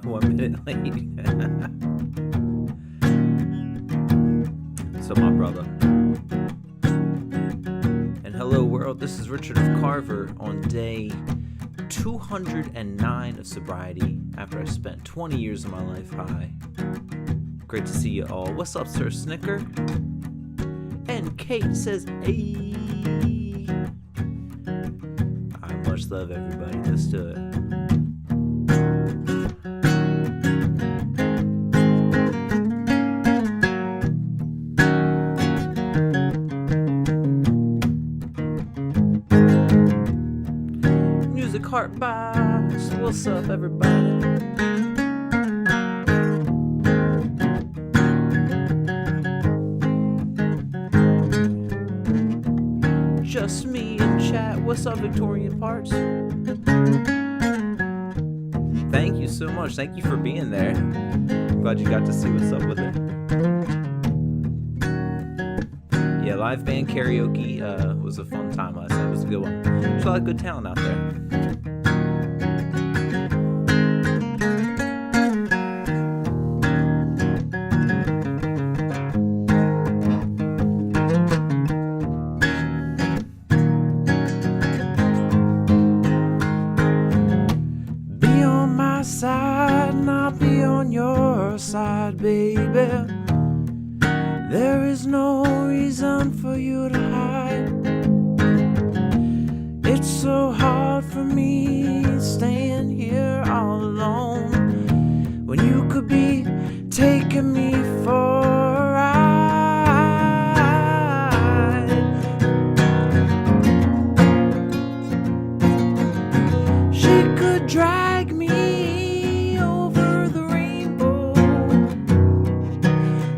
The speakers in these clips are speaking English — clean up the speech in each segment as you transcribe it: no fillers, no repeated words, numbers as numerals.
my 1 minute late. So my brother. And hello world, this is Richard of Carver on day 209 of sobriety after I spent 20 years of my life high. Great to see you all. What's up, Sir Snicker? And Kate says, hey. Much love, everybody. Let's do it. Music Heart Box. What's up, everybody? Just me and chat. What's up, Victorian Parts? Thank you so much. Thank you for being there. I'm glad you got to see what's up with it. Yeah, live band karaoke was a fun time last night. It was a good one. There's a lot of good talent out there. Side, baby. There is no reason for you to hide. It's so hard for me staying here all alone when you could be taking me for a ride. She could drag me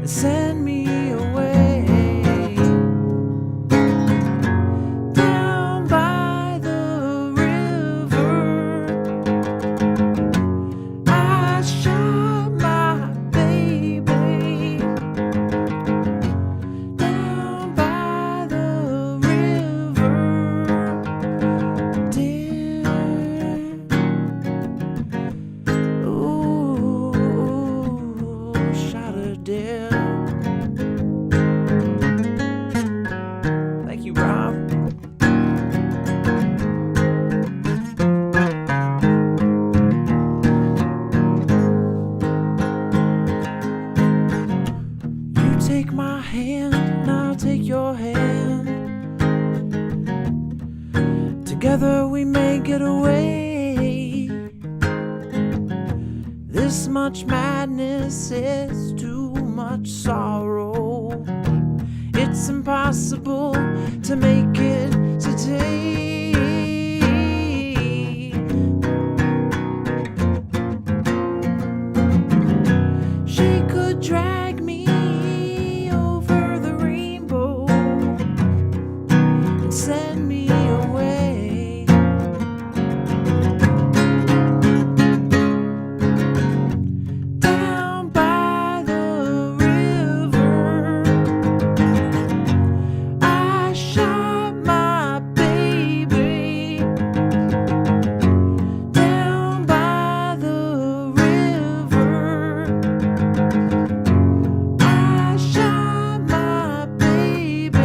send me away down by the river. I shot my baby down by the river, dear. Ooh, shot her dead. Take my hand, and I'll take your hand. Together we may get away. This much madness is too much sorrow. It's impossible to make it today. She could drag me send me away down by the river. I shot my baby down by the river. I shot my baby.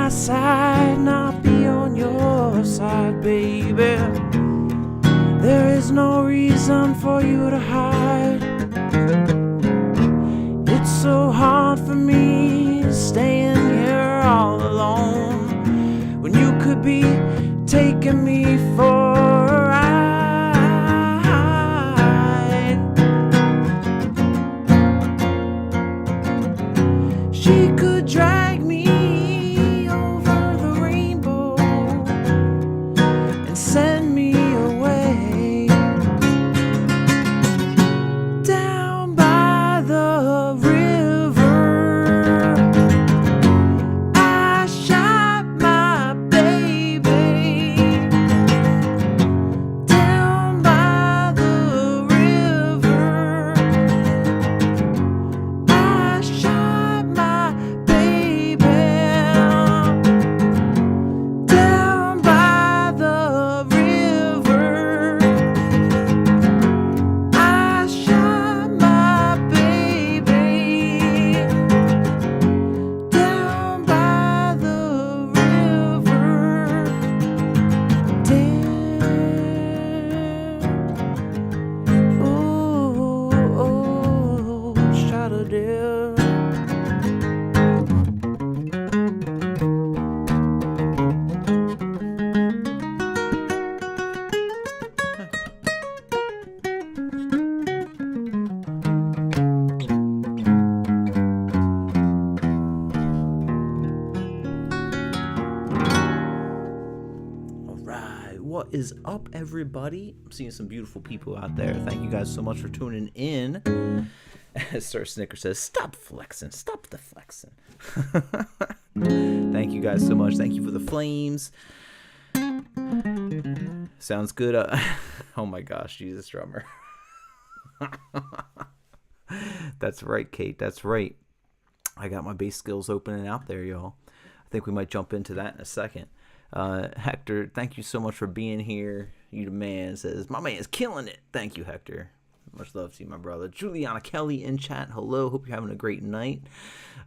side, not be on your side, baby. There is no reason for you to hide. for me staying here all alone when you could be taking me for a ride? She could drag me over the rainbow and send me away down by the river. I shot my baby down by the river. I shot my baby down by the river. I shot my baby down by the river. Damn. Oh, shot her down. Alright, what is up, everybody? I'm seeing some beautiful people out there. Thank you guys so much for tuning in. As Sir Snicker says, stop flexing. Stop the flexing. Thank you guys so much. Thank you for the flames. Sounds good. Oh my gosh, Jesus drummer. That's right, Kate. That's right. I got my bass skills opening out there, y'all. I think we might jump into that in a second. Hector, thank you so much for being here. You the man. Says, my man is killing it. Thank you, Hector. Much love to you, my brother. Juliana Kelly in chat. Hello. Hope you're having a great night.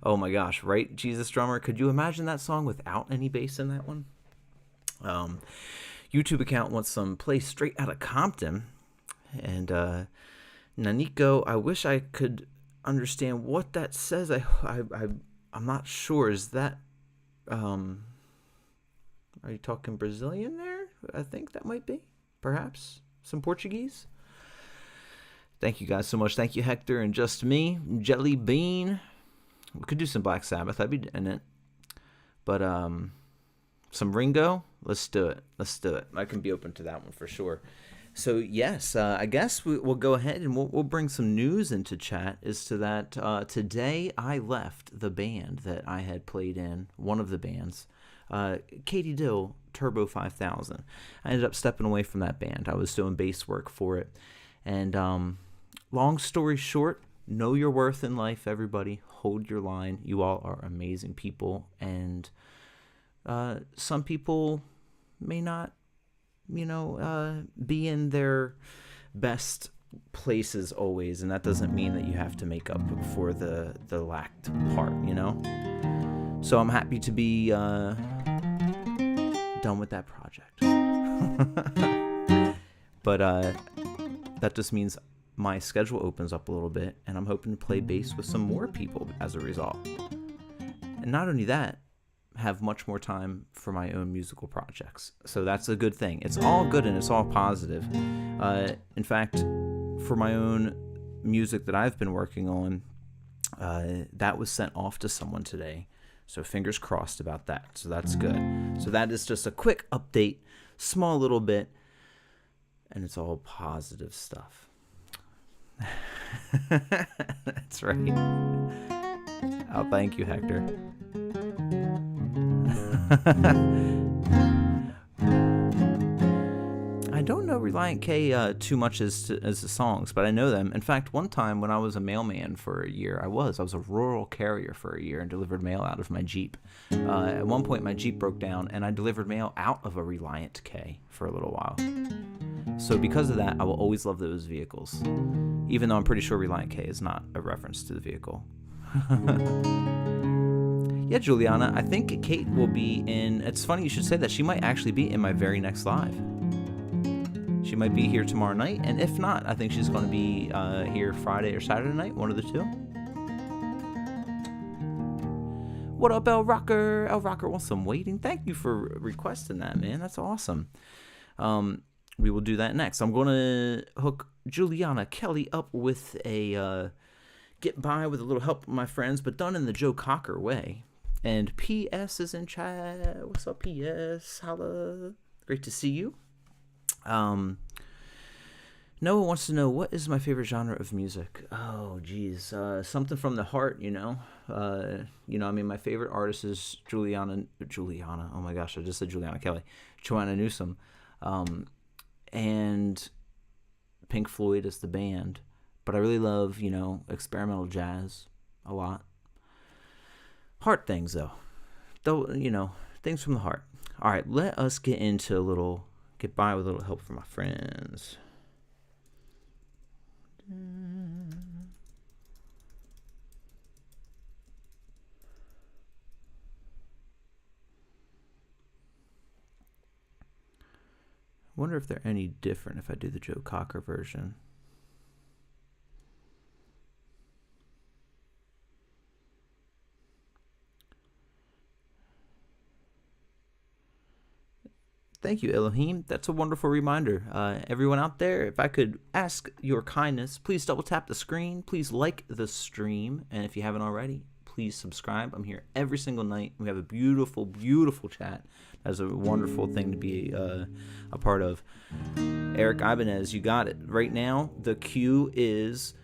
Oh my gosh, right, Jesus drummer? Could you imagine that song without any bass in that one? YouTube account wants some play straight out of Compton. And Naniko, I wish I could understand what that says. I'm not sure. Is that are you talking Brazilian there? I think that might be. Perhaps some Portuguese. Thank you guys so much. Thank you, Hector, and Just Me. Jelly Bean. We could do some Black Sabbath. I'd be in it. But some Ringo. Let's do it. Let's do it. I can be open to that one for sure. So yes, I guess we'll go ahead and we'll bring some news into chat. Is to that today I left the band that I had played in, one of the bands, Katie Dill, Turbo 5000. I ended up stepping away from that band. I was doing bass work for it, and long story short, know your worth in life, everybody. Hold your line. You all are amazing people, and some people may not, be in their best places always, and that doesn't mean that you have to make up for the lacked part, So I'm happy to be done with that project. But that just means my schedule opens up a little bit, and I'm hoping to play bass with some more people as a result. And not only that, have much more time for my own musical projects. So that's a good thing. It's all good and it's all positive. In fact, for my own music that I've been working on, that was sent off to someone today. So fingers crossed about that. So that's good. So that is just a quick update, small little bit, and it's all positive stuff. That's right. Oh, thank you, Hector. I don't know Reliant K too much as the songs, but I know them. In fact, one time when I was a mailman for a year, I was a rural carrier for a year and delivered mail out of my Jeep. At one point, my Jeep broke down, and I delivered mail out of a Reliant K for a little while. So because of that, I will always love those vehicles, even though I'm pretty sure Reliant K is not a reference to the vehicle. Yeah, Juliana, I think Kate will be in... It's funny you should say that. She might actually be in my very next live. She might be here tomorrow night, and if not, I think she's going to be here Friday or Saturday night, one of the two. What up, El Rocker? El Rocker wants some waiting. Thank you for requesting that, man. That's awesome. We will do that next. I'm going to hook Juliana Kelly up with a Get By with a Little Help from My Friends, but done in the Joe Cocker way. And PS is in chat. What's up, PS? Holla. Great to see you. Noah wants to know, what is my favorite genre of music? Oh, geez. Something from the heart, you know. My favorite artist is Juliana. Oh, my gosh. I just said Juliana Kelly. Joanna Newsom. And Pink Floyd is the band. But I really love, experimental jazz a lot. Heart things, though. Things from the heart. All right, let us get into Get By with a Little Help from My Friends. Wonder if they're any different if I do the Joe Cocker version. Thank you, Elohim. That's a wonderful reminder. Everyone out there, if I could ask your kindness, please double tap the screen. Please like the stream. And if you haven't already, please subscribe. I'm here every single night. We have a beautiful, beautiful chat. That's a wonderful thing to be a part of. Eric Ibanez, you got it. Right now, the cue is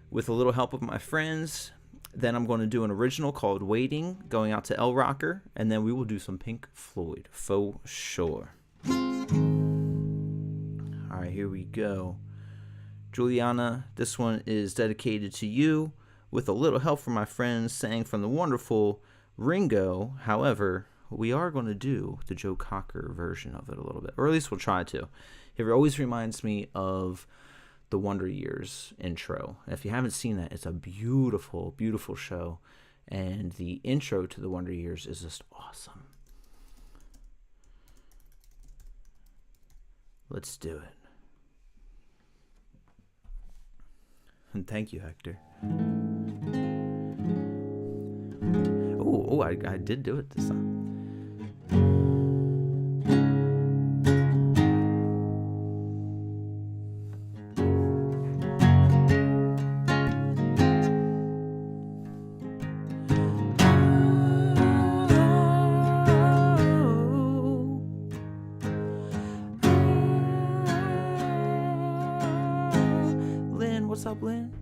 With a Little Help of My Friends. Then I'm going to do an original called Waiting, going out to El Rocker. And then we will do some Pink Floyd, for sure. All right, here we go. Juliana, this one is dedicated to you. With a little help from my friends, sang from the wonderful Ringo. However, we are going to do the Joe Cocker version of it a little bit, or at least we'll try to. It always reminds me of the Wonder Years intro. If you haven't seen that, it's a beautiful, beautiful show, and the intro to the Wonder Years is just awesome. Let's do it. And thank you, Hector. Oh, I did do it this time. What's up, Lynn?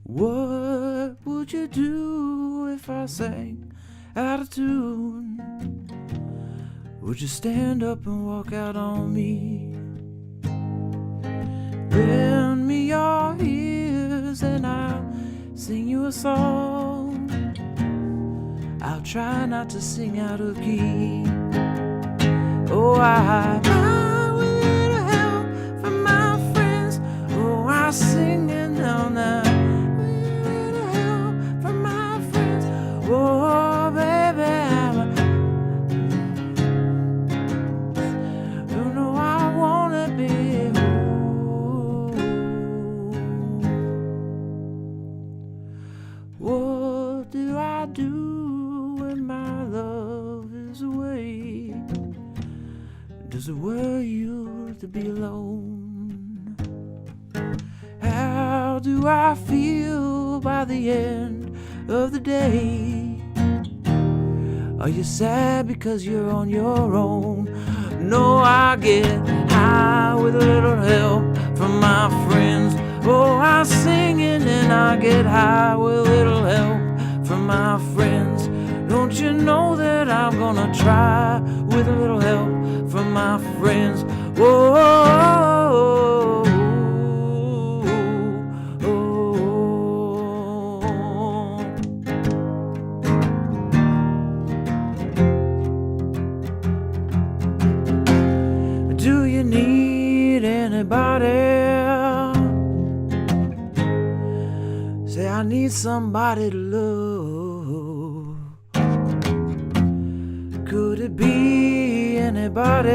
What would you do if I sang out of tune? Would you stand up and walk out on me? Lend me your ears and I'll sing you a song. I'll try not to sing out of key. Oh, I with a little help from my friends. Oh, I singing down now with a little help from my friends. Oh, baby, you know I wanna be whole. What do I do when my love is away? Does it worry you to be alone? How do I feel by the end of the day? Are you sad because you're on your own? No, I get high with a little help from my friends. Oh, I sing it and I get high with a little help from my friends. Don't you know that I'm gonna try with a little help from my friends? Whoa, do you need anybody? Say I need somebody to love. Could it be anybody?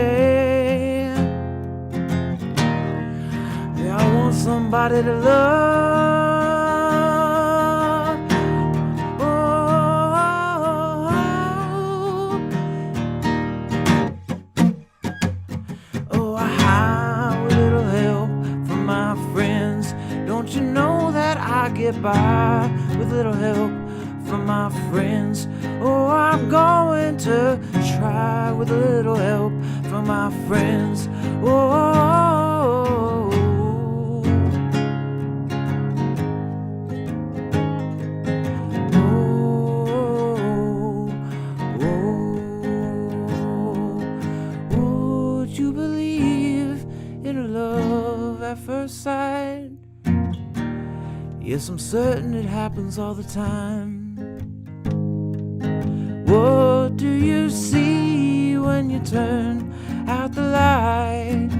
Yeah, I want somebody to love. Oh, to try with a little help from my friends. Oh, would you believe in a love at first sight? Yes, I'm certain it happens all the time. What do you see when you turn out the light?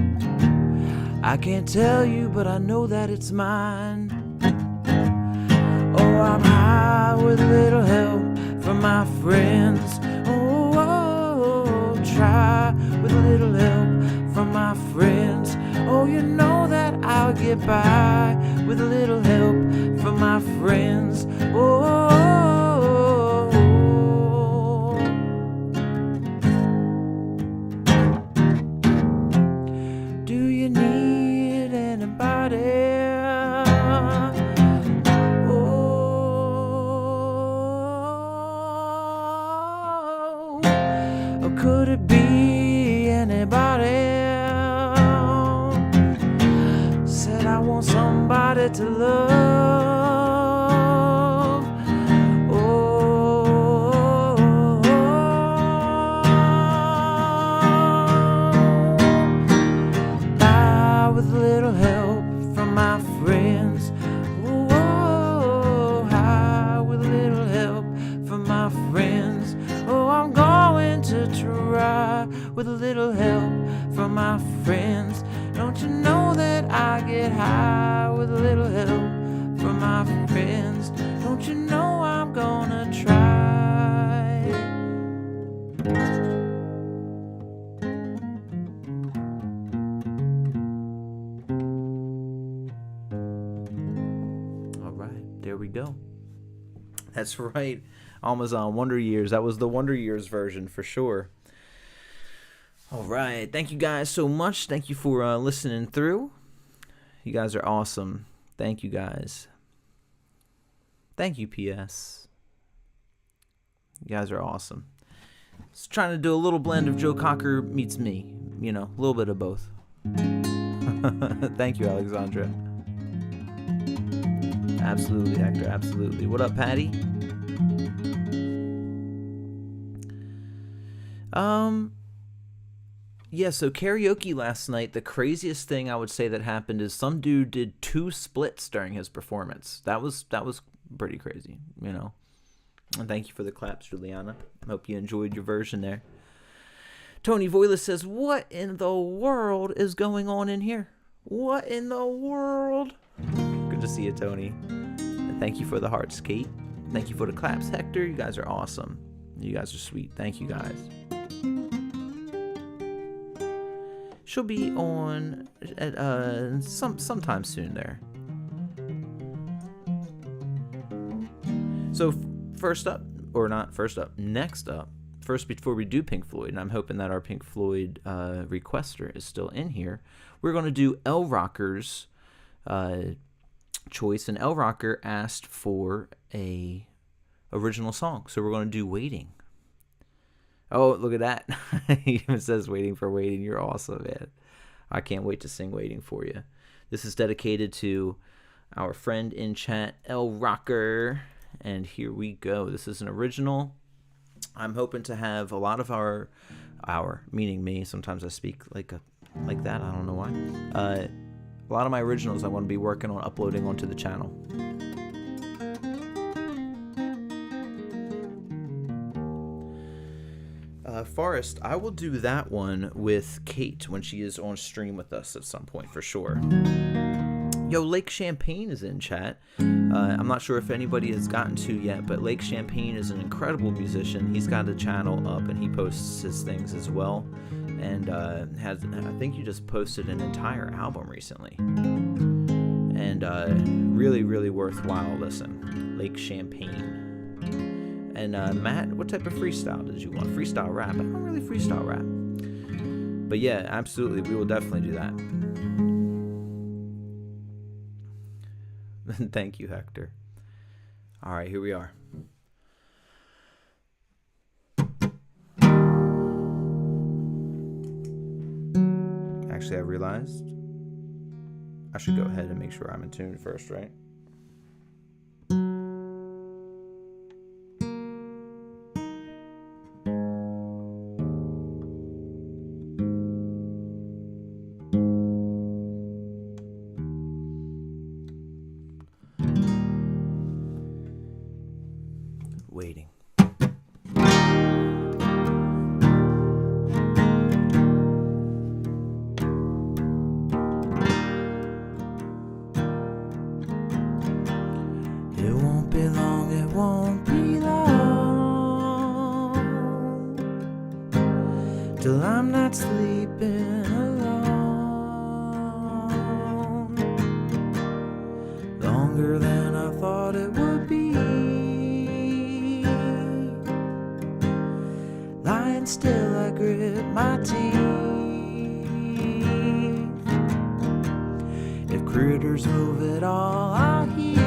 I can't tell you, but I know that it's mine. Oh, I'm high with a little help from my friends. Oh, try with a little help from my friends. Oh, you know that I'll get by with a little help from my friends. Oh, do you need anybody? Oh, or could it be anybody? Said I want somebody to love. Oh, buy with a little help from my friends. Oh, high with a little help from my friends. Oh, I'm going to try with a little help from my friends. Don't you know that I get high with a little help from my friends? Don't you know I'm gonna try? All right, there we go. That's right. Amazon Wonder Years. That was the Wonder Years version for sure. All right. Thank you guys so much. Thank you for listening through. You guys are awesome. Thank you guys. Thank you, PS. You guys are awesome. Just trying to do a little blend of Joe Cocker meets me. You know, a little bit of both. Thank you, Alexandra. Absolutely, Hector. Absolutely. What up, Patty? Yeah, so karaoke last night, the craziest thing I would say that happened is some dude did 2 splits during his performance. That was pretty crazy, you know. And thank you for the claps, Juliana. I hope you enjoyed your version there. Tony Voiles says, what in the world is going on in here? What in the world? Good to see you, Tony. And thank you for the hearts, Kate. Thank you for the claps, Hector. You guys are awesome. You guys are sweet. Thank you, guys. She'll be on at sometime soon there. So next up, first before we do Pink Floyd, and I'm hoping that our Pink Floyd requester is still in here, we're going to do L Rocker's choice, and L Rocker asked for a original song, so we're going to do Waiting. Oh, look at that. He even says waiting for waiting. You're awesome, man. I can't wait to sing Waiting for you. This is dedicated to our friend in chat, L Rocker. And here we go. This is an original. I'm hoping to have a lot of our meaning me. Sometimes I speak like that. I don't know why. A lot of my originals I want to be working on uploading onto the channel. Forrest, I will do that one with Kate when she is on stream with us at some point for sure. Yo, Lake Champagne is in chat. I'm not sure if anybody has gotten to yet, but Lake Champagne is an incredible musician. He's got a channel up and he posts his things as well. And I think you just posted an entire album recently. And really, really worthwhile listen. Lake Champagne. And Matt, what type of freestyle did you want? Freestyle rap? I don't really freestyle rap. But yeah, absolutely. We will definitely do that. Thank you, Hector. All right, here we are. Actually, I realized I should go ahead and make sure I'm in tune first, right? Waiting. It won't be long, it won't be long till I'm not sleeping alone. Longer than I thought it would be. Lying still, I grit my teeth. If critters move at all, I'll hear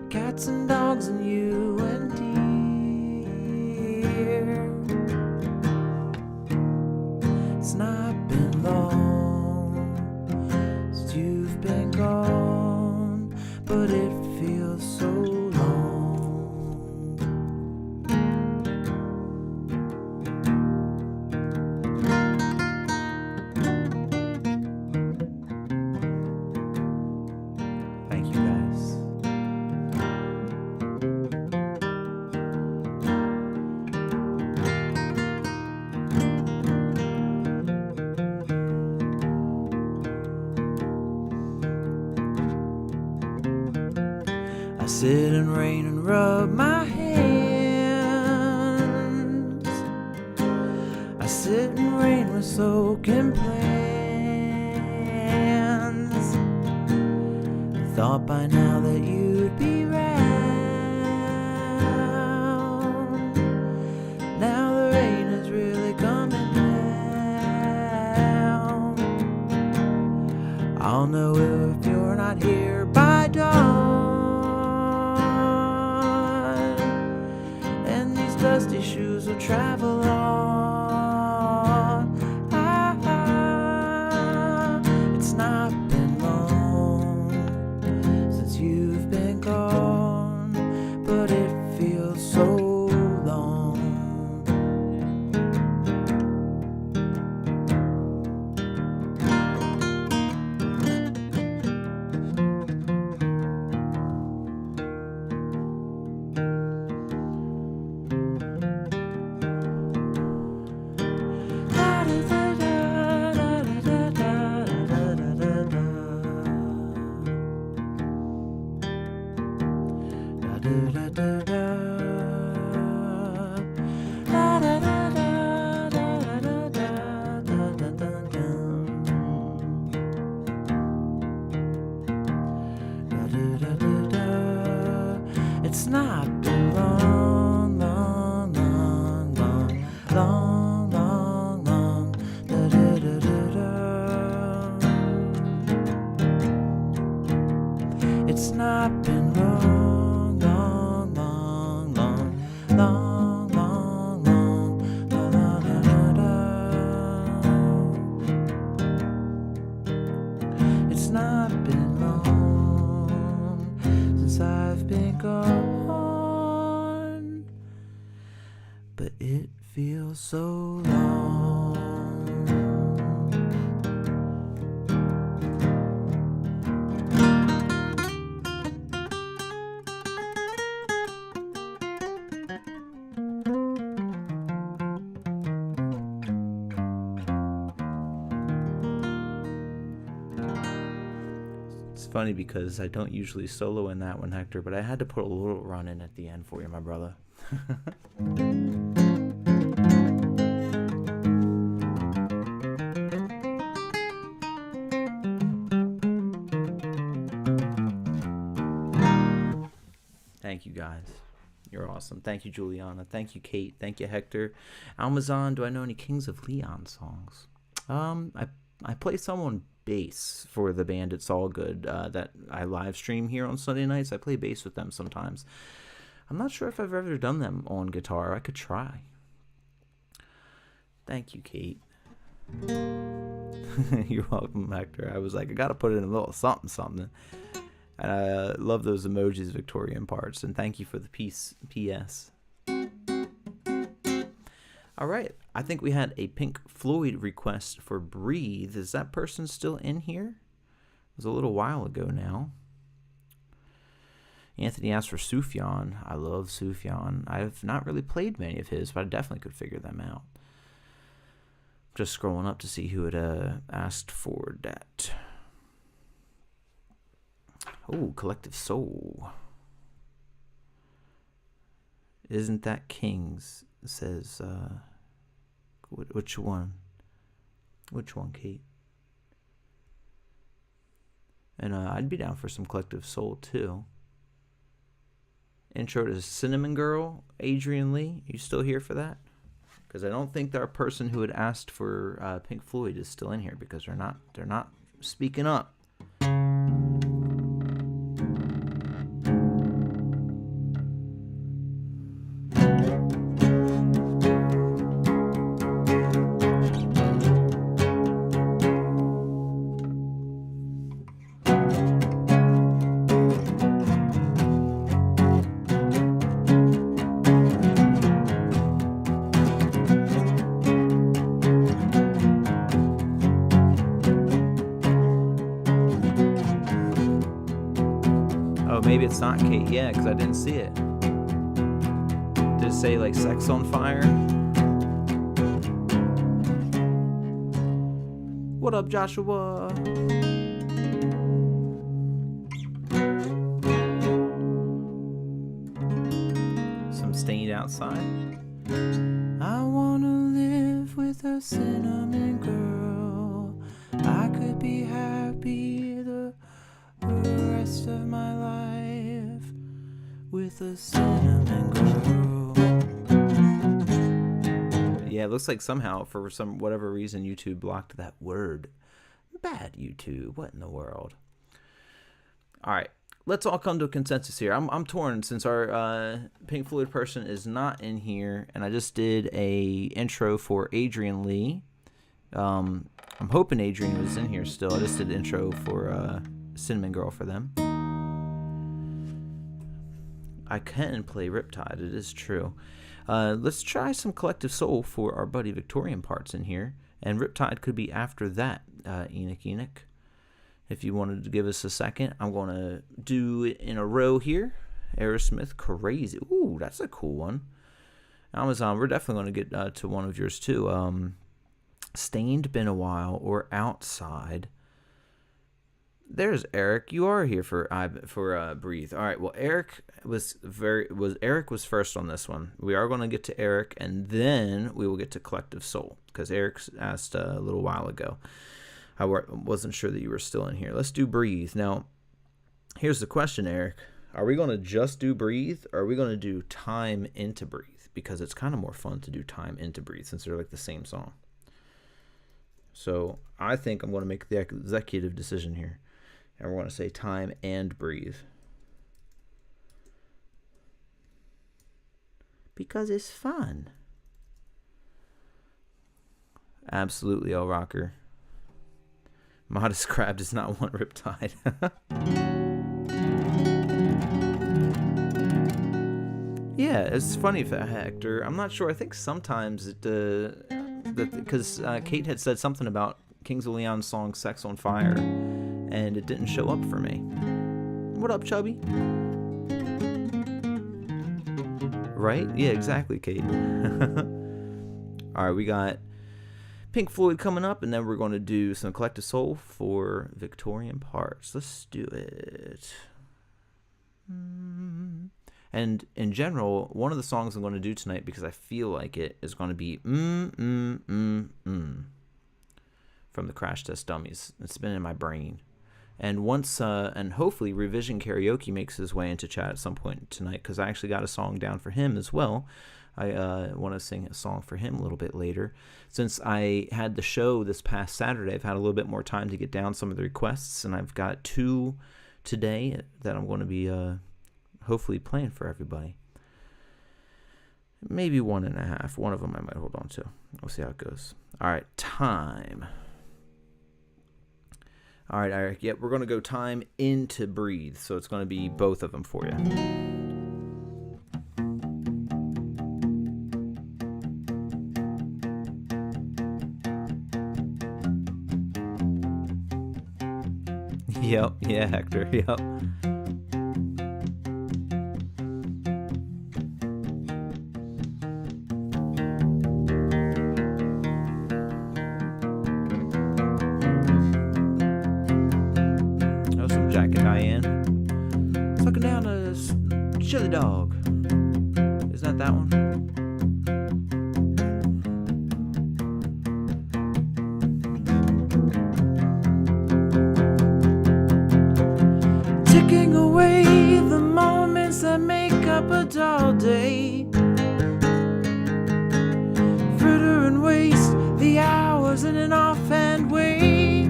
cats and dogs and you and deer. It's not been long since you've been gone, but it feels so long. Thank you guys. I sit in rain and rub my hands. I sit in rain with soaking plans. Thought by now that you'd be round. Now the rain is really coming down. I'll know if you're not here by dawn. Dusty shoes will travel on. It's not been long since you've been gone, but it feels so long. It's not been long, long, long, long, long, long, long. It's not been long, long, long, long, long, long, long, la la la la. It's not been long since I've been gone, but it feels so long. It's funny because I don't usually solo in that one, Hector, but I had to put a little run in at the end for you, my brother. Thank you, guys. You're awesome. Thank you, Juliana. Thank you, Kate. Thank you, Hector. Almazan, do I know any Kings of Leon songs? I play some on bass for the band It's All Good that I live stream here on Sunday nights. I play bass with them sometimes. I'm not sure if I've ever done them on guitar. I could try. Thank you, Kate. You're welcome, Hector. I was like, I gotta put in a little something. And I love those emojis, Victorian parts. And thank you for the PS. All right. I think we had a Pink Floyd request for Breathe. Is that person still in here? It was a little while ago now. Anthony asked for Sufjan. I love Sufjan. I've not really played many of his, but I definitely could figure them out. Just scrolling up to see who had asked for that. Oh, Collective Soul. Isn't that Kings? Says, which one? Which one, Kate? And I'd be down for some Collective Soul, too. Intro to Cinnamon Girl, Adrian Lee. You still here for that? Because I don't think our person who had asked for Pink Floyd is still in here because they're not speaking up. Maybe it's not Kate, yeah, because I didn't see it. Did it say like Sex on Fire? What up, Joshua? Some Stained Outside. I wanna live with a cinnamon girl. I could be happy the rest of my life with a cinnamon girl. Yeah, it looks like somehow, for some whatever reason, YouTube blocked that word. Bad YouTube. What in the world? All right, let's all come to a consensus here. I'm torn since our Pink Floyd person is not in here, and I just did a intro for Adrian Lee. I'm hoping Adrian was in here still. I just did an intro for Cinnamon Girl for them. I can play Riptide, it is true. Let's try some Collective Soul for our buddy Victorian parts in here. And Riptide could be after that, Enoch. If you wanted to give us a second, I'm going to do it in a row here. Aerosmith, Crazy. Ooh, that's a cool one. Amazon, we're definitely going to get to one of yours too. Stained, Been a While, or Outside. There's Eric. You are here for Breathe. All right. Well, Eric was first on this one. We are going to get to Eric, and then we will get to Collective Soul because Eric asked a little while ago. I wasn't sure that you were still in here. Let's do Breathe. Now, here's the question, Eric. Are we going to just do Breathe, or are we going to do Time into Breathe? Because it's kind of more fun to do Time into Breathe since they're like the same song. So I think I'm going to make the executive decision here. And we're going to say Time and Breathe. Because it's fun. Absolutely, El Rocker. Modest Crab does not want Riptide. Yeah, it's funny, Hector. I'm not sure. I think sometimes because Kate had said something about Kings of Leon's song Sex on Fire, and it didn't show up for me. What up, Chubby? Right? Yeah, exactly, Kate. All right, we got Pink Floyd coming up, and then we're going to do some Collective Soul for Victorian parts. Let's do it. And in general, one of the songs I'm going to do tonight, because I feel like it, is going to be from the Crash Test Dummies. It's been in my brain. And once, and hopefully Revision Karaoke makes his way into chat at some point tonight, because I actually got a song down for him as well. I want to sing a song for him a little bit later. Since I had the show this past Saturday, I've had a little bit more time to get down some of the requests, and I've got 2 today that I'm going to be hopefully playing for everybody. maybe 1.5. One of them I might hold on to. We'll see how it goes. All right, time. All right, Eric. Yep, we're going to go time into breathe. So it's going to be both of them for you. Yep, yeah, Hector, yep. Oh, some Jacket Diane. Sucking down a chili dog. Isn't that one? Away the moments that make up a dull day, fritter and waste the hours in an offhand way,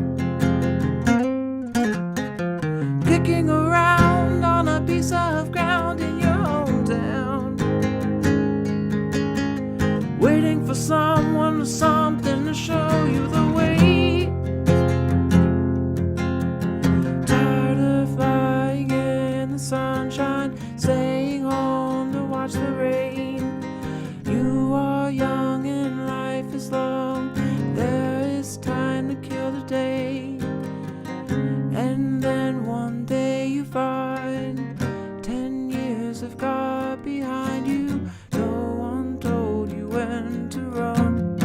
kicking around on a piece of ground in your hometown, waiting for someone or something to show you the way. Sunshine, staying home to watch the rain. You are young and life is long. There is time to kill the day. And then one day you find 10 years have got behind you. No one told you when to run.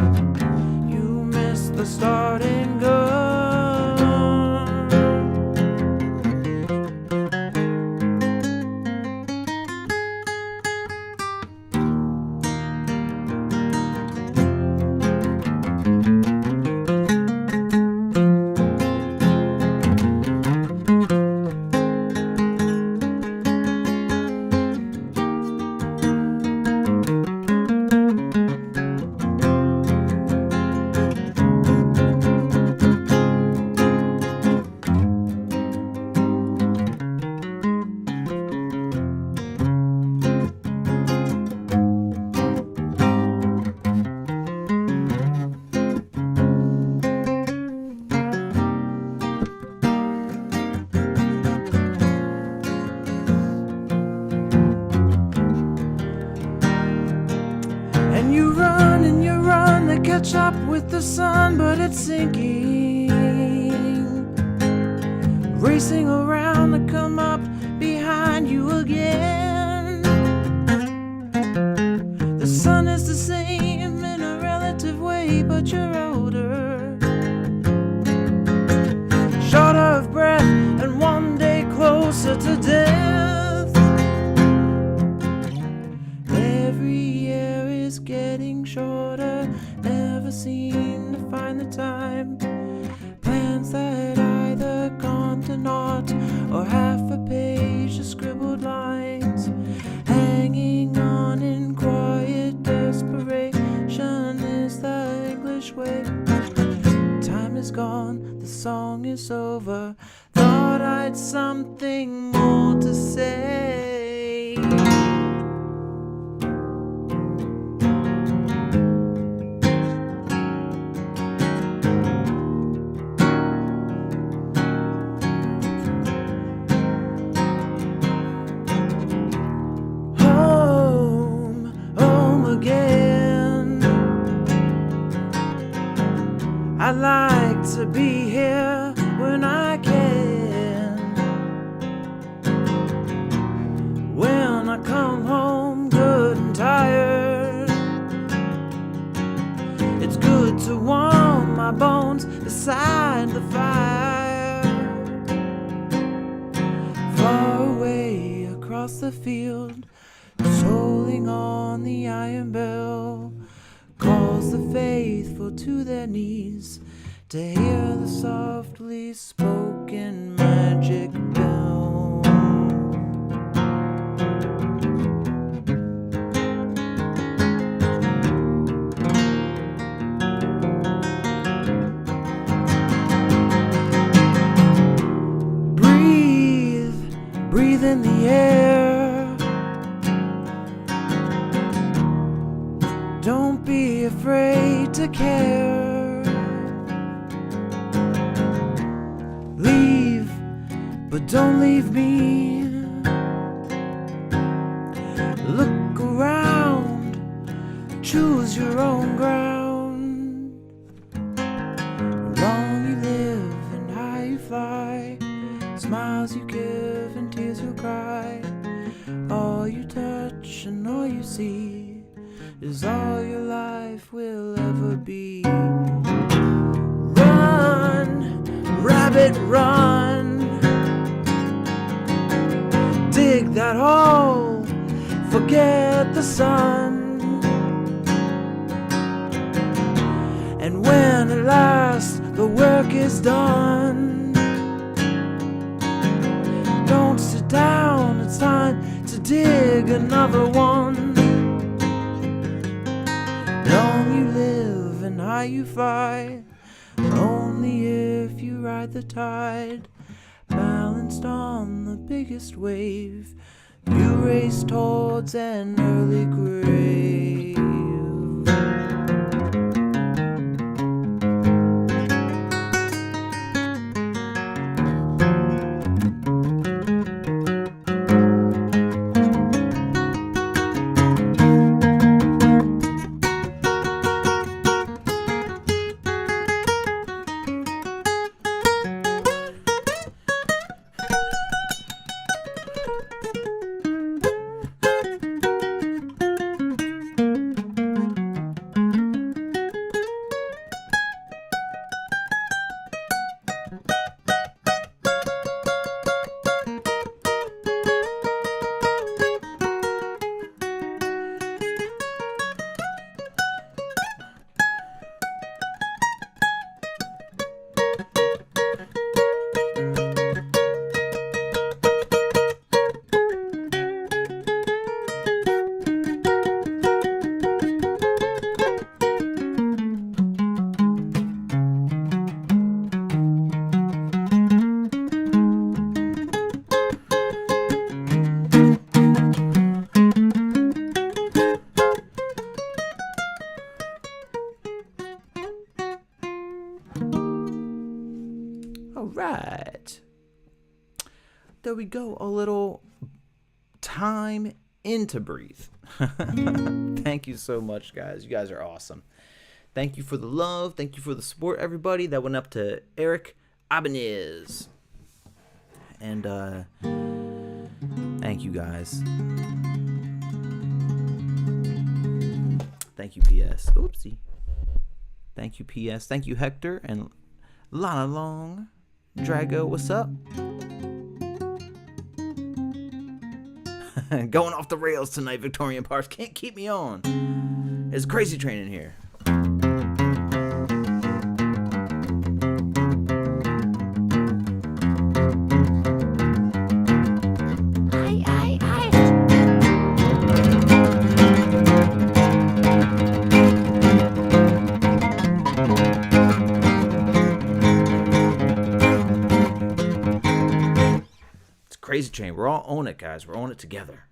You missed the starting gun. Catch up with the sun, but it's sinking, racing around to come up behind you again. The sun is the same in a relative way, but you're older, shorter of breath, and one day closer to death. Every year is getting shorter, never seem to find the time. Plans that either gone to naught or half a page of scribbled lines, hanging on in quiet desperation is the English way. Time is gone, the song is over. Thought I'd something more to say. I like to be here when I can. When I come home good and tired, it's good to warm my bones beside the fire. Far away across the field, tolling on the iron bell, calls the faithful to their knees to hear the softly spoken magic bell. Breathe, breathe in the air. Don't be afraid to care. Leave, but don't leave me. Look around, choose your own ground. Long you live and high you fly, smiles you give and tears you cry. All you touch and all you see is all your life will ever be. Run, rabbit, run. Dig that hole, forget the sun. And when at last the work is done, don't sit down, it's time to dig another one. Long you live and high you fly, only if you ride the tide. Balanced on the biggest wave, you race towards an early grave. Right. There we go. A little time in to breathe. Thank you so much, guys. You guys are awesome. Thank you for the love. Thank you for the support, everybody. That went up to Eric Ibanez. And thank you, guys. Thank you, PS. Oopsie. Thank you, PS. Thank you, Hector and Lana Long. Drago, what's up? Going off the rails tonight, Victorian Parks. Can't keep me on. It's Crazy Train in here. Crazy Train. We're all on it, guys. We're on it together.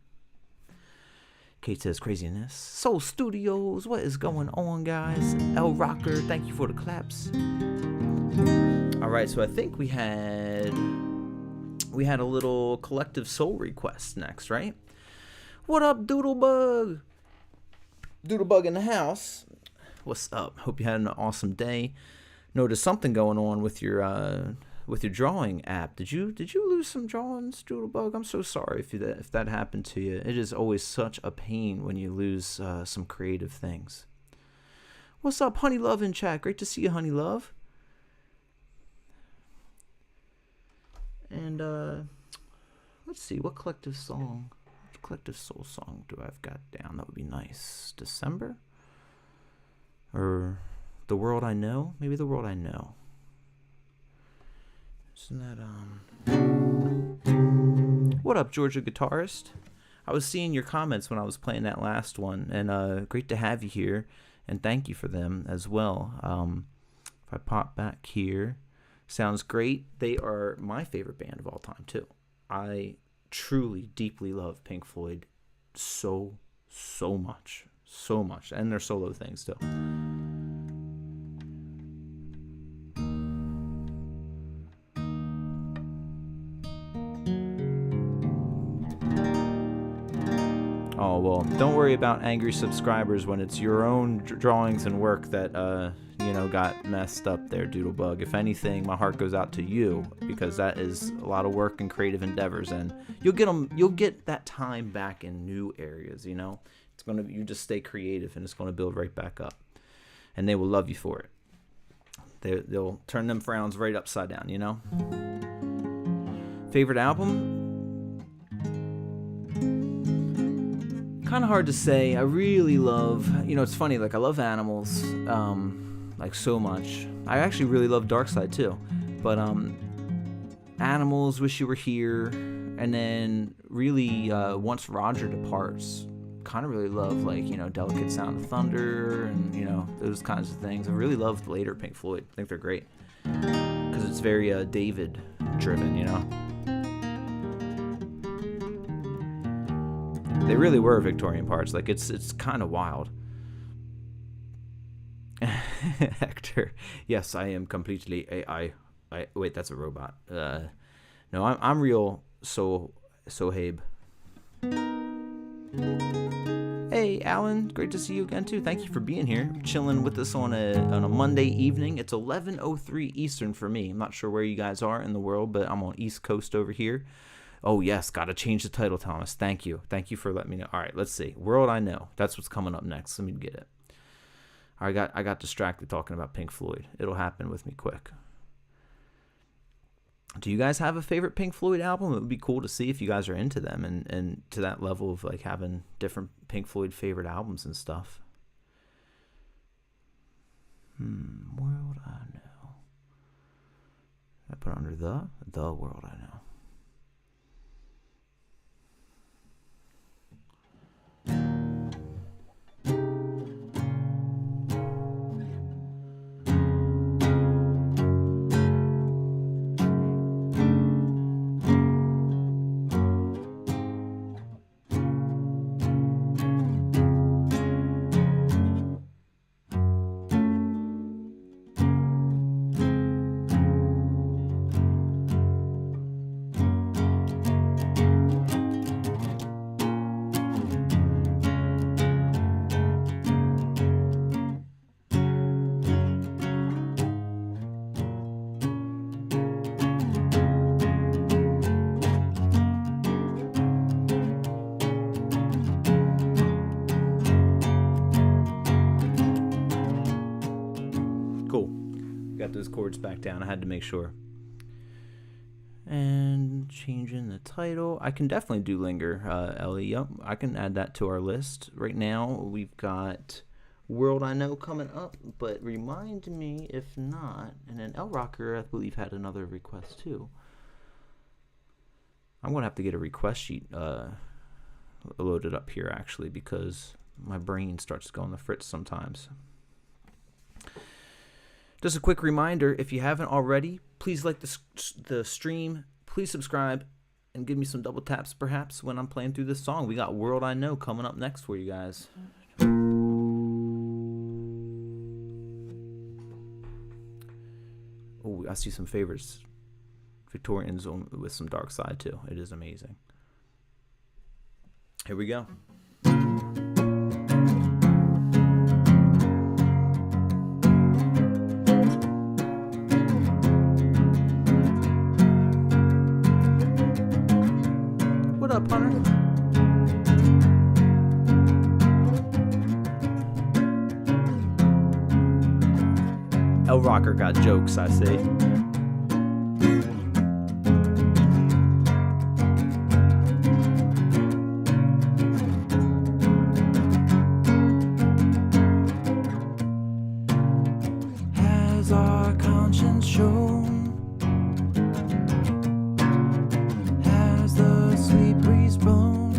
Kate says craziness. Soul Studios. What is going on, guys? El Rocker. Thank you for the claps. All right. So I think we had a little collective soul request next, right? What up, Doodlebug? Doodlebug in the house. What's up? Hope you had an awesome day. Noticed something going on with your drawing app. Did you lose some drawings, Doodlebug? I'm so sorry if that happened to you. It is always such a pain when you lose some creative things. What's up, Honey Love in chat? Great to see you, Honey Love. And let's see, what collective soul song do I've got down? That would be nice. December? Or The World I Know? Maybe The World I Know. Isn't that, What up, Georgia Guitarist? I was seeing your comments when I was playing that last one, and great to have you here, and thank you for them as well. If I pop back here, sounds great. They are my favorite band of all time, too. I truly, deeply love Pink Floyd so much. so much, and their solo things too. Oh, well, don't worry about angry subscribers when it's your own drawings and work that, got messed up there, Doodlebug. If anything, my heart goes out to you, because that is a lot of work and creative endeavors, and you'll get that time back in new areas, you just stay creative, and it's going to build right back up, and they will love you for it. They'll turn them frowns right upside down, Favorite album? Kind of hard to say. I really love, it's funny, like I love Animals, like so much. I actually really love Dark Side too, but Animals, Wish You Were Here, and then really Once Roger Departs, kind of really love like, Delicate Sound of Thunder, and those kinds of things. I really loved later Pink Floyd. I think they're great because it's very David driven, They really were Victorian parts. Like it's kind of wild. Hector, yes, I am completely AI. Wait, that's a robot. No, I'm real. Sohaib. Hey, Alan, great to see you again too. Thank you for being here, chilling with us on a Monday evening. It's 11:03 Eastern for me. I'm not sure where you guys are in the world, but I'm on East Coast over here. Oh, yes, got to change the title, Thomas. Thank you. Thank you for letting me know. All right, let's see. World I Know. That's what's coming up next. Let me get it. I got distracted talking about Pink Floyd. It'll happen with me quick. Do you guys have a favorite Pink Floyd album? It would be cool to see if you guys are into them and to that level of like having different Pink Floyd favorite albums and stuff. World I Know. I put it under the World I Know. Those chords back down. I had to make sure. And changing the title. I can definitely do Linger, Ellie. Yep, I can add that to our list. Right now, we've got World I Know coming up, but remind me if not. And then L Rocker, I believe, had another request too. I'm going to have to get a request sheet loaded up here, actually, because my brain starts to go on the fritz sometimes. Just a quick reminder, if you haven't already, please like the stream, please subscribe, and give me some double taps perhaps when I'm playing through this song. We got World I Know coming up next for you guys. Oh, I see some favorites. Victorians with some Dark Side too. It is amazing. Here we go. What up, Hunter? L Rocker got jokes, I see. Has our conscience shown? Has the sweet breeze blown?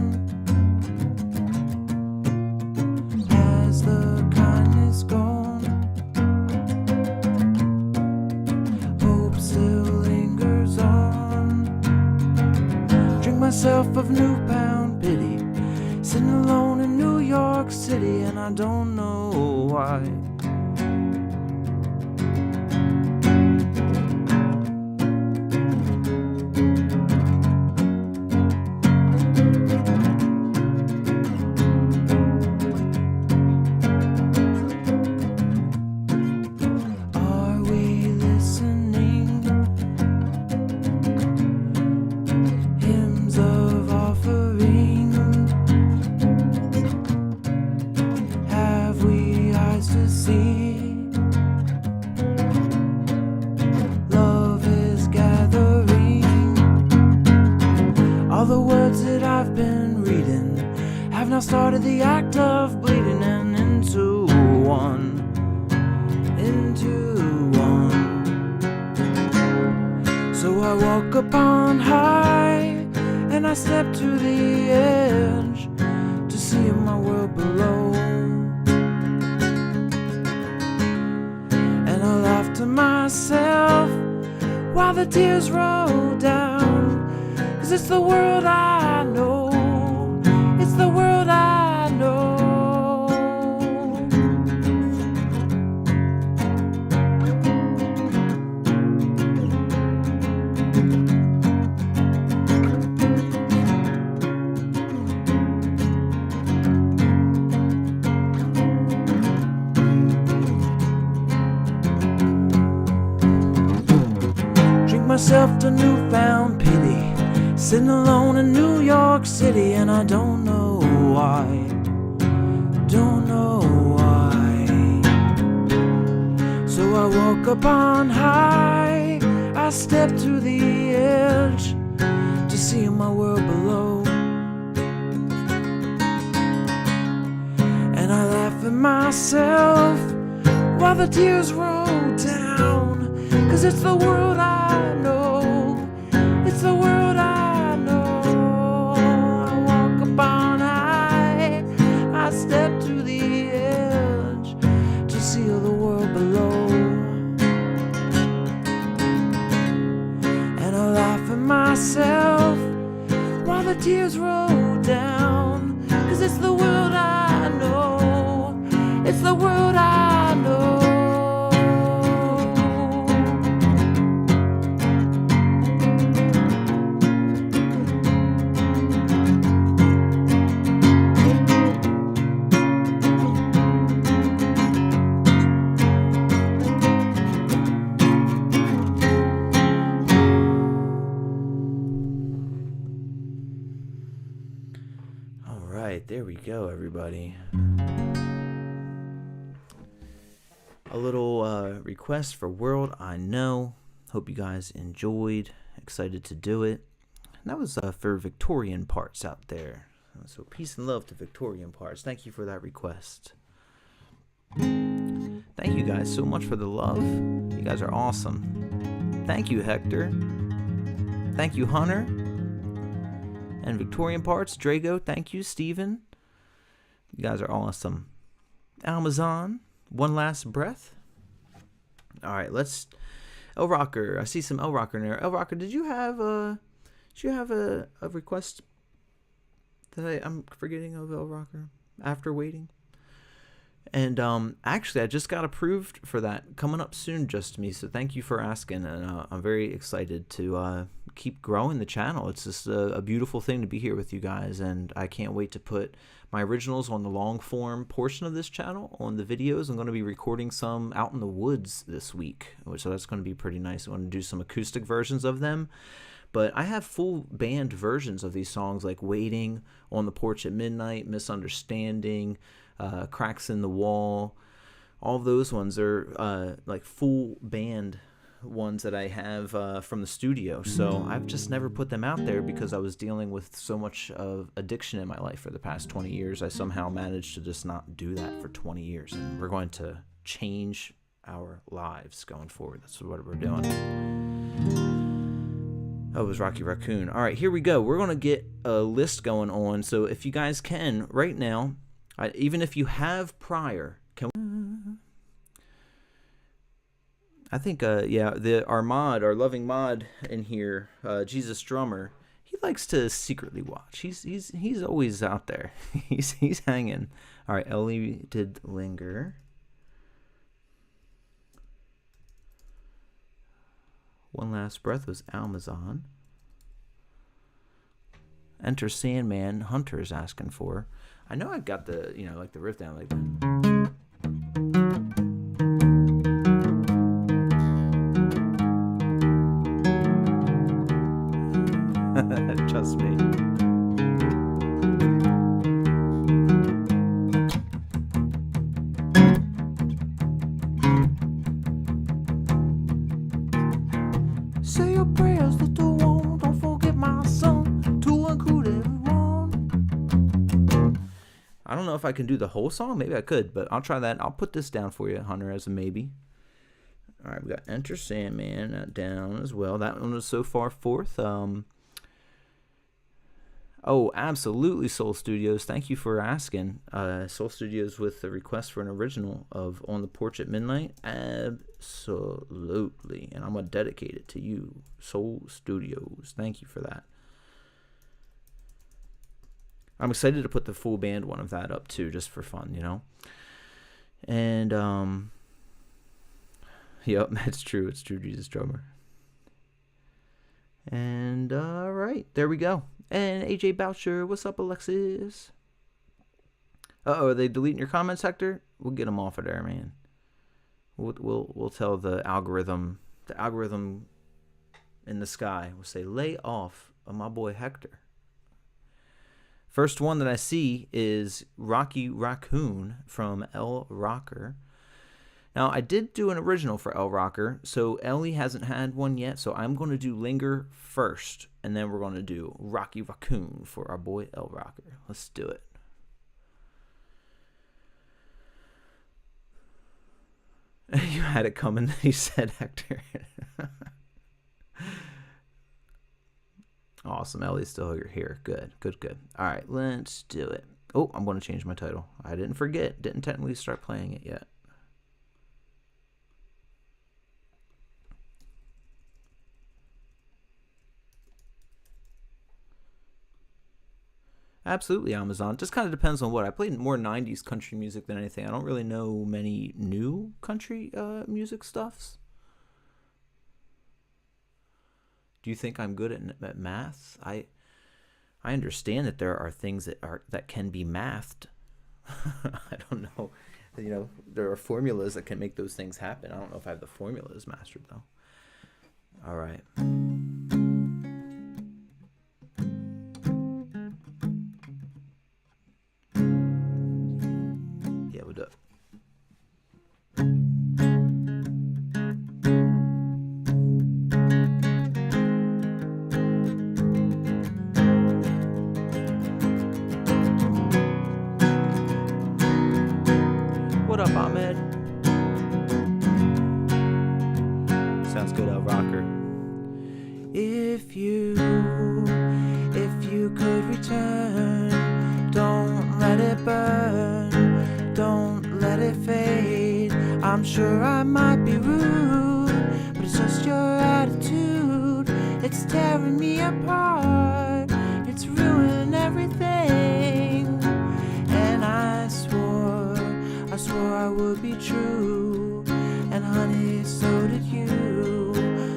Has the kindness gone? Hope still lingers on. Drink myself of newfound pity, sitting alone in New York. York City, and I don't know why. Started the act of bleeding and into one. So I walk upon high and I step to the edge to see my world below. And I laugh to myself while the tears roll down, 'cause it's the world I know. It's the world I know. Drink myself to newfound pity, sitting alone in New York City, and I don't know why. So I walk upon high, I step to the edge to see my world below. And I laugh at myself while the tears roll down, 'cause it's the world I know. It's the world I know. I walk upon high, I step to the edge to see all the world below. And I laugh at myself while the tears roll down, 'cause it's the world I know. It's the world I know. There we go, everybody. A little request for World I Know. Hope you guys enjoyed. Excited to do it. And that was for Victorian Parts out there. So peace and love to Victorian Parts. Thank you for that request. Thank you guys so much for the love. You guys are awesome. Thank you, Hector. Thank you, Hunter. And Victorian Parts, Drago, thank you, Steven. You guys are awesome. Amazon, One Last Breath. All right, let's. El Rocker, I see some El Rocker in there. El Rocker, did you have a request that I'm forgetting of, El Rocker? After waiting. And actually, I just got approved for that coming up soon, just me. So thank you for asking, and I'm very excited to keep growing the channel. It's just a beautiful thing to be here with you guys, and I can't wait to put my originals on the long form portion of this channel on the videos. I'm going to be recording some out in the woods this week, so that's going to be pretty nice. I'm going to do some acoustic versions of them. But I have full band versions of these songs, like Waiting, On the Porch at Midnight, Misunderstanding, Cracks in the Wall. All those ones are like full band ones that I have from the studio. So I've just never put them out there because I was dealing with so much of addiction in my life for the past 20 years. I somehow managed to just not do that for 20 years. And we're going to change our lives going forward. That's what we're doing. Oh, it was Rocky Raccoon. All right, here we go. We're going to get a list going on. So if you guys can, right now, even if you have prior, can we, I think, yeah, our loving mod in here, Jesus Drummer, he likes to secretly watch. He's always out there. He's hanging. All right, Ellie did Linger. One Last Breath was Amazon. Enter Sandman. Hunter's asking for. I know I've got the like the riff down like that. Just me. Say your prayers, little one. Don't forget my son to include everyone. I don't know if I can do the whole song. Maybe I could, but I'll try that. I'll put this down for you, Hunter, as a maybe. All right, we got Enter Sandman down as well. That one was so far fourth. Oh, absolutely, Soul Studios. Thank you for asking. Soul Studios with the request for an original of On the Porch at Midnight. Absolutely. And I'm going to dedicate it to you, Soul Studios. Thank you for that. I'm excited to put the full band one of that up, too, just for fun, And, yep, it's true. It's true, Jesus Drummer. And, all right, there we go. And AJ Boucher, what's up, Alexis? Are they deleting your comments, Hector? We'll get them off of there, man. We'll tell the algorithm in the sky. We'll say, lay off of my boy Hector. First one that I see is Raccoon from L Rocker. Now, I did do an original for L Rocker, so Ellie hasn't had one yet, so I'm going to do Linger first, and then we're going to do Raccoon for our boy L Rocker. Let's do it. You had it coming, he said, Hector. Awesome, Ellie's still here. Good. All right, let's do it. Oh, I'm going to change my title. I didn't forget. Didn't technically start playing it yet. Absolutely, Amazon. Just kind of depends on what. I played more 90s country music than anything. I don't really know many new country music stuffs. Do you think I'm good at math? I understand that there are things that can be mathed. I don't know. There are formulas that can make those things happen. I don't know if I have the formulas mastered, though. All right. What up, Ahmed? Sounds good, El Rocker. If you could return, don't let it burn, don't let it fade. I'm sure I might be rude, but it's just your attitude. It's tearing me apart, it's ruining everything. And I swore I would be true, and honey, so did you.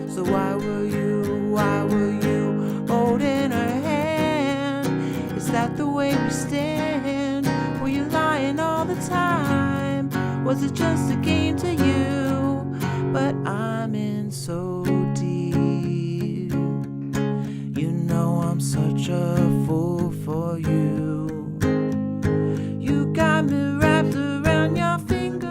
So why were you holding her hand? Is that the way we stand? Were you lying all the time? Was it just a game to you? But I'm in so deep. You know I'm such a fool for you. You got me wrapped around your finger.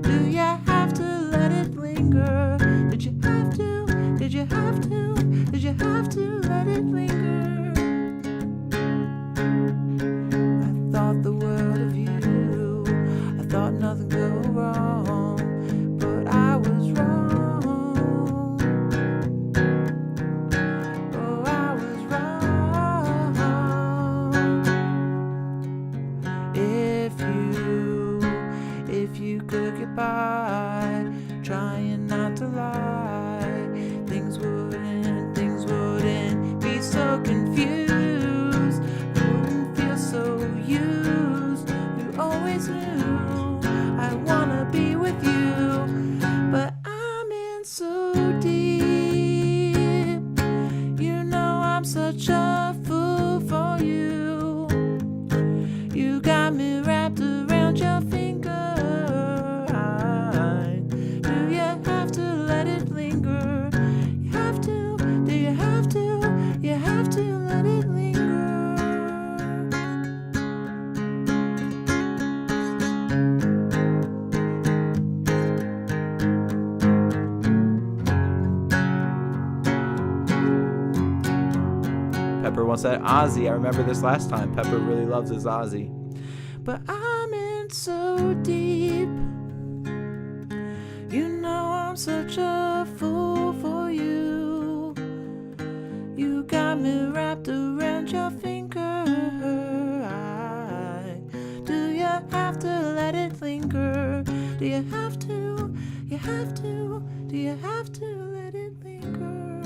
Do you have to let it linger? Did you have to? Did you have to? Did you have to let it linger? I thought the world of you. I thought nothing could go wrong, but I was wrong. Oh, I was wrong. wants that Ozzy. I remember this last time. Pepper really loves his Ozzy. But I'm in so deep. You know I'm such a fool for you. You got me wrapped around your finger. Do you have to let it linger? Do you have to? You have to? Do you have to let it linger?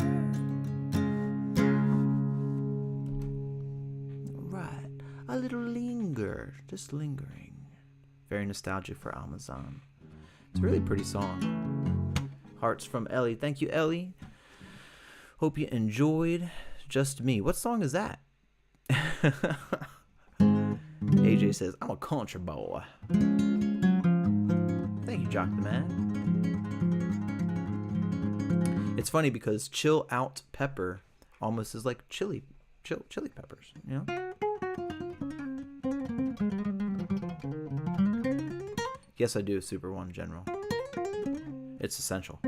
Right, a little linger, just lingering. Very nostalgic for Amazon. It's a really pretty song. Hearts from Ellie. Thank you, Ellie. Hope you enjoyed Just Me. What song is that? AJ says, I'm a country boy. Thank you, Jock the Man. It's funny because chill out pepper almost is like chili peppers, you know? Yes, I do, Super One General. It's essential.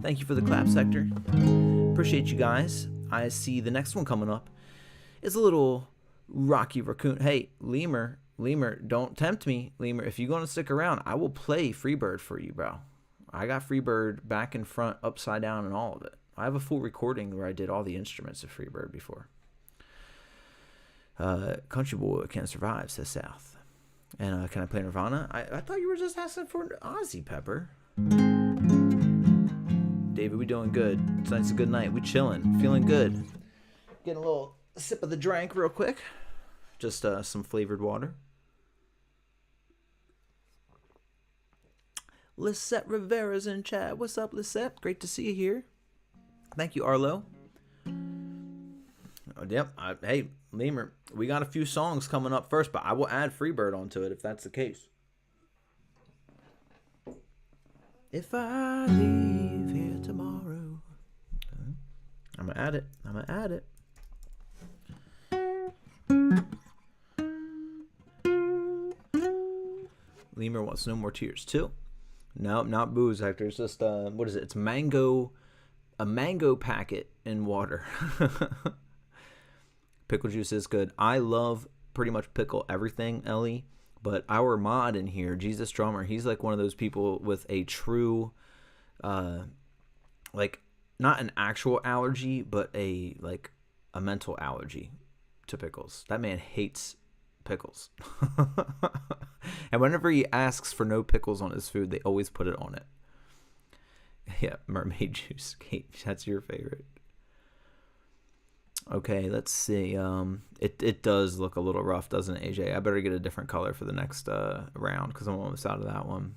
Thank you for the clap sector. Appreciate you guys. I see the next one coming up is a little Rocky Raccoon. Hey, Lemur, don't tempt me, Lemur. If you're going to stick around, I will play Freebird for you, bro. I got Freebird back and front, upside down, and all of it. I have a full recording where I did all the instruments of Freebird before. Country Boy Can't Survive, says South. And can I play Nirvana? I thought you were just asking for Ozzy, Pepper. David, we doing good. Tonight's a good night. We chilling, feeling good. Getting a little sip of the drink real quick. Just some flavored water. Lisette Rivera's in chat. What's up, Lisette? Great to see you here. Thank you, Arlo. Oh, yep. Hey, Lemur, we got a few songs coming up first, but I will add Freebird onto it if that's the case. If I leave here tomorrow, I'm going to add it. Lemur wants no more tears, too. No, not booze, Hector. It's just, what is it? It's a mango packet in water. Pickle juice is good. I love pretty much pickle everything, Ellie. But our mod in here, Jesus Drummer, he's like one of those people with a true, like, not an actual allergy, but a mental allergy to pickles. That man hates pickles. And whenever he asks for no pickles on his food, they always put it on it. Yeah, mermaid juice. Kate, that's your favorite. Okay, let's see. It does look a little rough, doesn't it, AJ? I better get a different color for the next round because I'm almost out of that one.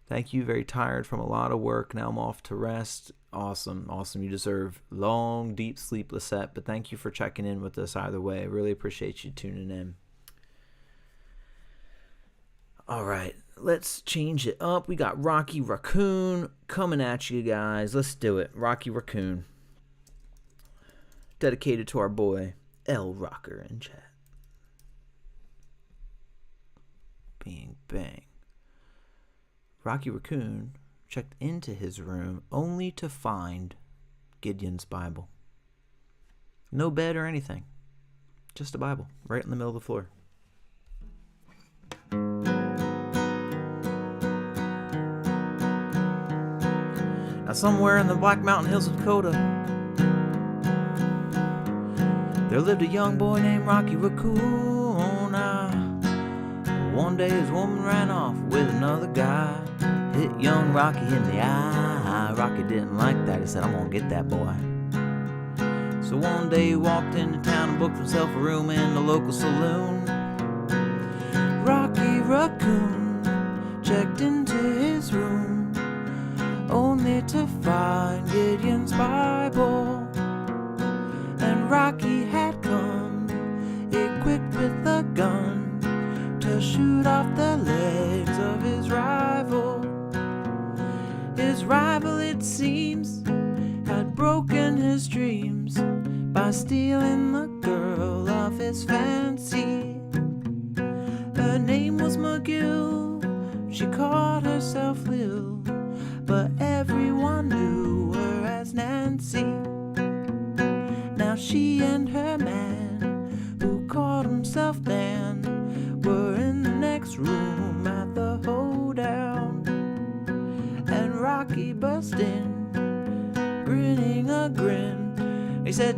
Thank you. Very tired from a lot of work. Now I'm off to rest. Awesome. You deserve long, deep sleep, Lisette. But thank you for checking in with us either way. I really appreciate you tuning in. All right, let's change it up. We got Rocky Raccoon coming at you guys. Let's do it. Rocky Raccoon. Dedicated to our boy, L Rocker in chat. Bing, bang. Rocky Raccoon checked into his room only to find Gideon's Bible. No bed or anything. Just a Bible right in the middle of the floor. Now somewhere in the Black Mountain Hills of Dakota, there lived a young boy named Rocky Raccoon. One day his woman ran off with another guy. Hit young Rocky in the eye. Rocky didn't like that. He said, I'm gonna get that boy. So one day he walked into town and booked himself a room in the local saloon. Rocky Raccoon checked into his room only to find Gideon's Bible. And Rocky had come equipped with a gun to shoot off the legs of his rival. His rival, it seems, had broken his dreams by stealing the girl of his fancy. Her name was McGill, she called herself Lil, but everyone knew her as Nancy.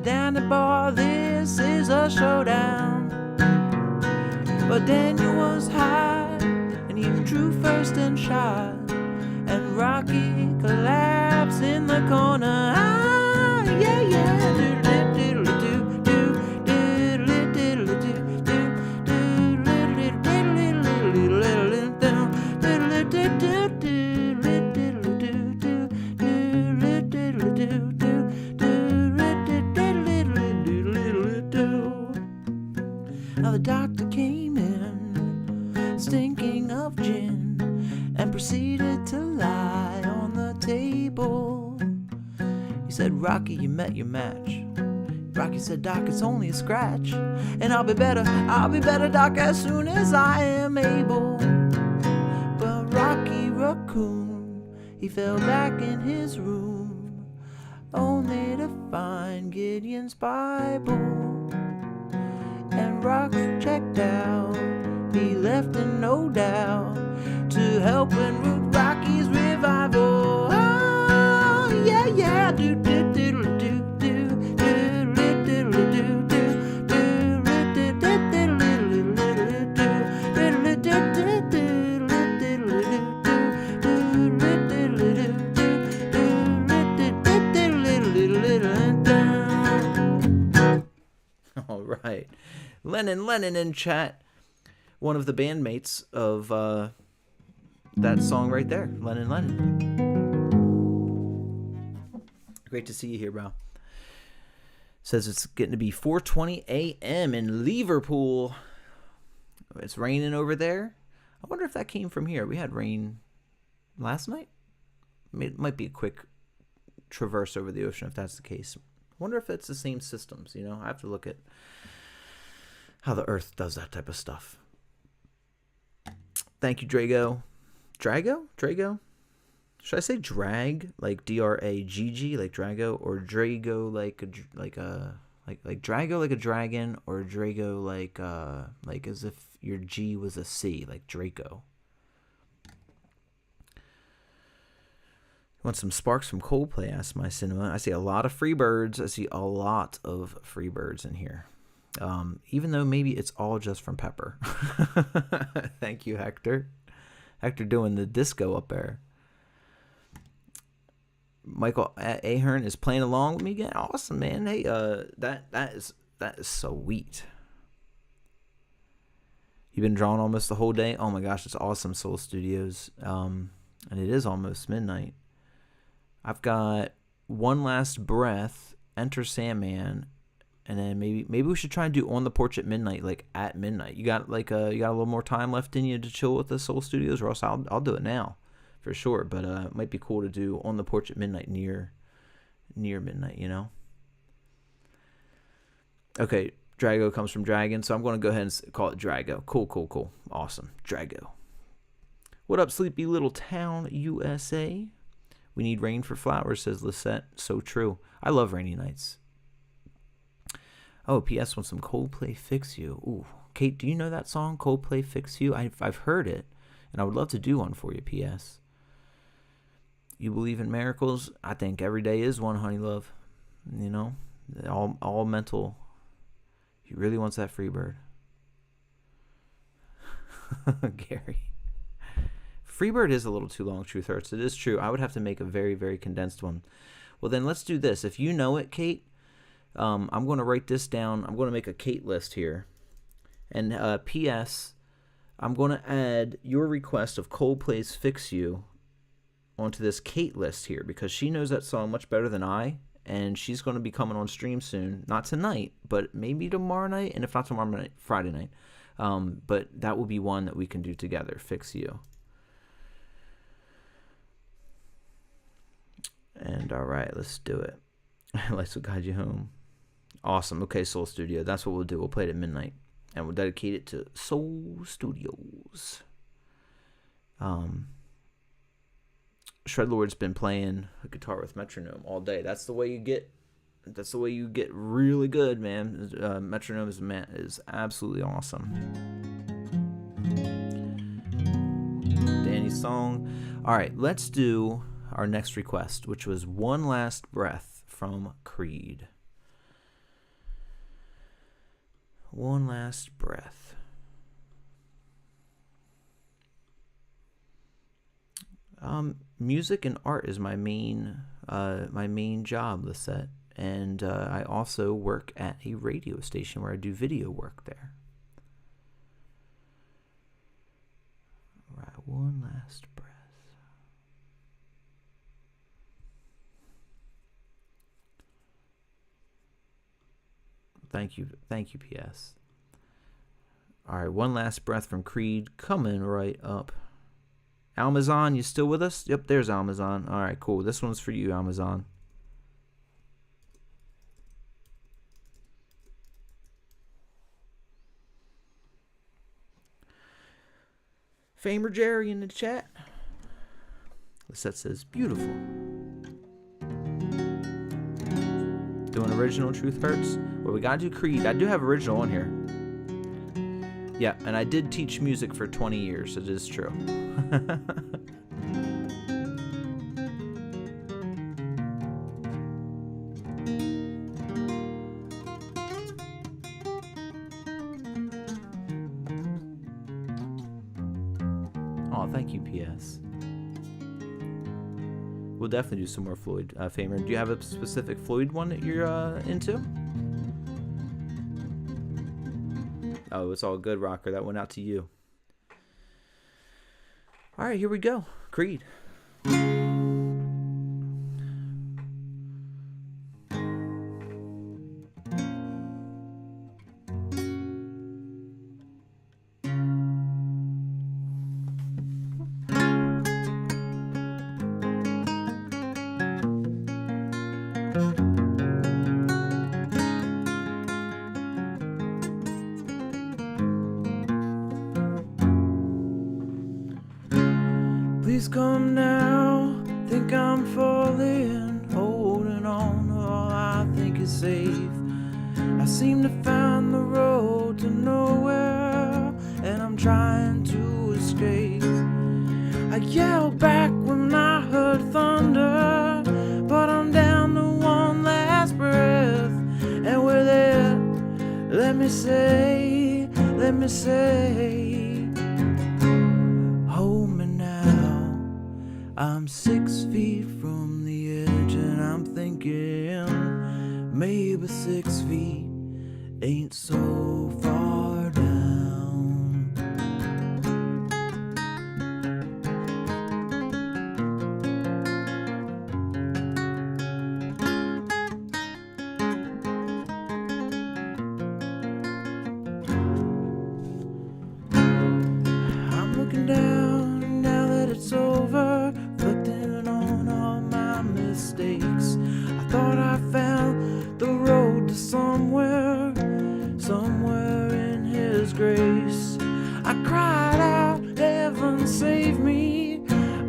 Danny boy, this is a showdown. But Daniel was high, and he drew first and shot, and Rocky collapsed in the corner. Ah, yeah, yeah. Now the doctor came in, stinking of gin, and proceeded to lie on the table. He said, Rocky, you met your match. Rocky said, Doc, it's only a scratch, and I'll be better, Doc, as soon as I am able. But Rocky Raccoon, he fell back in his room, only to find Gideon's Bible. And Rock checked out, he left in no doubt to help and root Rocky's revival. Oh, yeah, yeah, do do do do do do do do do do. All right. Lennon in chat. One of the bandmates of that song right there. Lennon. Great to see you here, bro. Says it's getting to be 4:20 a.m. in Liverpool. It's raining over there. I wonder if that came from here. We had rain last night. It might be a quick traverse over the ocean if that's the case. I wonder if it's the same systems, you know? I have to look at how the Earth does that type of stuff. Thank you, Drago. Drago? Should I say drag, like D-R-A-G-G, like Drago, or Drago like Drago like a dragon, or Drago like as if your G was a C, like Draco. Want some sparks from Coldplay? Asked my cinema. I see a lot of Freebirds. In here. Even though maybe it's all just from Pepper. Thank you, Hector. Hector doing the disco up there. Michael Ahern is playing along with me again. Awesome, man. Hey, that is sweet. You've been drawing almost the whole day. Oh my gosh, it's awesome, Soul Studios. And it is almost midnight. I've got One Last Breath, Enter Sandman, and then maybe we should try and do On the Porch at Midnight, like at midnight. You got a little more time left in you to chill with the Soul Studios, or else I'll do it now for sure. But it might be cool to do On the Porch at Midnight near midnight, you know. Okay, Drago comes from Dragon, so I'm going to go ahead and call it Drago. Cool, awesome, Drago. What up, sleepy little town, USA? We need rain for flowers, says Lisette. So true. I love rainy nights. Oh, P.S. wants some Coldplay Fix You. Ooh, Kate, do you know that song, Coldplay Fix You? I've heard it, and I would love to do one for you, P.S. You believe in miracles? I think every day is one, honey love. You know, all mental. He really wants that free bird. Gary. Freebird is a little too long, Truth Hurts. It is true. I would have to make a very, very condensed one. Well, then let's do this. If you know it, Kate, I'm going to write this down. I'm going to make a Kate list here. And P.S., I'm going to add your request of Coldplay's Fix You onto this Kate list here, because she knows that song much better than I, and she's going to be coming on stream soon. Not tonight, but maybe tomorrow night, and if not tomorrow night, Friday night. But that will be one that we can do together, Fix You. And all right, let's do it. Lights will guide you home. Awesome. Okay, Soul Studio. That's what we'll do. We'll play it at midnight, and we'll dedicate it to Soul Studios. Shredlord's been playing a guitar with metronome all day. That's the way you get. That's the way you get really good, man. Metronome is absolutely awesome. Danny's song. All right, let's do our next request, which was One Last Breath from Creed. One last breath. Music and art is my main job, Lisette, and I also work at a radio station where I do video work there. All right, one last breath. Thank you, PS. All right, one last breath from Creed coming right up. Almazon, you still with us? Yep, there's Almazon. All right, cool. This one's for you, Almazon. Famer Jerry in the chat. Lisette says, beautiful. Doing original Truth Hurts. Well, we gotta do Creed. I do have original on here. Yeah, and I did teach music for 20 years. It is true. Oh, thank you, PS. We'll definitely do some more Floyd, Famer. Do you have a specific Floyd one that you're into? Oh, it's all good, Rocker. That went out to you. All right, here we go. Creed. Please come now, think I'm falling, holding on, all I think is safe. I seem to find the road to nowhere, and I'm trying to escape. I yelled back when I heard thunder, but I'm down to one last breath, and with it, let me say, hold me now. I'm 6 feet from the edge and I'm thinking maybe 6 feet ain't so far down. I'm looking down now that it's over, reflecting on all my mistakes. I thought I found the road to somewhere in His grace. I cried out, heaven save me,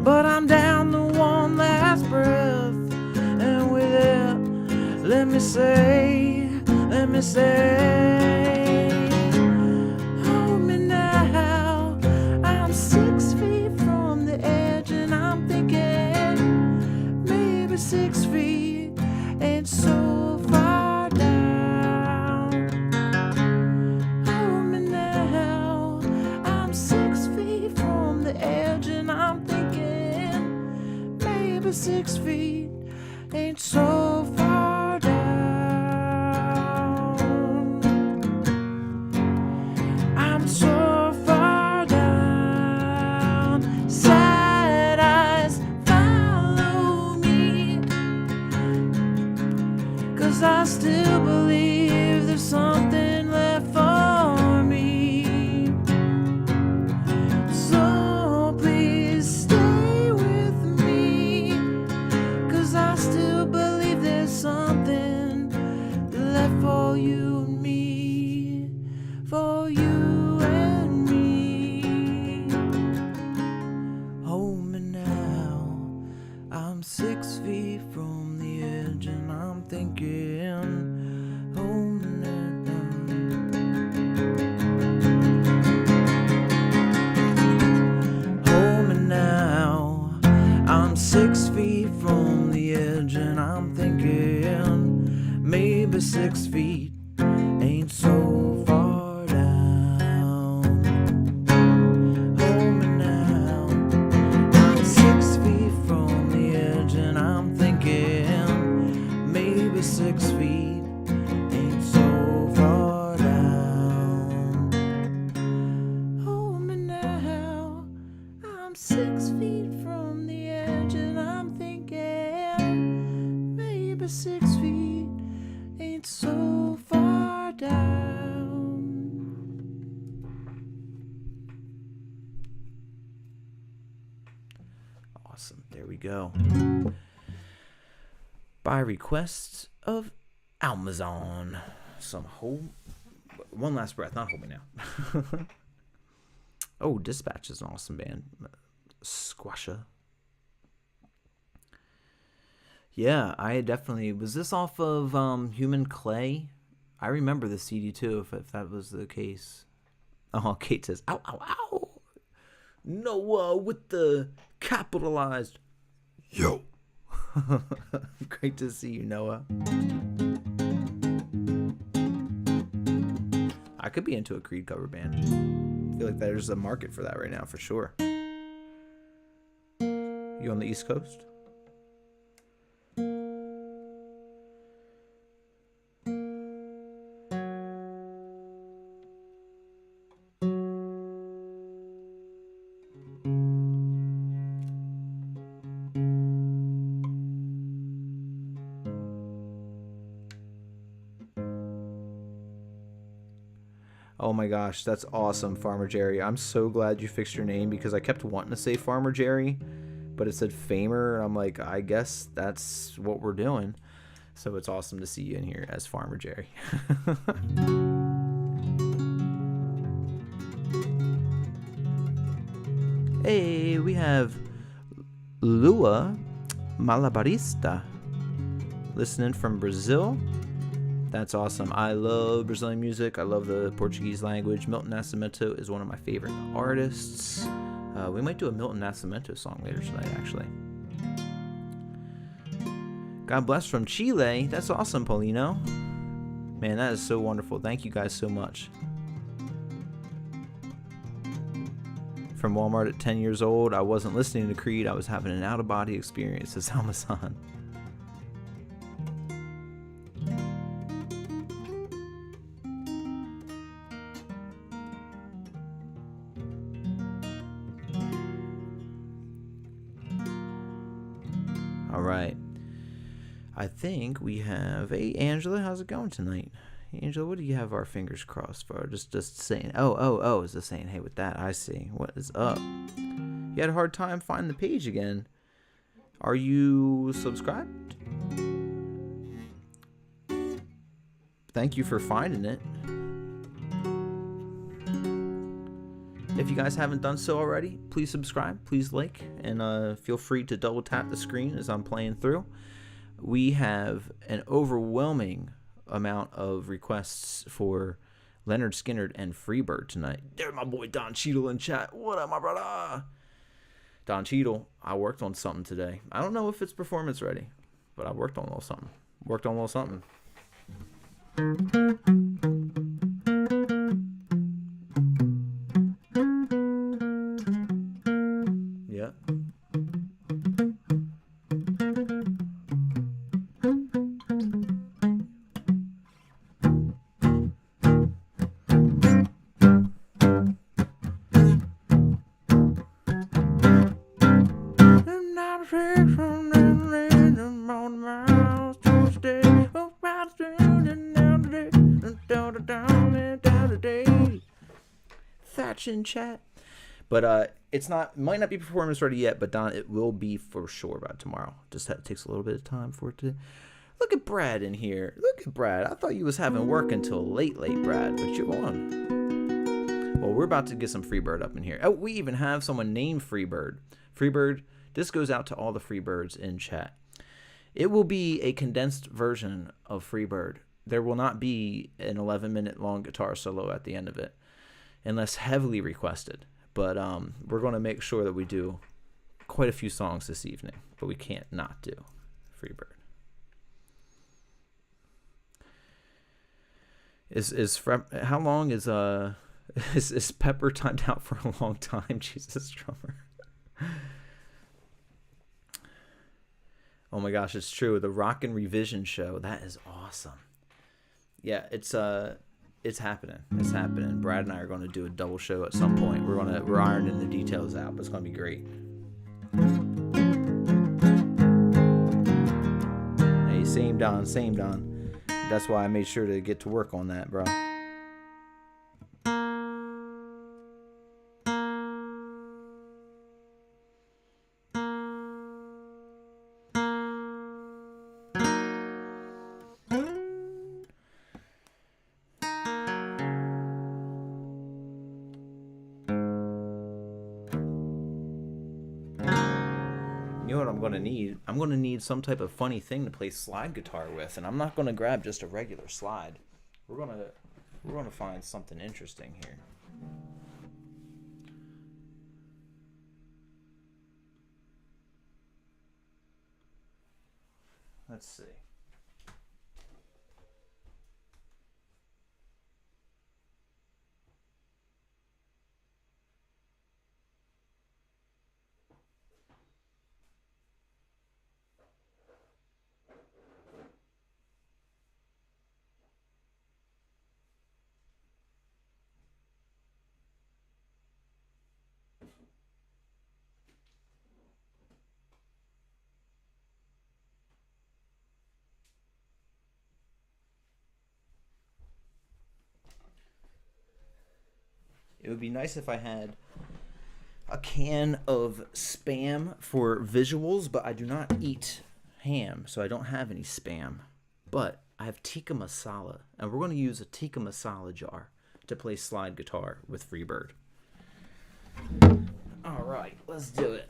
but I'm down to one last breath, and with it, let me say, hold me now. I'm 6 feet from the edge and I'm thinking maybe 6 feet ain't so far down. Hold me now. I'm 6 feet from the edge and I'm thinking maybe 6 feet ain't so far down. I'm so far down. Sad eyes follow me, 'cause I still believe there's something left for me. So please stay with me, 'cause I still believe there's something left for you and me, for you and me. Hold me now. I'm 6 feet from the edge and I'm thinking, hold me now. Hold me now. I'm 6 feet from the edge and I'm thinking maybe 6 feet ain't so far There we go. By request of Amazon. One last breath. Not hold me now. Oh, Dispatch is an awesome band. Squasha. Yeah, I definitely... Was this off of Human Clay? I remember the CD too, if that was the case. Oh, Kate says, ow, ow, ow. Noah with the capitalized yo. Great to see you, Noah. I could be into a Creed cover band. I feel like there's a market for that right now, for sure. You on the East Coast? Oh my gosh, that's awesome, Farmer Jerry. I'm so glad you fixed your name because I kept wanting to say Farmer Jerry, but it said Famer, and I'm like, I guess that's what we're doing. So it's awesome to see you in here as Farmer Jerry. Hey, we have Lua Malabarista listening from Brazil. That's awesome. I love Brazilian music. I love the Portuguese language. Milton Nascimento is one of my favorite artists. We might do a Milton Nascimento song later tonight, actually. God bless from Chile. That's awesome, Paulino. Man, that is so wonderful. Thank you guys so much. From Walmart at 10 years old, I wasn't listening to Creed. I was having an out-of-body experience, says Almasan. All right. I think we have... Hey, Angela, how's it going tonight? Angela, what do you have our fingers crossed for? Just saying... Oh, is just saying, hey, with that, I see. What is up? You had a hard time finding the page again. Are you subscribed? Thank you for finding it. If you guys haven't done so already, please subscribe, please like, and feel free to double tap the screen as I'm playing through. We have an overwhelming amount of requests for Leonard Skinner and Freebird tonight. There's my boy Don Cheadle in chat. What up, my brother? Don Cheadle, I worked on something today. I don't know if it's performance ready, but I worked on a little something. Yeah. Thatch in chat. But might not be performance ready yet, but Don, it will be for sure by tomorrow. Just takes a little bit of time for it to... Look at Brad in here. Look at Brad. I thought you was having work until late, Brad, but you're on. Well, we're about to get some Freebird up in here. Oh, we even have someone named Freebird. Freebird, this goes out to all the Freebirds in chat. It will be a condensed version of Freebird. There will not be an 11-minute long guitar solo at the end of it, unless heavily requested. But we're going to make sure that we do quite a few songs this evening, but we can't not do Freebird. How long is Pepper timed out for a long time? Jesus, drummer. Oh my gosh, it's true. The Rockin' Revision show, that is awesome. Yeah, it's happening. It's happening. Brad and I are going to do a double show at some point. We're ironing the details out, but it's going to be great. Hey, same Don. That's why I made sure to get to work on that, bro. know what I'm going to need? I'm going to need some type of funny thing to play slide guitar with, and I'm not going to grab just a regular slide. We're going to find something interesting here. Let's see. It would be nice if I had a can of Spam for visuals, but I do not eat ham, so I don't have any Spam. But I have tikka masala, and we're going to use a tikka masala jar to play slide guitar with Freebird. All right, let's do it.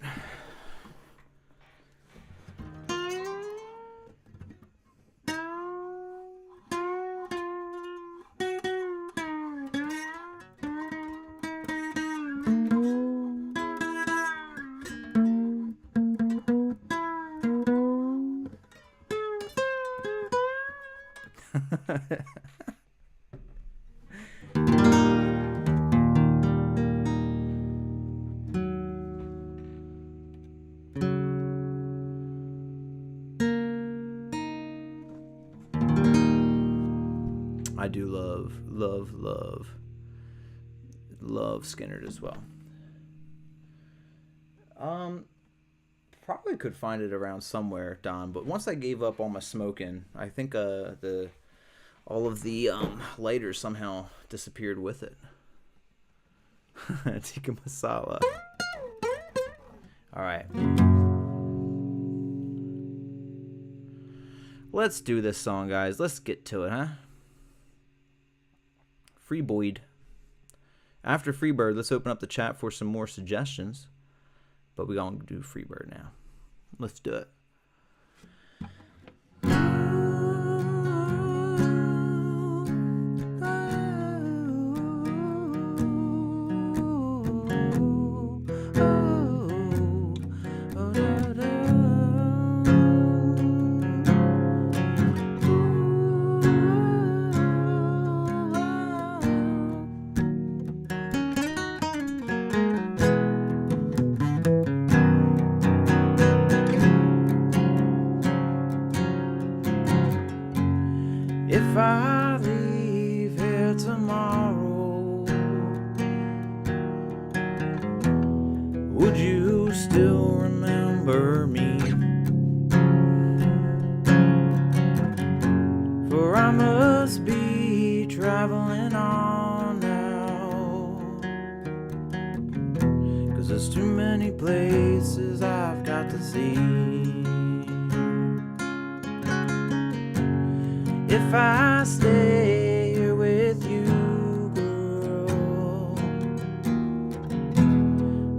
I do love Skynyrd as well. Probably could find it around somewhere, Don, but once I gave up all my smoking, I think all of the lighters somehow disappeared with it. Tikka masala. All right. Let's do this song, guys. Let's get to it, huh? Free Boyd. After Freebird, let's open up the chat for some more suggestions. But we're going to do Freebird now. Let's do it. If I leave here tomorrow, would you still remember me? For I must be traveling on now, 'cause there's too many places I've got to see. If I stay here with you, girl,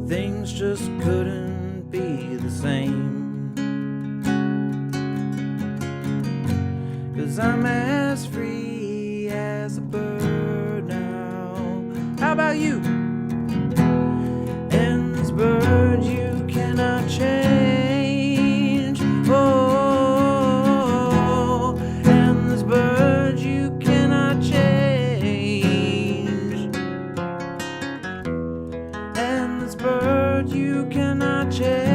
things just couldn't be the same. 'Cause I'm as free as a bird now. How about you? And this bird you cannot change. Oh, bird you cannot change, and this bird you cannot change.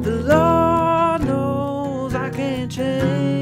The Lord knows I can't change.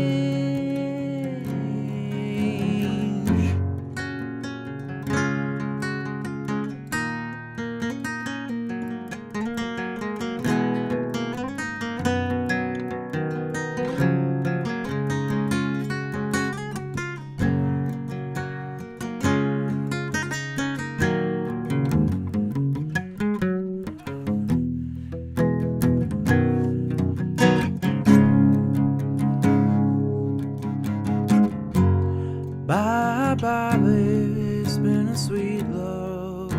Bye, baby, it's been a sweet love,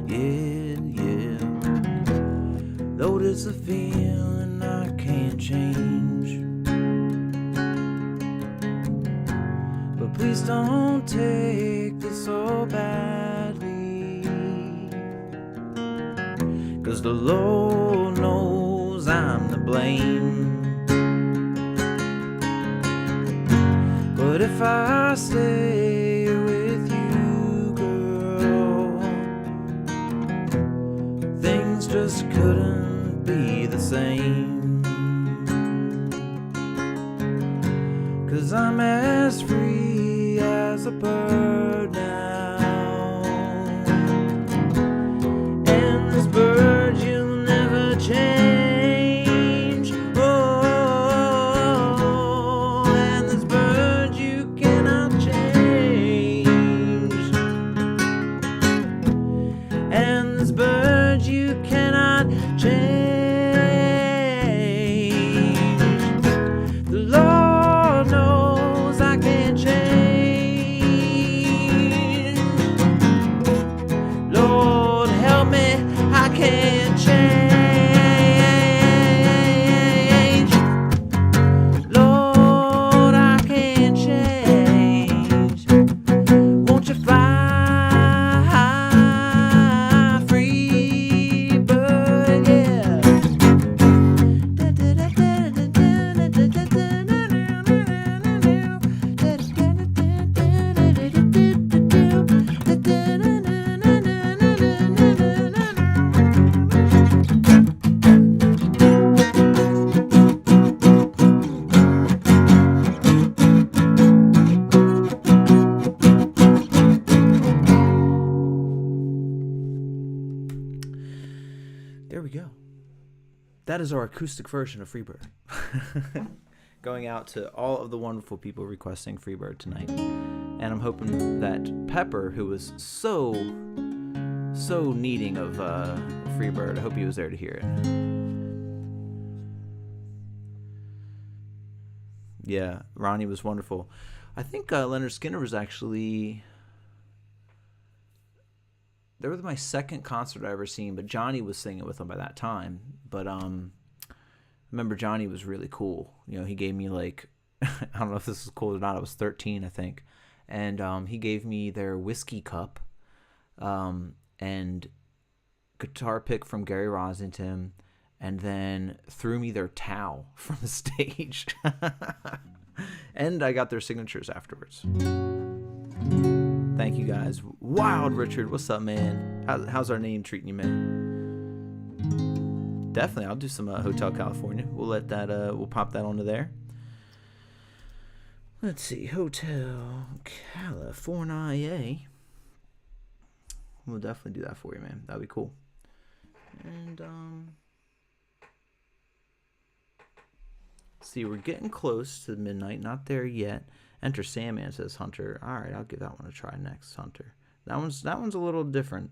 yeah, yeah. Lord, it's a feeling I can't change. But please don't take this so badly, 'cause the Lord knows I'm to blame. But if I stay with you, girl, things just couldn't be the same. 'Cause I'm as free as a bird now, and this bird you'll never change. Oh, and this bird you cannot change, and this bird you cannot change. The Lord knows I can't change. Lord, help me, I can't change. Lord, I can't change. Won't you fly free, bird, yeah. There we go. That is our acoustic version of Freebird. Going out to all of the wonderful people requesting Freebird tonight. And I'm hoping that Pepper, who was so needing of Freebird, I hope he was there to hear it. Yeah, Ronnie was wonderful. I think Leonard Skinner was actually... They were my second concert I ever seen, but Johnny was singing with them by that time. But I remember Johnny was really cool. You know, he gave me like, I don't know if this is cool or not. I was 13, I think. And he gave me their whiskey cup and guitar pick from Gary Rosington, and then threw me their towel from the stage. And I got their signatures afterwards. Thank you guys. Wild Richard, what's up, man? How's our name treating you, man? Definitely, I'll do some Hotel California. We'll let that. We'll pop that onto there. Let's see, Hotel California. We'll definitely do that for you, man. That'd be cool. And see, we're getting close to midnight. Not there yet. Enter Sandman, says Hunter. All right, I'll give that one a try next, Hunter. That one's a little different.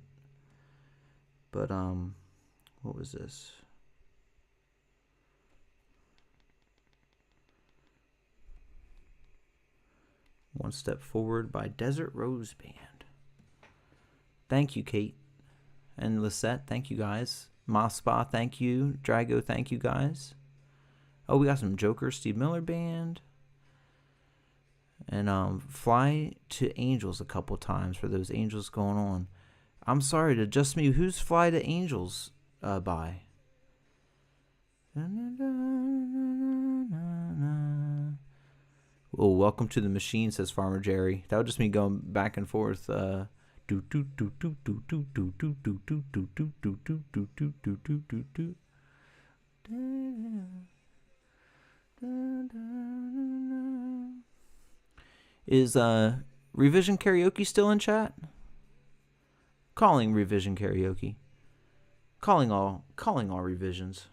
But what was this? One Step Forward by Desert Rose Band. Thank you, Kate and Lisette. Thank you, guys. Mospa, thank you. Drago, thank you, guys. Oh, we got some Joker, Steve Miller Band. And Fly to Angels a couple times for those Angels going on. I'm sorry to just me. Who's Fly to Angels by? Oh, Welcome to the Machine, says Farmer Jerry. That would just me going back and forth. Is Revision Karaoke still in chat? Calling Revision Karaoke. Calling all revisions.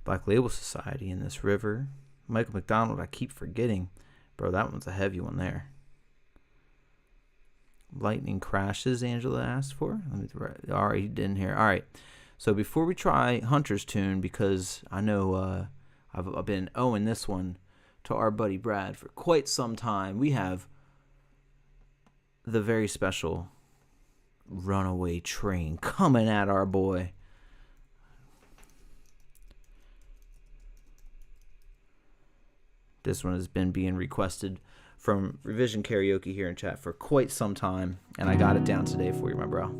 Black Label Society in this river. Michael McDonald, I keep forgetting. Bro, that one's a heavy one there. Lightning Crashes, Angela asked for. All right, he didn't hear. All right. So before we try Hunter's tune, because I know I've been owing this one to our buddy Brad for quite some time, we have the very special Runaway Train coming at our boy. This one has been being requested from Revision Karaoke here in chat for quite some time, and I got it down today for you, my bro.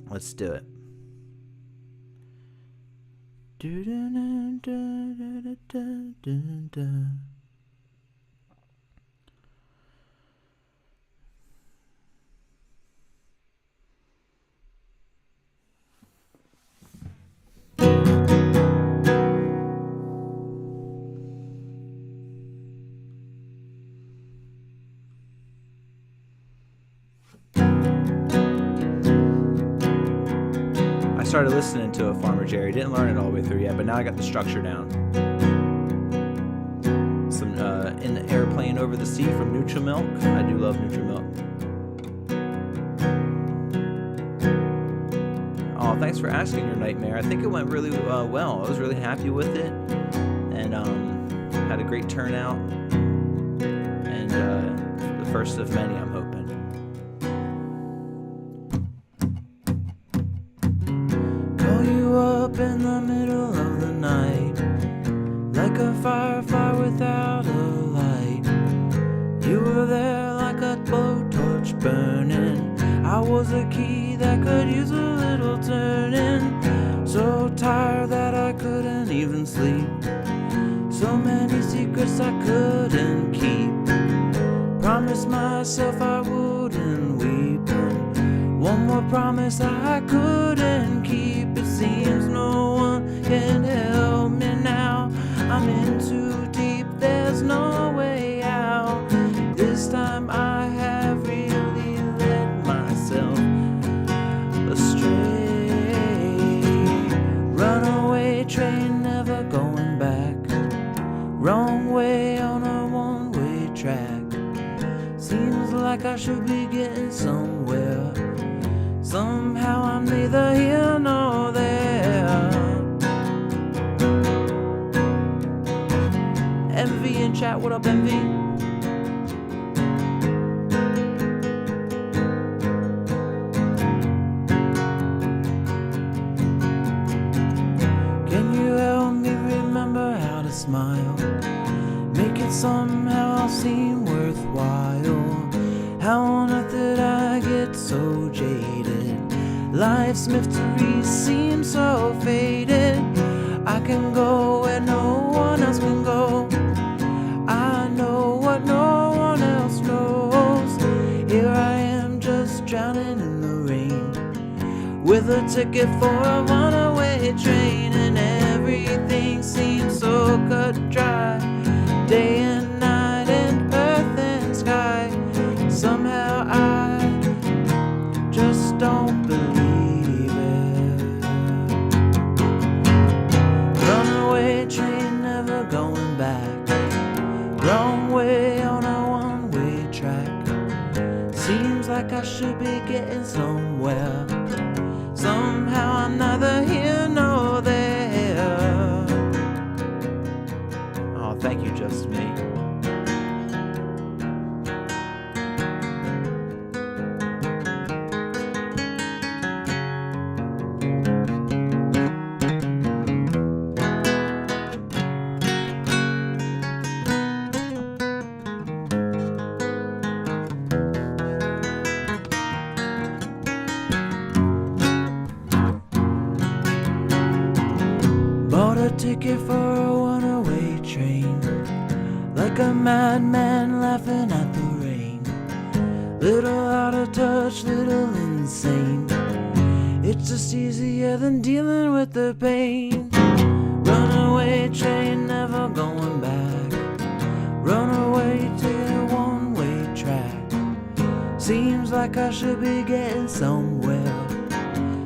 Let's do it. I started listening to it, Farmer Jerry. Didn't learn it all the way through yet, but now I got the structure down. Some In the Airplane Over the Sea from Nutrimilk. I do love Nutrimilk. Oh, thanks for asking your nightmare. I think it went really well. I was really happy with it, and had a great turnout, and the first of many, I'm hoping. Up in the middle of the night, like a firefly without a light. You were there like a blowtorch burning. I was a key that could use a little turning. So tired that I couldn't even sleep. So many secrets I couldn't keep. Promised myself I wouldn't weep. One more promise I couldn't keep. It seems no one can help me now. I'm in too deep, there's no way out. This time I have really led myself astray. Runaway train, never going back. Wrong way on a one-way track. Seems like I should be getting somewhere. Somehow I'm neither here nor there. Envy in chat, what up, Envy? Can you help me remember how to smile? Make it somehow seem worthwhile. How on earth did I get so jaded? Life's mysteries seem so faded. I can go where no one else can go. I know what no one else knows. Here I am just drowning in the rain, with a ticket for a runaway train. And everything seems so cut dry, day and night and earth and sky. Somehow I just don't believe it. Runaway train, never going back. Wrong way on a one-way track. Seems like I should be getting somewhere. Somehow I'm neither here nor there. Oh, thank you, Just Me. Ticket for a runaway train, like a madman laughing at the rain. Little out of touch, little insane. It's just easier than dealing with the pain. Runaway train, never going back. Runaway to a one-way track. Seems like I should be getting somewhere.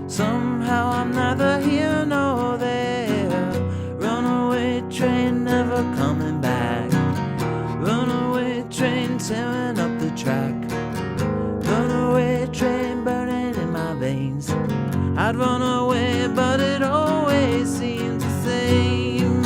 Somehow I'm neither here nor there. Runaway train, never coming back. Runaway train, tearing up the track. Runaway train, burning in my veins. I'd run away, but it always seems the same.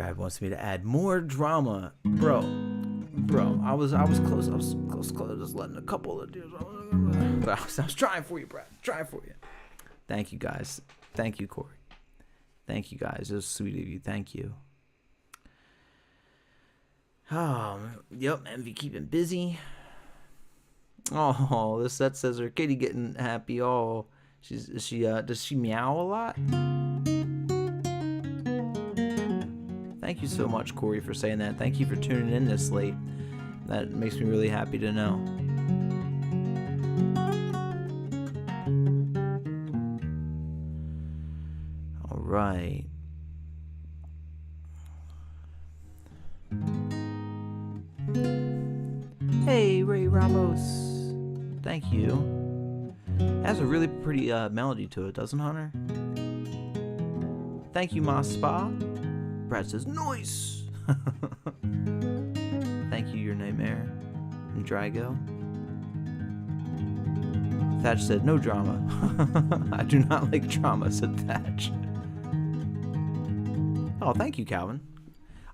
Brad wants me to add more drama, bro. I was close. I was close. Just letting a couple of dudes. But I was trying for you, Brad. Trying for you. Thank you guys. Thank you, Corey. Thank you guys. It was sweet of you. Thank you. Oh, yep. Envy keeping busy. Oh, this set says her kitty getting happy. Oh, does she meow a lot? Thank you so much, Corey, for saying that. Thank you for tuning in this late. That makes me really happy to know. All right. Hey, Ray Ramos. Thank you. It has a really pretty melody to it, doesn't Hunter? Thank you, Ma Spa. Brad says, nice. Thank you, Your Nightmare. And Drago. Thatch said, no drama. I do not like drama, said Thatch. Oh, thank you, Calvin.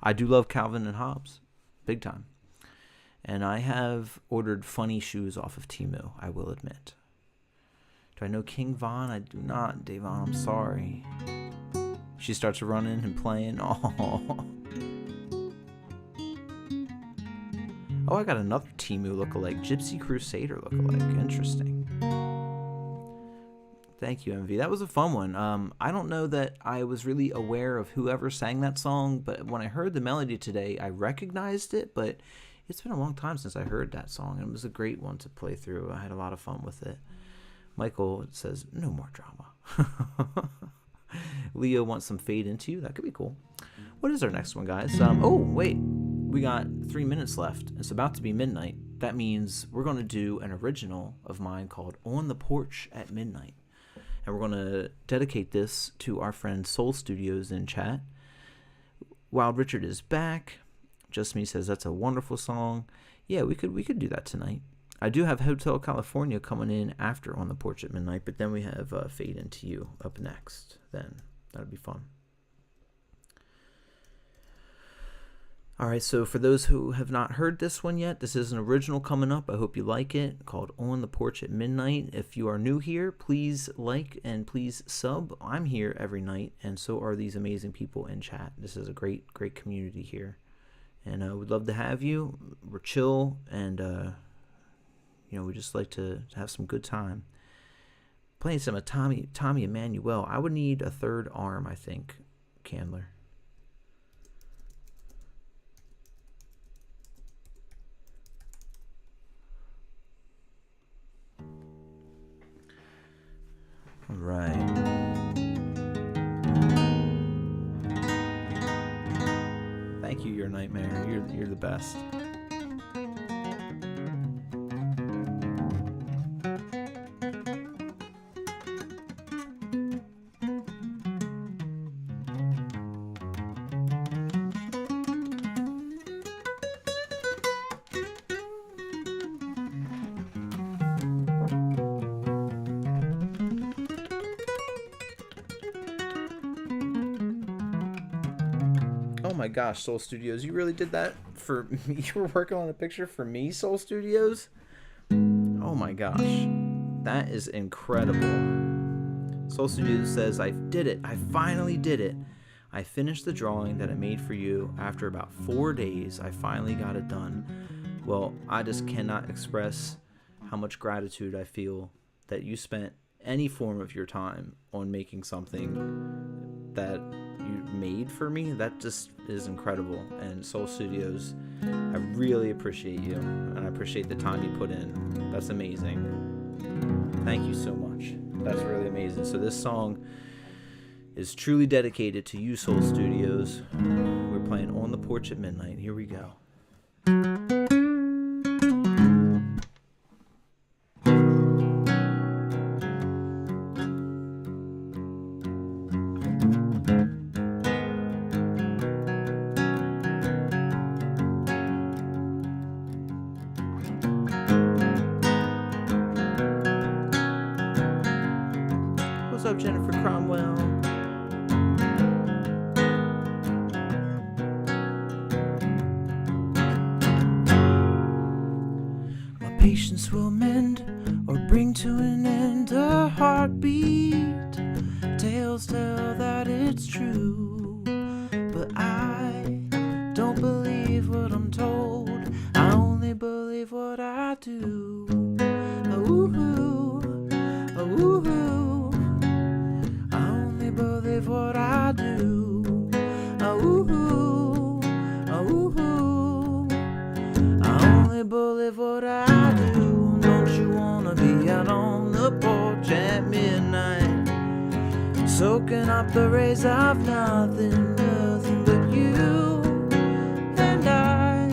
I do love Calvin and Hobbes. Big time. And I have ordered funny shoes off of Temu, I will admit. Do I know King Von? I do not, Davon. I'm sorry. She starts running and playing. Oh. Oh, I got another Temu lookalike. Gypsy Crusader lookalike. Interesting. Thank you, MV. That was a fun one. I don't know that I was really aware of whoever sang that song, but when I heard the melody today, I recognized it, but it's been a long time since I heard that song, and it was a great one to play through. I had a lot of fun with it. Michael says, no more drama. Leo wants some Fade Into You. That could be cool. What is our next one, guys? Oh, wait. We got 3 minutes left. It's about to be midnight. That means we're going to do an original of mine called On the Porch at Midnight. And we're going to dedicate this to our friend Soul Studios in chat. Wild Richard is back. Just Me says that's a wonderful song. Yeah, we could do that tonight. I do have Hotel California coming in after On the Porch at Midnight, but then we have Fade Into You up next. Then that'll be fun. All right, so for those who have not heard this one yet, this is an original coming up. I hope you like it, called On the Porch at Midnight. If you are new here, please like and please sub. I'm here every night, and so are these amazing people in chat. This is a great community here, and we'd love to have you. We're chill, and we just like to have some good time. Playing some of Tommy Emmanuel. I would need a third arm, I think, Candler. All right. Thank you, Your Nightmare. You're the best. Oh my gosh, Soul Studios, you really did that for me? You were working on a picture for me, Soul Studios? Oh my gosh, that is incredible. Soul Studios says, I did it. I finally did it. I finished the drawing that I made for you after about 4 days. I finally got it done. Well, I just cannot express how much gratitude I feel that you spent any form of your time on making something that you made for me. That just is incredible. And Soul Studios, I really appreciate you, and I appreciate the time you put in. That's amazing. Thank you so much. That's really amazing. So this song is truly dedicated to you, Soul Studios. We're playing On the Porch at Midnight. Here we go. What's up, Jennifer Cromwell? patience will mend or bring to an end a heartbeat. Tales tell that it's true, but I don't believe what I'm told. I only believe what I do. Ooh, ooh, I only believe what I do. Ooh, ooh, I only believe what I do. Don't you wanna be out on the porch at midnight, soaking up the rays of nothing, nothing but you and I.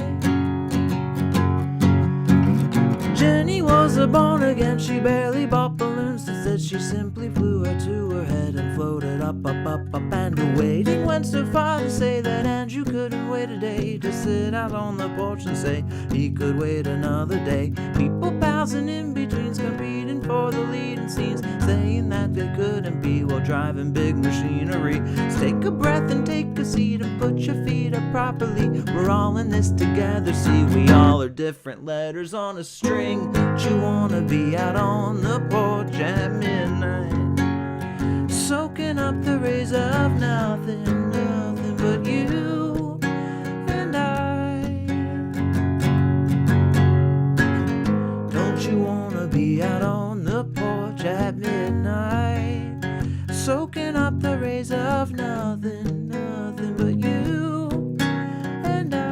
Jenny was a born again, she barely bought balloons. Instead she simply flew her to her head and floated up, up, up, up and away. Waiting went so far to say that Andrew couldn't wait a day to sit out on the porch and say he could wait another day. People passing in betweens, competing for the leading scenes, saying that they couldn't be while driving big machinery. So take a breath and take a seat and put your feet up properly. We're all in this together, see, we all are different letters on a string. Don't you wanna be out on the porch at midnight, soaking up the rays of nothing, nothing but you and I. Don't you wanna be out on the porch at midnight, soaking up the rays of nothing, nothing but you and I.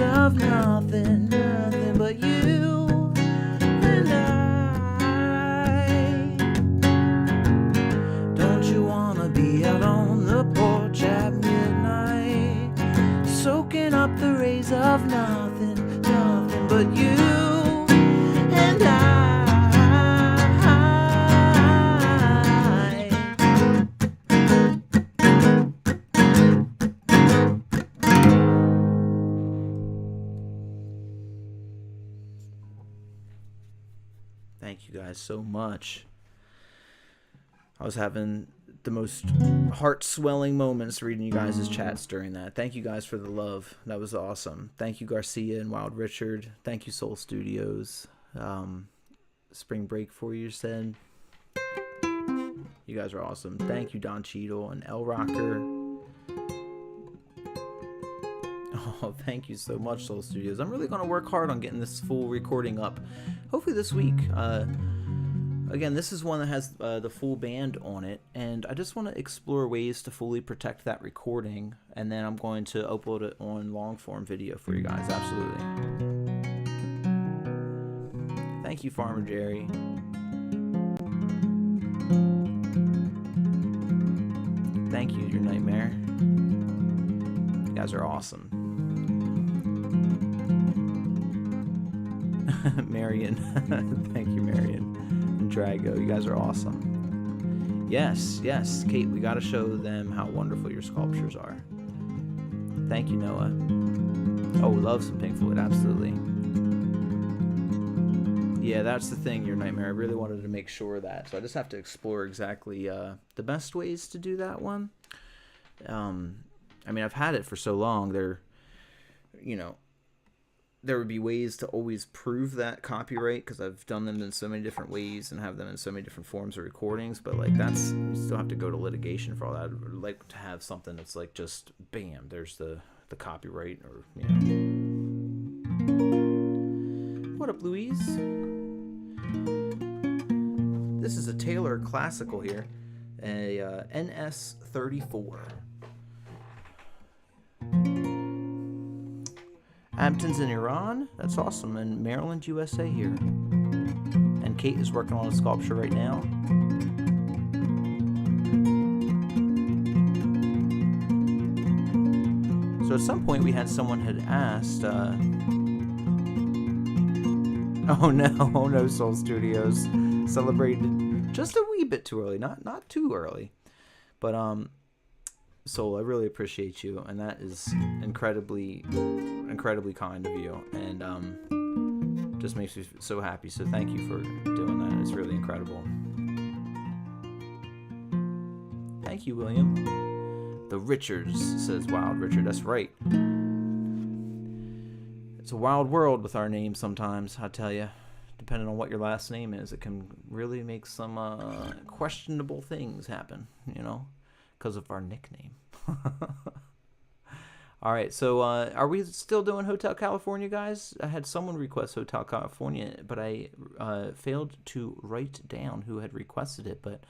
Of nothing, nothing but you and I. Don't you wanna be out on the porch at midnight, soaking up the rays of nothing, nothing but you and I. Thank you guys so much. I was having the most heart-swelling moments reading you guys' chats during that. Thank you guys for the love. That was awesome. Thank you, Garcia and Wild Richard. Thank you, Soul Studios. Spring Break for you said. You guys are awesome. Thank you, Don Cheadle and El Rocker. Oh, thank you so much, Soul Studios. I'm really going to work hard on getting this full recording up. Hopefully this week. Again, this is one that has the full band on it, and I just want to explore ways to fully protect that recording, and then I'm going to upload it on long-form video for you guys. Absolutely. Thank you, Farmer Jerry. Thank you, Your Nightmare. You guys are awesome. Marion. Thank you, Marion. And Drago, you guys are awesome. Yes, yes, Kate, we got to show them how wonderful your sculptures are. Thank you, Noah. Oh, love some Pink Floyd, absolutely. Yeah, that's the thing, Your Nightmare. I really wanted to make sure of that, so I just have to explore exactly the best ways to do that one. I mean, I've had it for so long. There would be ways to always prove that copyright because I've done them in so many different ways and have them in so many different forms of recordings. But like you still have to go to litigation for all that. I'd like to have something that's like just bam, there's the copyright, or What up, Louise? This is a Taylor Classical here, a NS34. Hampton's in Iran. That's awesome. And Maryland, USA here. And Kate is working on a sculpture right now. So at some point we had someone had asked, oh no, Soul Studios celebrated just a wee bit too early. Not too early. But Soul, I really appreciate you, and that is incredibly kind of you, and just makes me so happy. So thank you for doing that. It's really incredible. Thank you, William. The Richards says Wild Richard. That's right. It's a wild world with our names sometimes, I tell you. Depending on what your last name is, it can really make some questionable things happen, because of our nickname. All right, so are we still doing Hotel California, guys? I had someone request Hotel California, but I failed to write down who had requested it. But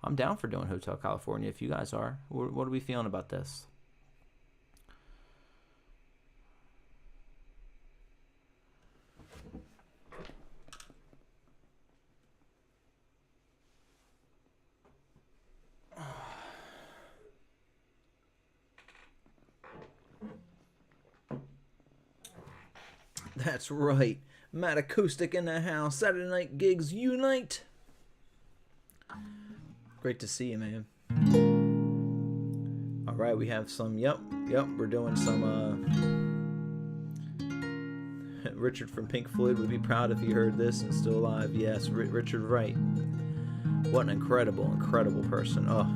I'm down for doing Hotel California if you guys are. What are we feeling about this? That's right. Matt Acoustic in the house. Saturday night gigs unite. Great to see you, man. All right, we have some. Yep. We're doing some. Richard from Pink Floyd would be proud if he heard this and still alive. Yes, Richard Wright. What an incredible person. Oh.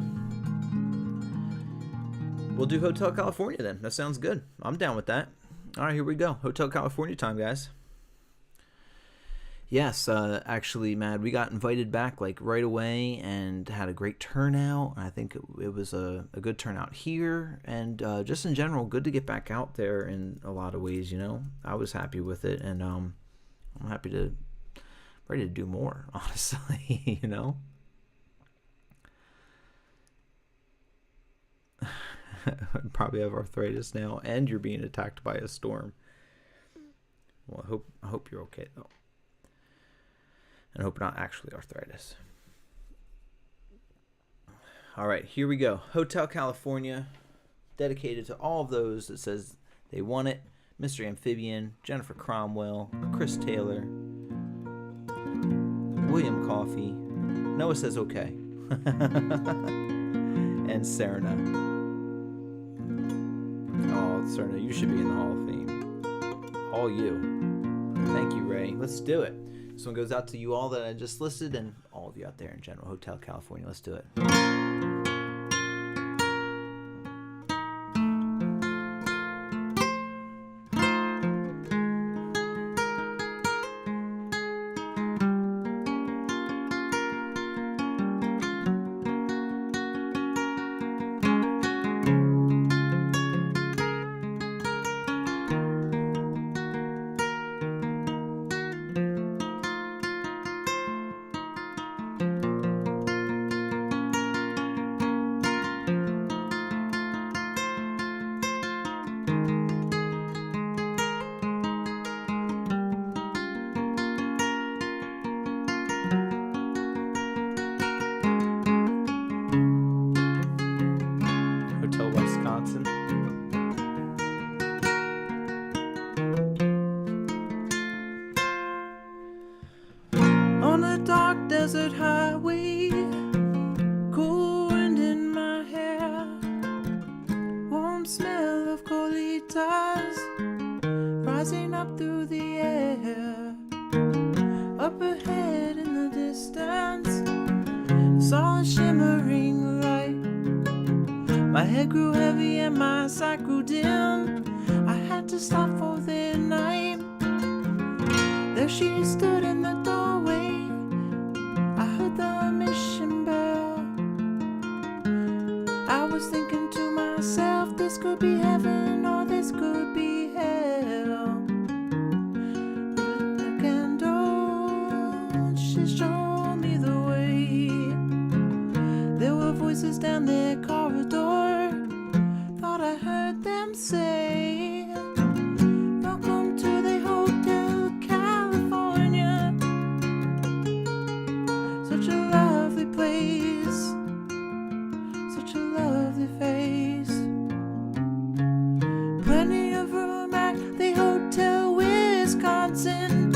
We'll do Hotel California then. That sounds good. I'm down with that. All right, here we go. Hotel California time, guys. Yes, actually, Mad, we got invited back like right away and had a great turnout. I think it was a good turnout here, and just in general, good to get back out there in a lot of ways. I was happy with it, and I'm ready to do more. Honestly, I'd probably have arthritis now, and you're being attacked by a storm. Well, I hope you're okay though, and I hope not actually arthritis. All right, here we go. Hotel California, dedicated to all of those that says they want it. Mystery Amphibian, Jennifer Cromwell, Chris Taylor, William Coffey, Noah says okay, and Serena. Oh, Serena, you should be in the Hall of Fame. All you. Thank you, Ray. Let's do it. This one goes out to you all that I just listed and all of you out there in general. Hotel California. Let's do it. Desert highway, cool wind in my hair, warm smell of colitas rising up through the air. Up ahead in the distance, saw a shimmering light. My head grew heavy and my sight grew dim. I had to stop for the night. There she stood in the doorway. I heard the mission bell. I was thinking to myself, this could be heaven or this could be hell. The candle, she showed me the way. There were voices down the corridor. Thought I heard them say, welcome to the Hotel California. Such a lovely place, such a lovely face. Plenty of room at the Hotel Wisconsin.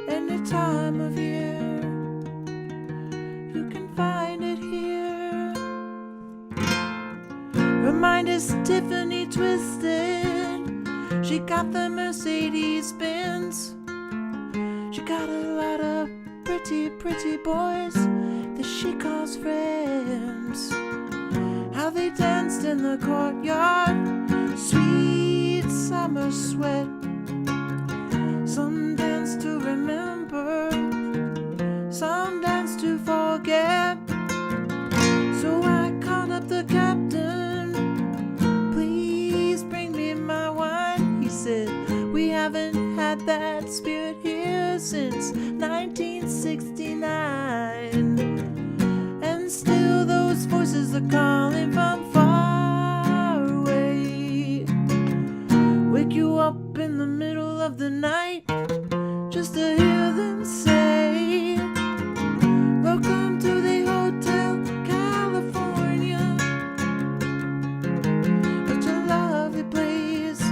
Any time of year, you can find it here. Her mind is Tiffany twisted. She got the Mercedes Benz. She got a lot of pretty, pretty boys that she calls friends. How they danced in the courtyard, sweet summer sweat. Some dance to remember, some dance to forget. So I called up the captain, please bring me my wine. He said, we haven't had that spirit here since 1969. And still those voices are calling from far away. Wake you up in the middle of the night just to hear them say, welcome to the Hotel California. Such a lovely place,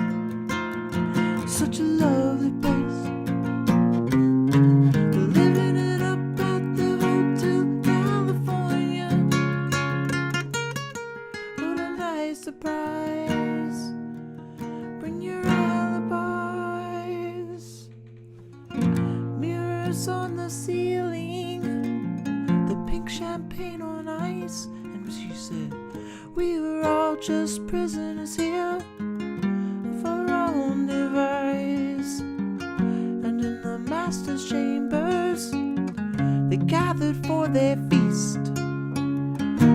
such a lovely place. We're living it up at the Hotel California. What a nice surprise. Bring your alibis. Mirrors on the ceiling, the pink champagne on ice. And she said, we were all just prisoners here of our own device. And in the master's chambers, they gathered for their feast.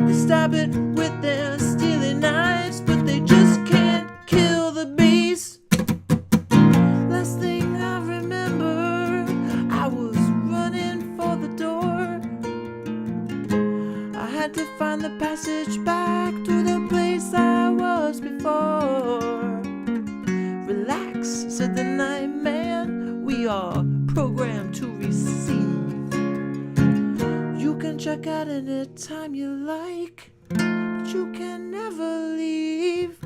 They stab it with their steely knives, but they just can't kill the beast. Last thing I remember, I was running for the door. I had to find the passage back to the place I was before. Relax, said the night man, we are programmed to receive. You can check out any time you like, but you can never leave.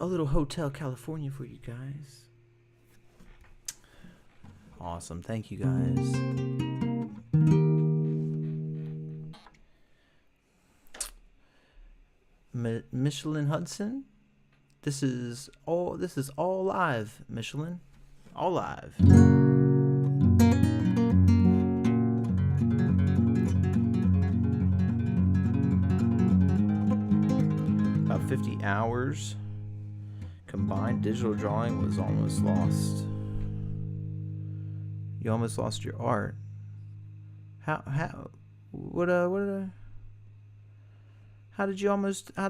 A little Hotel California for you guys. Awesome. Thank you guys. Michelin Hudson. This is all live, Michelin. All live. About 50 hours. Combined digital drawing was almost lost. You almost lost your art. How How'd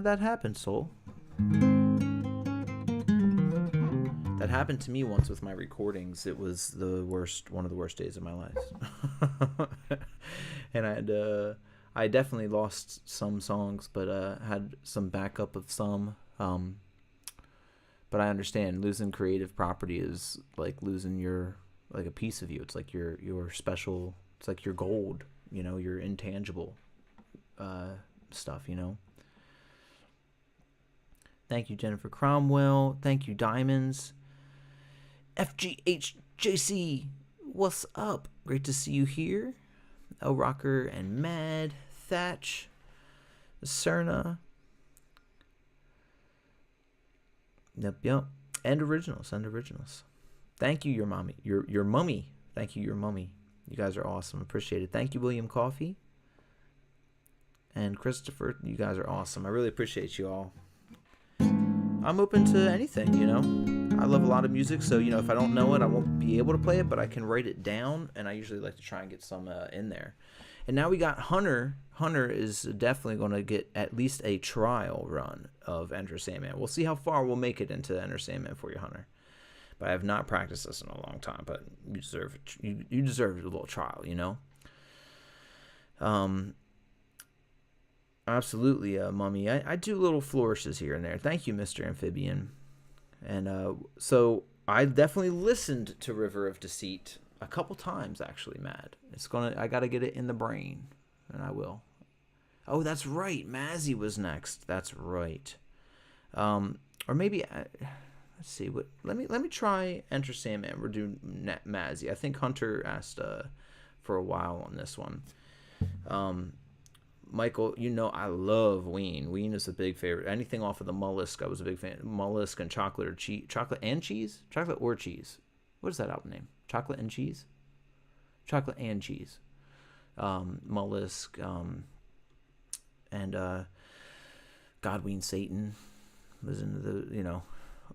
that happen, Soul? That happened to me once with my recordings. It was one of the worst days of my life. And I definitely lost some songs, but had some backup of some. But I understand losing creative property is like losing a piece of you. It's like your special. It's like your gold. Your intangible stuff. Thank you, Jennifer Cromwell. Thank you, Diamonds. FGHJC, what's up? Great to see you here. El Rocker and Mad, Thatch, Cerna. Yep. And originals. Thank you, your mommy. Your mummy. Thank you, your mummy. You guys are awesome. Appreciate it. Thank you, William Coffee. And Christopher, you guys are awesome. I really appreciate you all. I'm open to anything, I love a lot of music, so, if I don't know it, I won't be able to play it, but I can write it down, and I usually like to try and get some in there. And now we got Hunter. Hunter is definitely going to get at least a trial run of Enter Sandman. We'll see how far we'll make it into Enter Sandman for you, Hunter. But I have not practiced this in a long time, but you deserve a little trial, Absolutely, Mummy. I do little flourishes here and there. Thank you, Mr. Amphibian. And so I definitely listened to River of Deceit a couple times, actually, Mad. I got to get it in the brain, and I will. Oh, that's right. Mazzy was next. That's right. Or maybe let's see. Let me try Enter Sandman. We're doing Mazzy. I think Hunter asked for a while on this one. Michael, I love Ween. Ween is a big favorite. Anything off of the Mollusk, I was a big fan. Mollusk and Chocolate or Cheese. Chocolate and Cheese? Chocolate or Cheese. What is that album name? Chocolate and Cheese? Chocolate and Cheese. Mollusk. And God, Ween Satan was into the,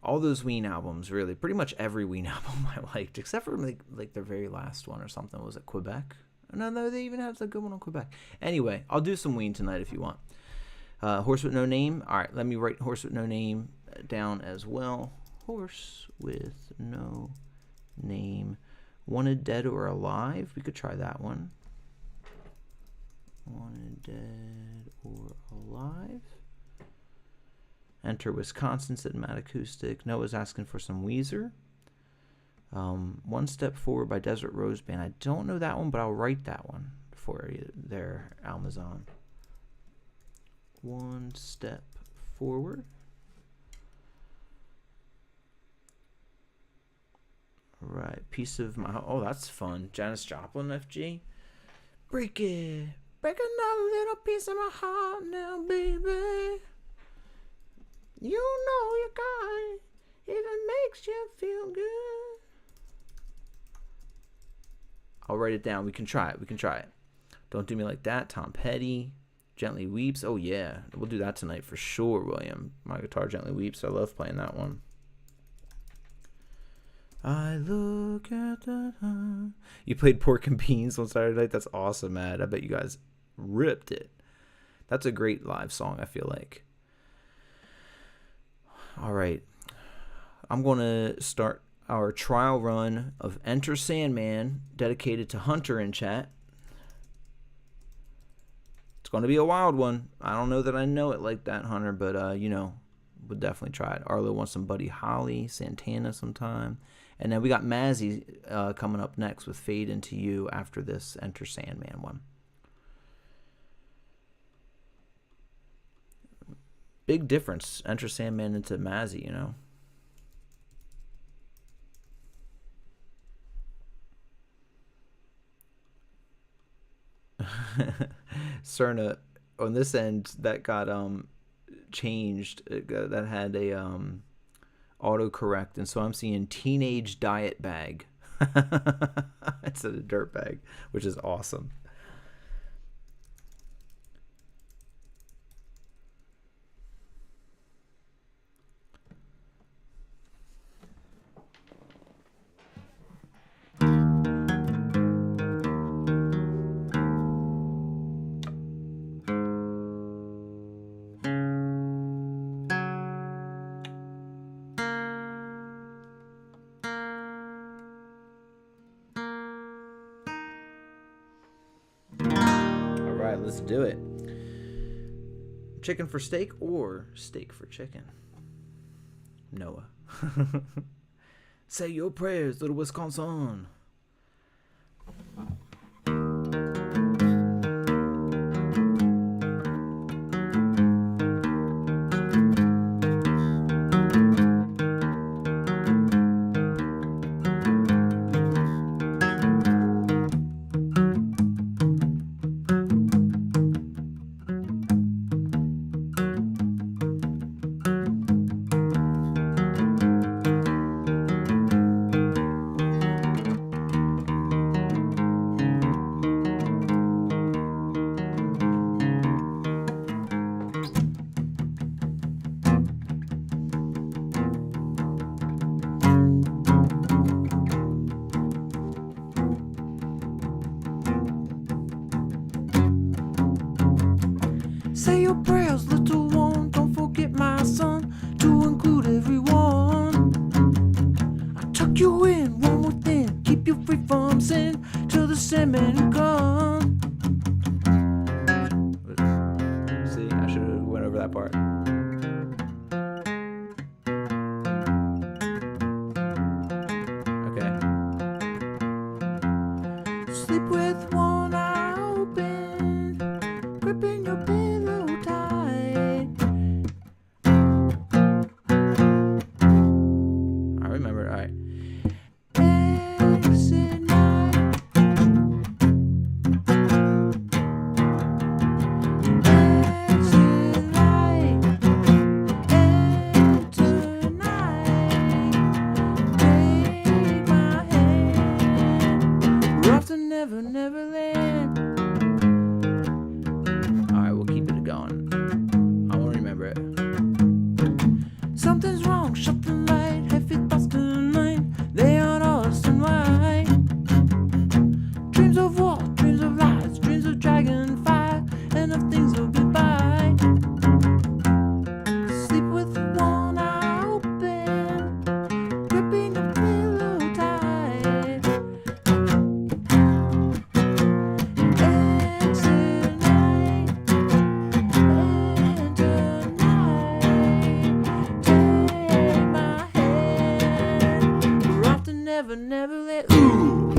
all those Ween albums, really. Pretty much every Ween album I liked, except for like their very last one or something. Was it Quebec? No, they even have a good one on Quebec. Anyway, I'll do some Ween tonight if you want. Horse with No Name. All right, let me write Horse with No Name down as well. Horse with No Name. Wanted Dead or Alive. We could try that one. Wanted Dead or Alive. Enter Wisconsin, said Mad Acoustic. Noah's asking for some Weezer. One Step Forward by Desert Rose Band. I don't know that one, but I'll write that one for you there, Amazon. One Step Forward. All right. Piece of My... Oh, that's fun. Janis Joplin, FG. Break it. Break another little piece of my heart now, baby. You know you got it if it makes you feel good. I'll write it down. We can try it. Don't Do Me Like That. Tom Petty. Gently Weeps. Oh, yeah. We'll do that tonight for sure, William. My Guitar Gently Weeps. I love playing that one. I look at the... You played Pork and Beans on Saturday night? That's awesome, Matt. I bet you guys ripped it. That's a great live song, I feel like. All right. I'm going to start our trial run of Enter Sandman, dedicated to Hunter in chat. It's going to be a wild one. I don't know that I know it like that, Hunter, but, we'll definitely try it. Arlo wants some Buddy Holly, Santana sometime. And then we got Mazzy coming up next with Fade Into You after this Enter Sandman one. Big difference, Enter Sandman into Mazzy, Cerna on this end that got changed, that had a autocorrect, and so I'm seeing Teenage Diet Bag instead of Dirt Bag, which is awesome. let's do it. Chicken for steak or steak for chicken? Noah. Say your prayers, little Wisconsin. Say your prayers, little one, don't forget my son, to include everyone. I tuck you in, one within, keep you free from sin, till the Sandman come. See, I should have went over that part. Okay. Sleep with one eye open, gripping your pillow tight. I remember it. All right. Exit night. Exit light. Enter night. Take my hand. We're off to never, never land. All right, we'll keep it going. I won't remember it. Something's wrong, shut the light. Heavy thoughts tonight, they aren't us and white. Dreams of war, dreams of lies, dreams of dragon fire, and of things will be by. Sleep with one eye open, gripping your pillow tight. Exit night, enter night. Take my hand, we're off to never, never let. Ooh.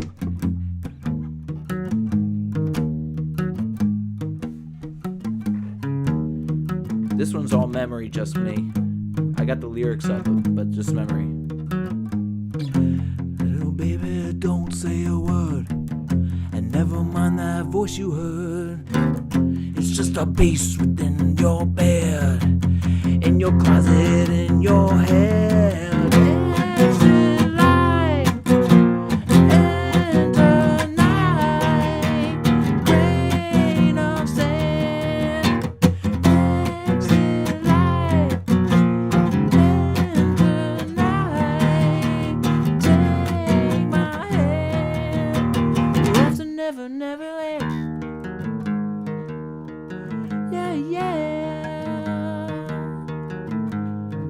This one's all memory, just me. I got the lyrics up, but just memory. Little baby, don't say a word, and never mind that voice you heard. It's just a bass within your bed, in your closet, in your head. Exit light, enter night, grain of sand. Exit light, enter night, take my hand. We're off to never, never land. Yeah, yeah.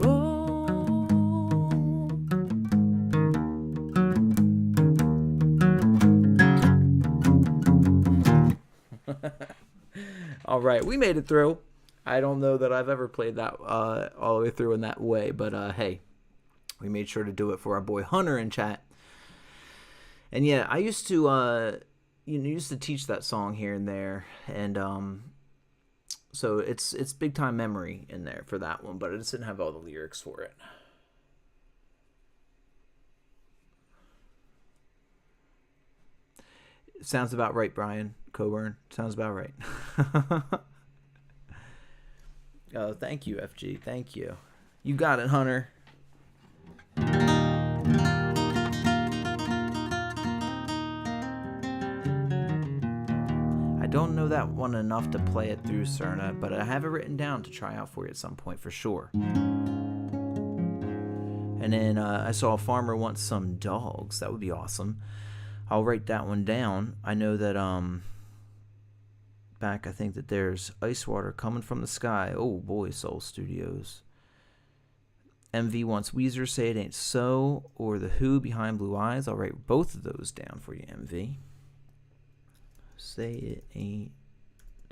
Oh. All right, we made it through. I don't know that I've ever played that all the way through in that way, but hey, we made sure to do it for our boy Hunter in chat. And yeah, I used to used to teach that song here and there, and so it's big time memory in there for that one, but I just didn't have all the lyrics for it. Sounds about right, Brian Coburn. Sounds about right. Oh, thank you, FG. Thank you. You got it, Hunter. I don't know that one enough to play it through, Cerna, but I have it written down to try out for you at some point for sure. And then I saw a farmer wants some dogs. That would be awesome. I'll write that one down. I know that back I think that there's ice water coming from the sky. Oh boy, Soul Studios. MV wants Weezer Say It Ain't So, or The Who Behind Blue Eyes. I'll write both of those down for you, MV. Say it ain't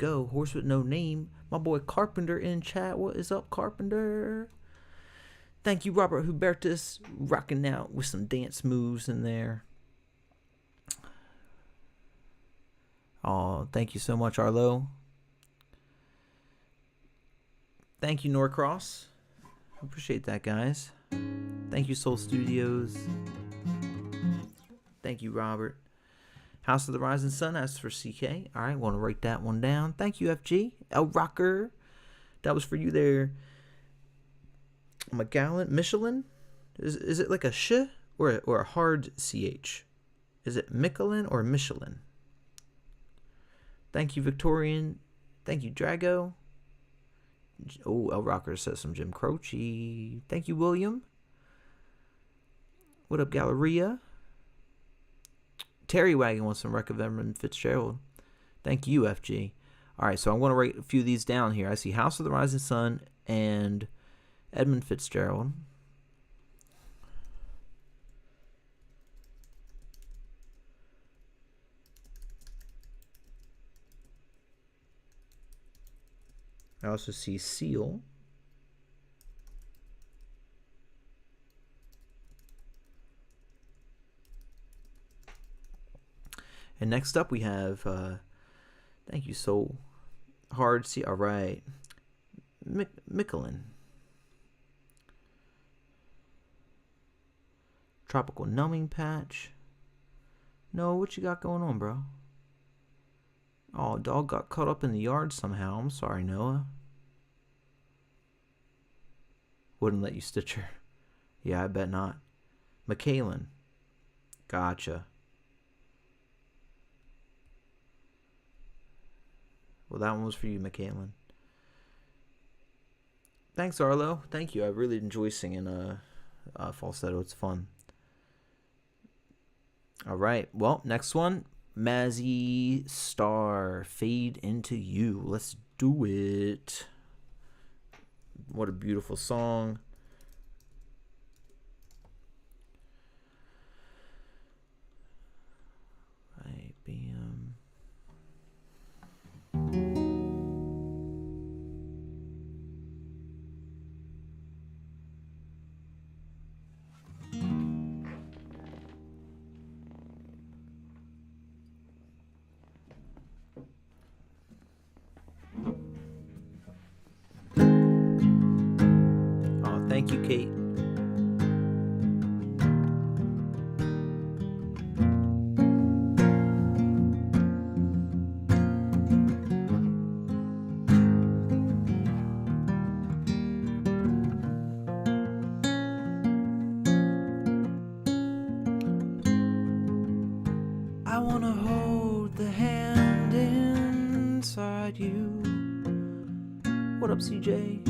go. Horse with no name. My boy Carpenter in chat. What is up, Carpenter? Thank you, Robert Hubertus, rocking out with some dance moves in there. Oh, thank you so much, Arlo. Thank you, Norcross. Appreciate that, guys. Thank you, Soul Studios. Thank you, Robert. House of the Rising Sun, as for CK. All right, want to write that one down. Thank you, FG. El Rocker. That was for you there. McGowan. Michelin? Is it like a sh or a hard CH? Is it Michelin or Michelin? Thank you, Victorian. Thank you, Drago. Oh, El Rocker says some Jim Croce. Thank you, William. What up, Galleria? Terry Wagon wants some Wreck of Edmund Fitzgerald. Thank you, FG. All right, so I'm going to write a few of these down here. I see House of the Rising Sun and Edmund Fitzgerald. I also see Seal. And next up we have, thank you, Soul. Hard C. All right. Michelin. Tropical Numbing Patch. No, what you got going on, bro? Oh, dog got caught up in the yard somehow. I'm sorry, Noah. Wouldn't let you stitch her. Yeah, I bet not. McKalen. Gotcha. Well, that one was for you, McKalen. Thanks, Arlo. Thank you. I really enjoy singing falsetto. It's fun. All right. Well, next one. Mazzy Star. Fade Into You. Let's do it. What a beautiful song. Right, bam. Oh, thank you, Kate. I wanna hold the hand inside you. What up, CJ?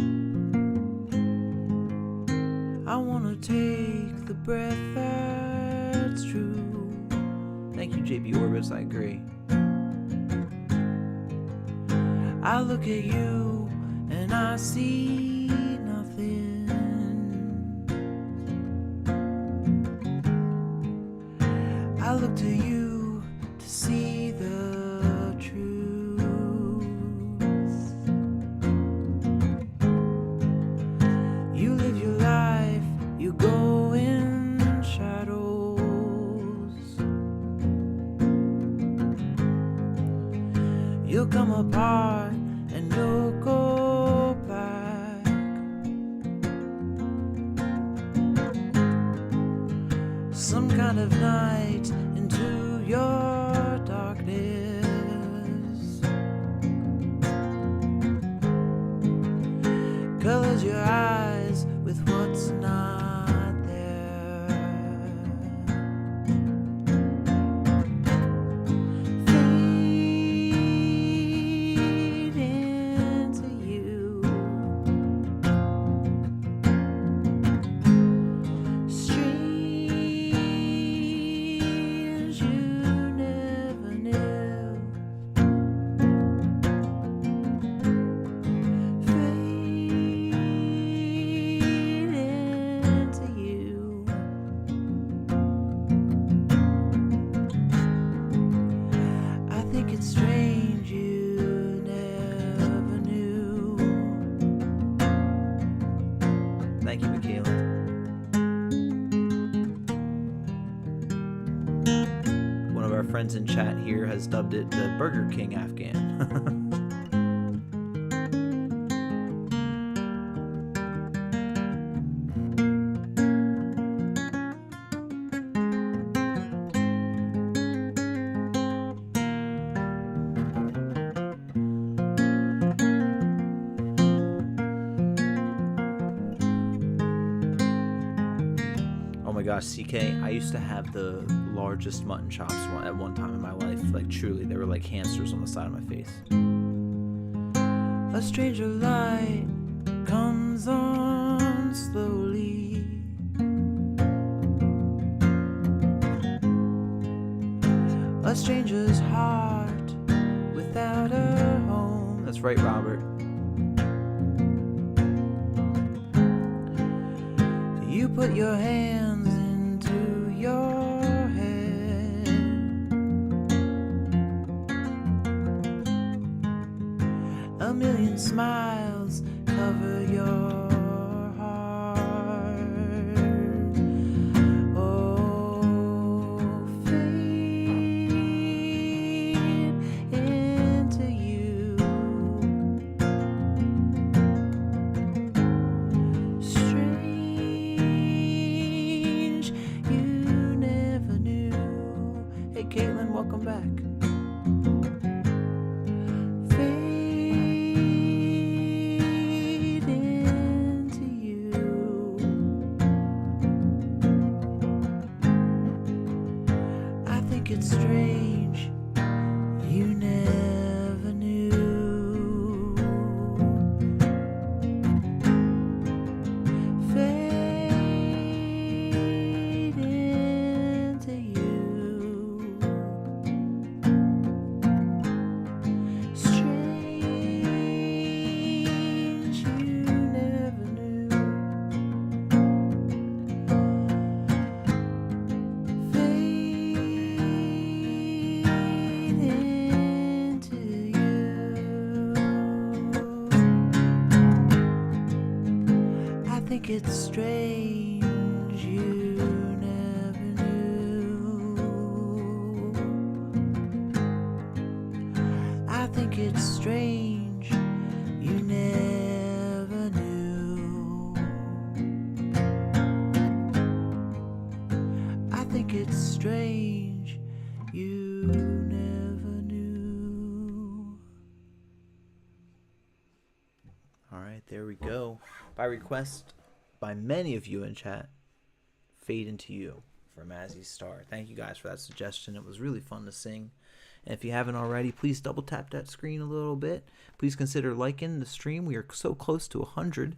I wanna take the breath that's true. Thank you, JB Orbis. I agree. I look at you and I see nothing. I look to you to see the truth. You live your life, you go in shadows. You'll come apart and you'll go back. Some kind of night into your darkness. Colors your eyes with what's not there. Fade into you. Strange you never knew. Fade into you. Thank you, Michaela. One of our friends in chat here has dubbed it the Burger King Afghan. CK, I used to have the largest mutton chops at one time in my life. Like, truly, they were like hamsters on the side of my face. A stranger light comes on slowly. A stranger's heart without a home. That's right, Robert. You put your hands into your head. A million smiles cover your heart. Oh, fade into you. Strange, you never knew. Hey, Caitlin, welcome back. Fade into you. I think it's strange you never knew. Fade into you. Strange you never knew. Fade into you. I think it's strange you never knew. I think it's strange you never knew. I think it's strange you never knew. All right, there we go. By request, by many of you in chat, Fade Into You for Mazzy Star. Thank you guys for that suggestion. It was really fun to sing. And if you haven't already, please double tap that screen a little bit. Please consider liking the stream. We are so close to 100.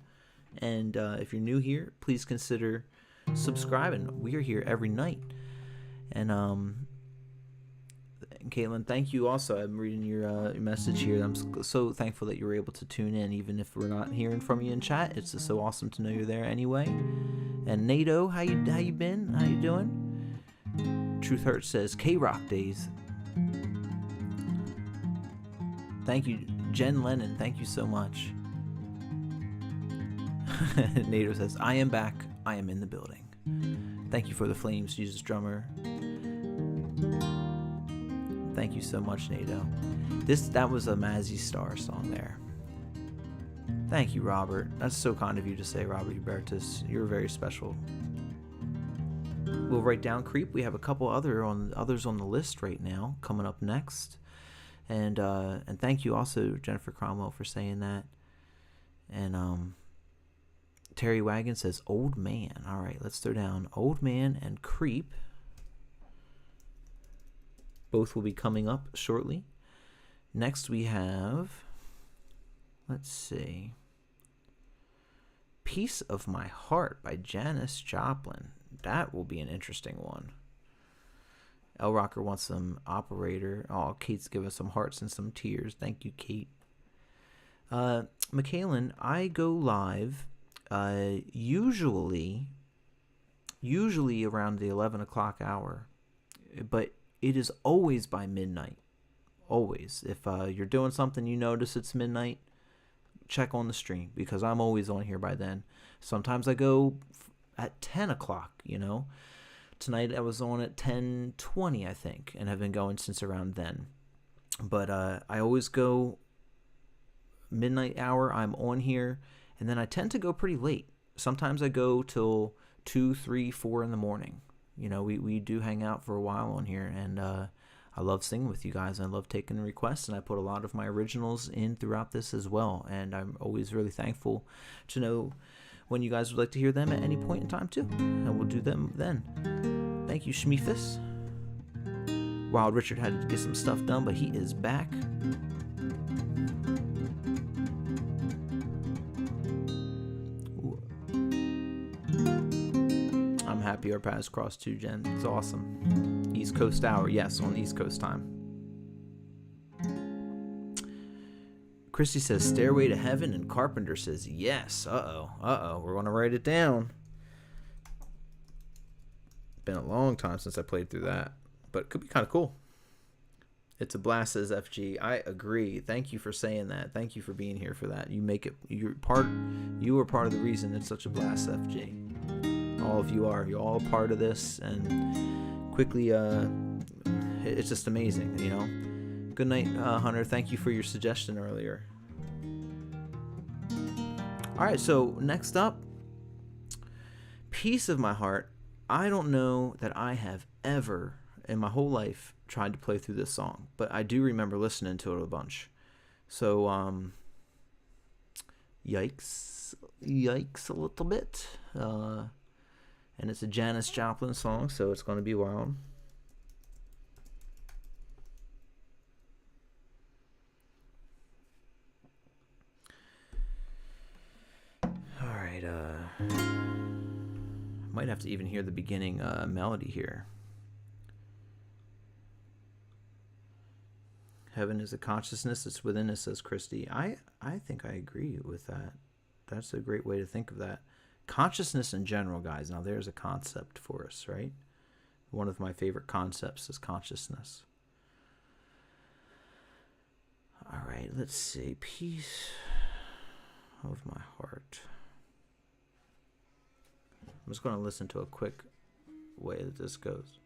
And if you're new here, please consider subscribing. We are here every night. And Caitlin, thank you also. I'm reading your message here. I'm so thankful that you were able to tune in, even if we're not hearing from you in chat. It's just so awesome to know you're there anyway. And NATO, how you been? How you doing? Truth Hurts says K-Rock days. Thank you, Jen Lennon. Thank you so much. NATO says, I am back. I am in the building. Thank you for the flames, Jesus Drummer. Thank you so much, NATO. That was a Mazzy Star song there. Thank you, Robert. That's so kind of you to say, Robert Hubertus. You're very special. We'll write down Creep. We have a couple others on the list right now coming up next. And thank you also, Jennifer Cromwell, for saying that. And Terry Wagon says Old Man. All right, let's throw down Old Man and Creep. Both will be coming up shortly. Next we have, let's see, Piece of My Heart by Janis Joplin. That will be an interesting one. El Rocker wants some Operator. Oh, Kate's giving us some hearts and some tears. Thank you, Kate. Michaelan, I go live usually around the 11 o'clock hour, but it is always by midnight. Always. If you're doing something, you notice it's midnight, check on the stream because I'm always on here by then. Sometimes I go at 10 o'clock, you know. Tonight I was on at 10:20, I think, and have been going since around then. But I always go midnight hour, I'm on here, and then I tend to go pretty late. Sometimes I go till 2, 3, 4 in the morning. You know, we do hang out for a while on here, and I love singing with you guys. I love taking requests, and I put a lot of my originals in throughout this as well, and I'm always really thankful to know when you guys would like to hear them at any point in time too, and we'll do them then. Thank you, Shmeefus. Wild Richard had to get some stuff done, but he is back. I'm happy our paths crossed too, Jen. It's awesome. East Coast hour, yes, on East Coast time. Christy says Stairway to Heaven, and Carpenter says yes. We're going to write it down. Been a long time since I played through that, but it could be kind of cool. It's a blast, says FG. I agree. Thank you for saying that. Thank you for being here for that. You make it. You are part of the reason it's such a blast, FG. All of you are. You're all part of this, and quickly, it's just amazing, you know. Good night, Hunter. Thank you for your suggestion earlier. All right, so next up, Piece of My Heart. I don't know that I have ever in my whole life tried to play through this song, but I do remember listening to it a bunch. So, yikes a little bit. And it's a Janis Joplin song, so it's going to be wild. Alright, might have to even hear the beginning melody here. Heaven is a consciousness that's within us, says Christy. I think I agree with that. That's a great way to think of that. Consciousness in general, guys. Now there's a concept for us, right? One of my favorite concepts is consciousness. All right, let's see. Piece of My Heart. I'm just going to listen to a quick way that this goes.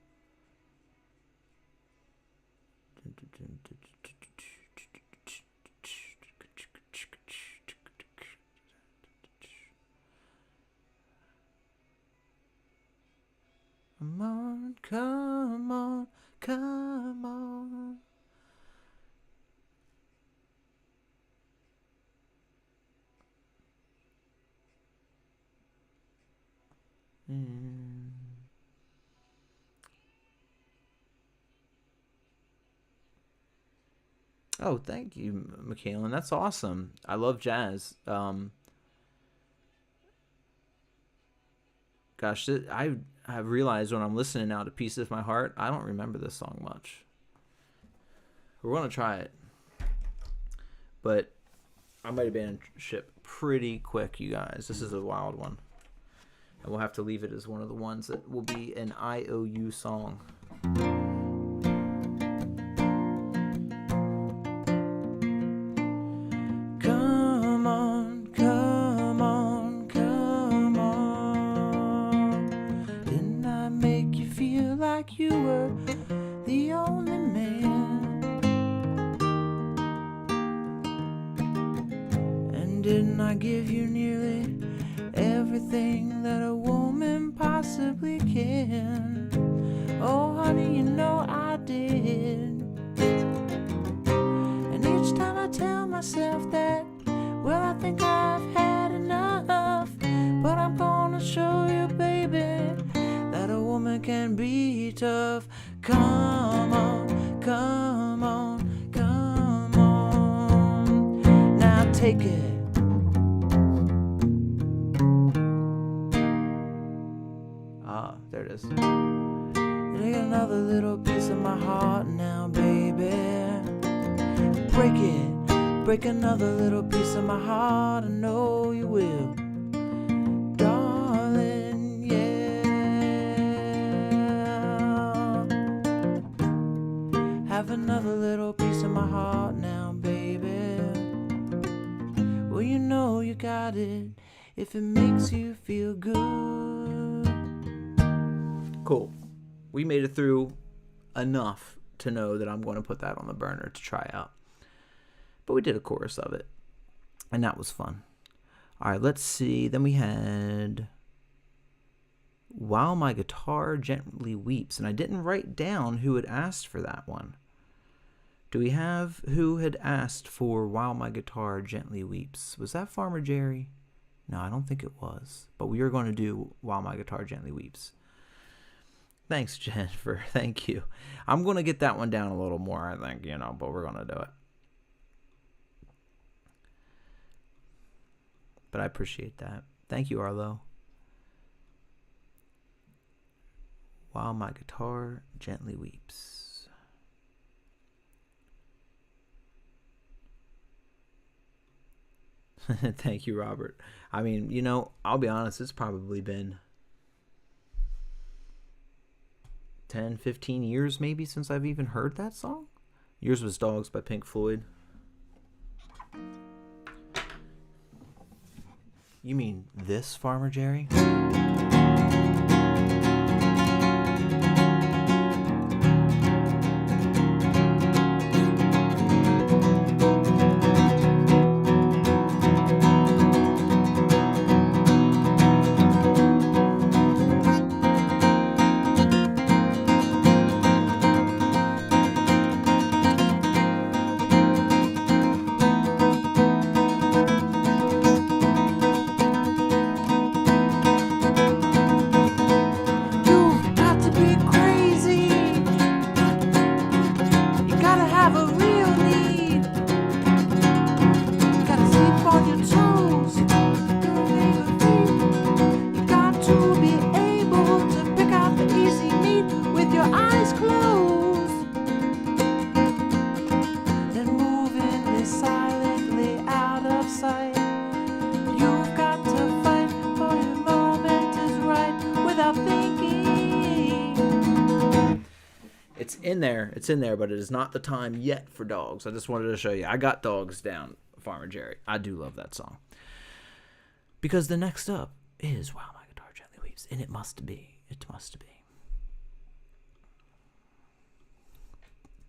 Come on, come on, come on. Oh, thank you, Michaelan. That's awesome. I love jazz. Gosh, I have realized when I'm listening now to Piece of My Heart, I don't remember this song much. We're going to try it. But I might have been ship pretty quick, you guys. This is a wild one. And we'll have to leave it as one of the ones that will be an IOU song. Come on, come on, come on. Didn't I make you feel like you were the only man? And didn't I give you nearly everything that a woman possibly can? Oh honey, you know I did. And each time I tell myself that, well, I think I've had enough. But I'm gonna show you, baby, that a woman can be tough. Come on, come on, come on. Now take it. There it is. Take another little piece of my heart now, baby. Break it. Break another little piece of my heart. I know you will, darling, yeah. Have another little piece of my heart now, baby. Well, you if it makes you feel good. Cool. We made it through enough to know that I'm going to put that on the burner to try out. But we did a chorus of it, and that was fun. All right, let's see. Then we had While My Guitar Gently Weeps, and I didn't write down who had asked for that one. Do we have who had asked for While My Guitar Gently Weeps? Was that Farmer Jerry? No, I don't think it was. But we are going to do While My Guitar Gently Weeps. Thanks, Jennifer. Thank you. I'm going to get that one down a little more, I think, but we're going to do it. But I appreciate that. Thank you, Arlo. While My Guitar Gently Weeps. Thank you, Robert. I mean, I'll be honest, it's probably been 10, 15 years maybe since I've even heard that song. Yours Was Dogs by Pink Floyd. You mean this, Farmer Jerry? It's in there, but it is not the time yet for dogs. I just wanted to show you. I got dogs down, Farmer Jerry. I do love that song. Because the next up is While My Guitar Gently Weeps. And it must be. It must be.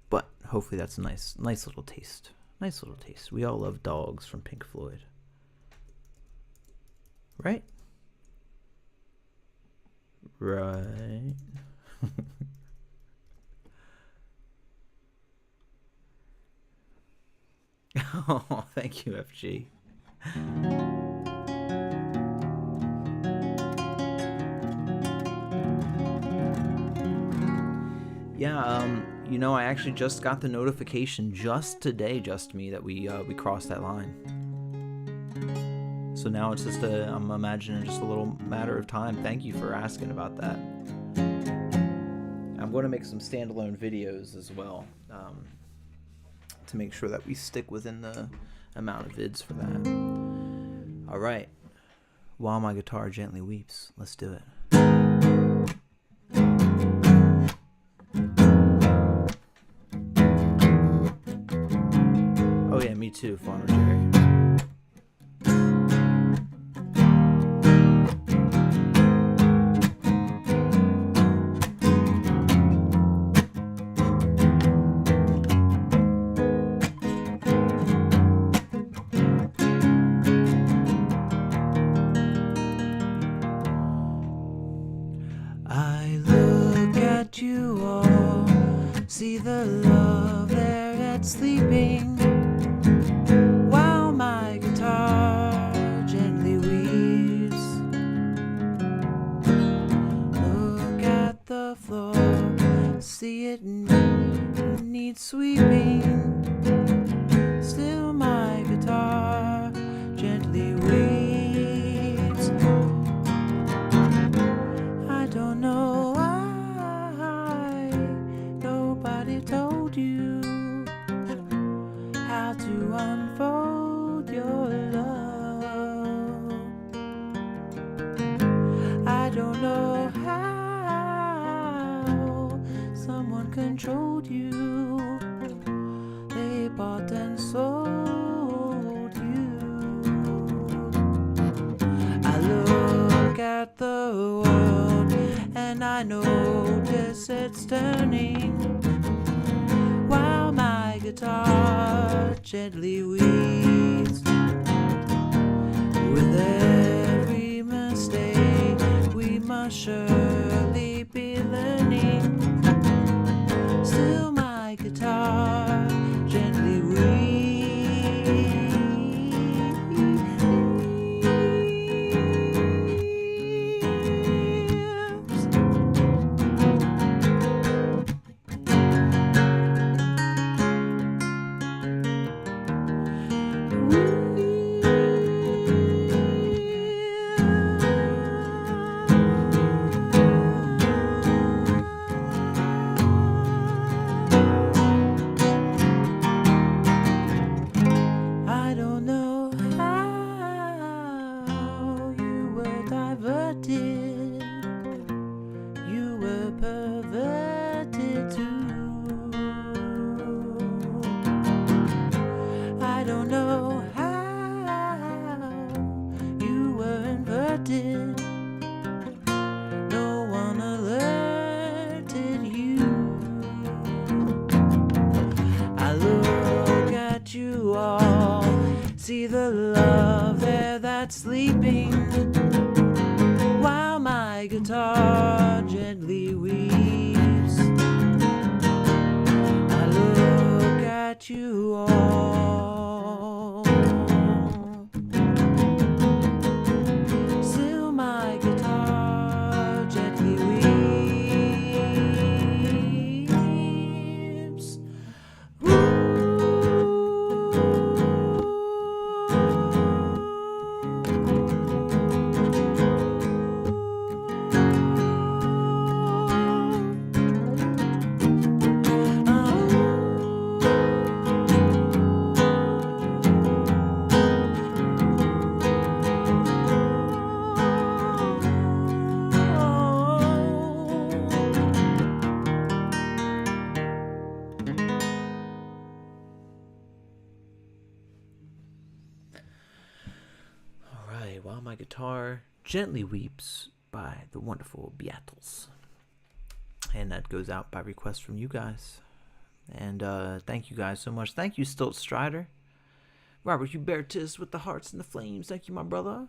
But hopefully that's a nice little taste. Nice little taste. We all love Dogs from Pink Floyd. Right? Right. Oh, thank you, FG. Yeah, I actually just got the notification just today, just me, that we crossed that line. So now it's just I'm imagining just a little matter of time. Thank you for asking about that. I'm going to make some standalone videos as well. To make sure that we stick within the amount of vids for that. All right. While My Guitar Gently Weeps. Let's do it. Oh yeah, me too, Farmer Jerry. See the love there that's sleeping while my guitar gently weeps. Look at the floor, see it needs sweeping. Still my guitar gently weeps. I don't know why nobody told you how to unfold your love. I don't know how someone controlled you. They bought and sold you. about the world, and I notice it's turning while my guitar gently weeps. With every mistake we must surely be learning, still my guitar gently weeps. I don't know how you were diverted, you were perverted too. I don't know how you were inverted, no one alerted you. I look at you all, see the love there that's sleeping, while my guitar gently weeps. I look at you all, still my guitar gently weeps. Alright, While My Guitar Gently Weeps by the wonderful Beatles. And that goes out by request from you guys. And thank you guys so much. Thank you, Stilt Strider. Robert Hubertus with the hearts and the flames. Thank you, my brother.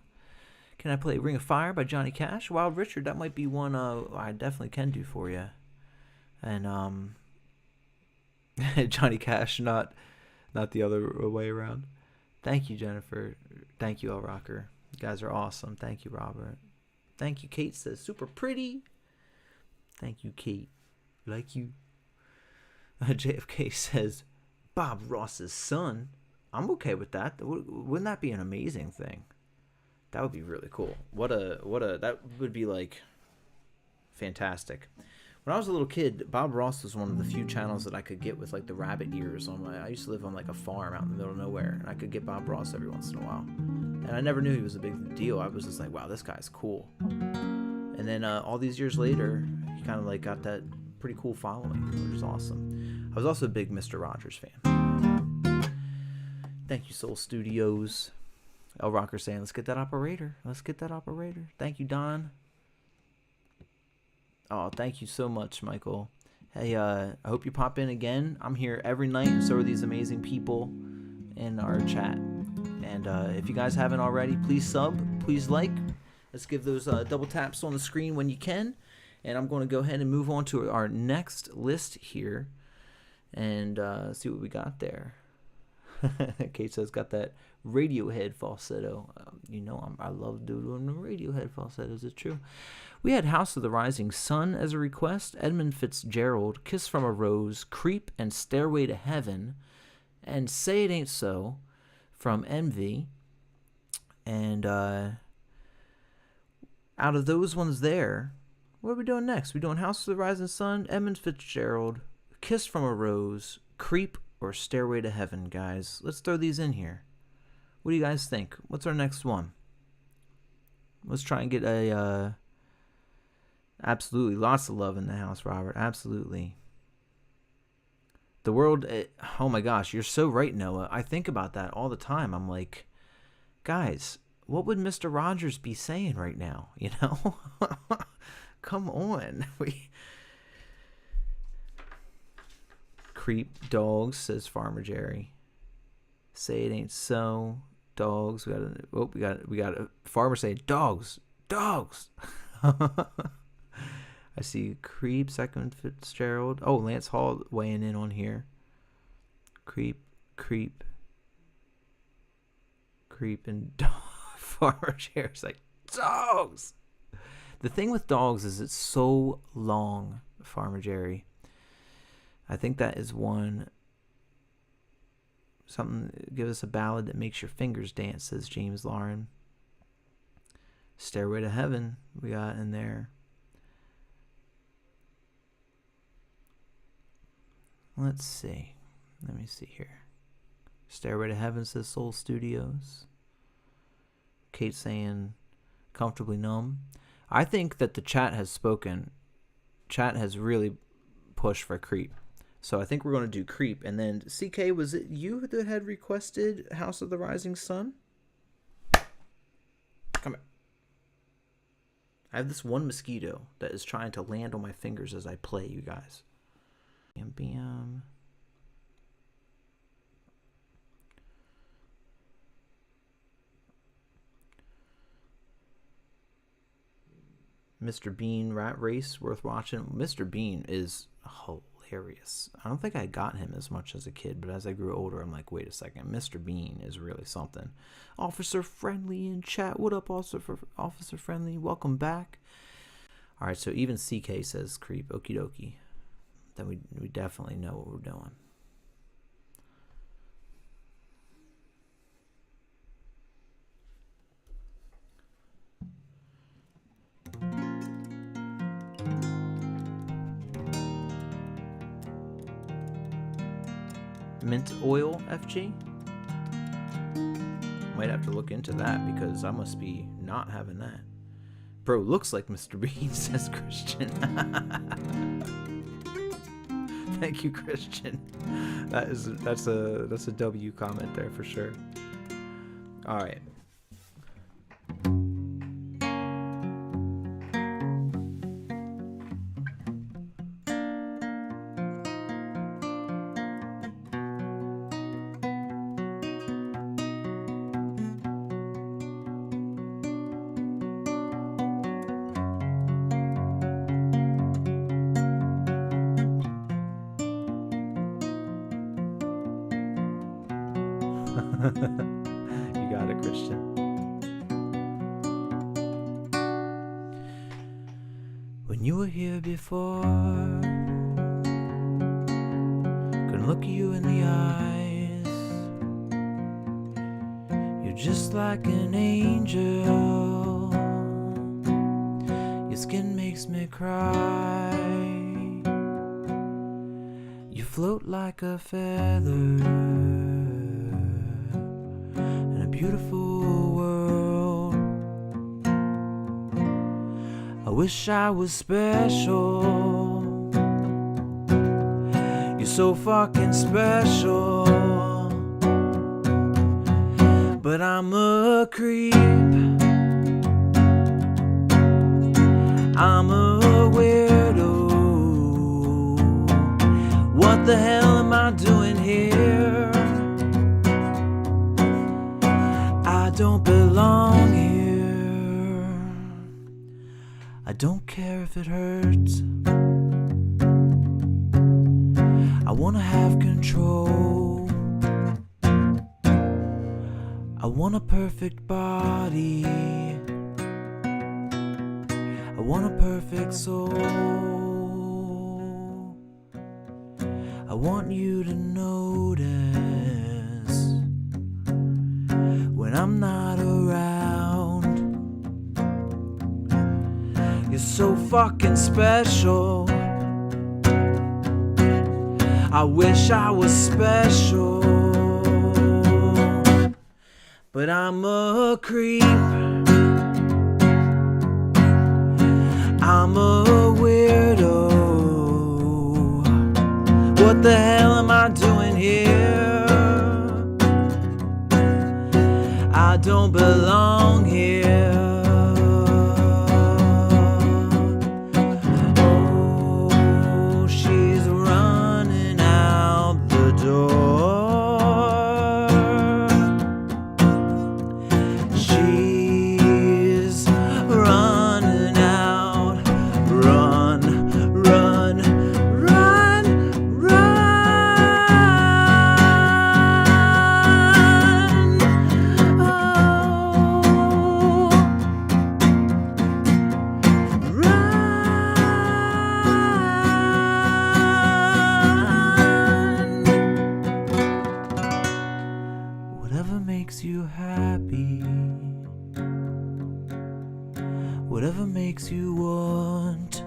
Can I play Ring of Fire by Johnny Cash? Wild Richard, that might be one I definitely can do for you. And Johnny Cash, not the other way around. Thank you, Jennifer. Thank you, El Rocker. You guys are awesome. Thank you, Robert. Thank you, Kate says, super pretty. Thank you, Kate. Like you. JFK says, Bob Ross's son. I'm okay with that. Wouldn't that be an amazing thing? That would be really cool. That would be like fantastic. When I was a little kid, Bob Ross was one of the few channels that I could get with like the rabbit ears on I used to live on like a farm out in the middle of nowhere, and I could get Bob Ross every once in a while. And I never knew he was a big deal. I was just like, wow, this guy's cool. And then all these years later, he kind of like got that pretty cool following, which is awesome. I was also a big Mr. Rogers fan. Thank you, Soul Studios. El Rocker saying, let's get that operator. Let's get that operator. Thank you, Don. Oh, thank you so much, Michael. Hey, I hope you pop in again. I'm here every night, and so are these amazing people in our chat. And if you guys haven't already, please sub, please like. Let's give those double taps on the screen when you can. And I'm going to go ahead and move on to our next list here and see what we got there. Kate says, got that Radiohead falsetto. I love doing the Radiohead falsettos. It's true. We had House of the Rising Sun as a request, Edmund Fitzgerald, Kiss from a Rose, Creep, and Stairway to Heaven, and Say It Ain't So from Envy. And out of those ones there, what are we doing next? We're doing House of the Rising Sun, Edmund Fitzgerald, Kiss from a Rose, Creep, or Stairway to Heaven, guys. Let's throw these in here. What do you guys think? What's our next one? Let's try and get a... absolutely. Lots of love in the house, Robert. Absolutely. The world... oh my gosh, you're so right, Noah. I think about that all the time. I'm like, guys, what would Mr. Rogers be saying right now? You know, come on. Creep dogs, says Farmer Jerry. Say it ain't so. Dogs. We got a farmer saying dogs. I see Creep, second Fitzgerald. Oh, Lance Hall weighing in on here. Creep, and dog. Farmer Chair's like, dogs! The thing with dogs is it's so long, Farmer Jerry. I think that is one. Give us a ballad that makes your fingers dance, says James Lauren. Stairway to Heaven, we got in there. Let's see. Let me see here. Stairway to Heaven, says Soul Studios. Kate saying Comfortably Numb. I think that the chat has spoken. Chat has really pushed for Creep. So I think we're going to do Creep. And then, CK, was it you that had requested House of the Rising Sun? Come here. I have this one mosquito that is trying to land on my fingers as I play, you guys. Bam. Mr. Bean, Rat Race, worth watching. Mr. Bean is hilarious. I don't think I got him as much as a kid, but as I grew older, I'm like, wait a second, Mr. Bean is really something. Officer Friendly in chat. What up, Officer Friendly? Welcome back. All right, so even CK says Creep. Okie dokie. Then we definitely know what we're doing. Mint oil, FG? Might have to look into that because I must be not having that. Bro, looks like Mr. Bean, says Christian. Thank you, Christian. That's a W comment there for sure. All right. You got it, Christian. When you were here before, couldn't look you in the eyes. You're just like an angel. Your skin makes me cry. You float like a feather. Beautiful world. I wish I was special. You're so fucking special. But I'm a creep. I'm a weirdo. What the hell am I doing here? I don't belong here. I don't care if it hurts. I wanna have control. I want a perfect body. I want a perfect soul. I want you to notice when I'm not around. You're so fucking special. I wish I was special. But I'm a creep. I'm a weirdo. What the hell am I doing here? I don't belong whatever makes you want.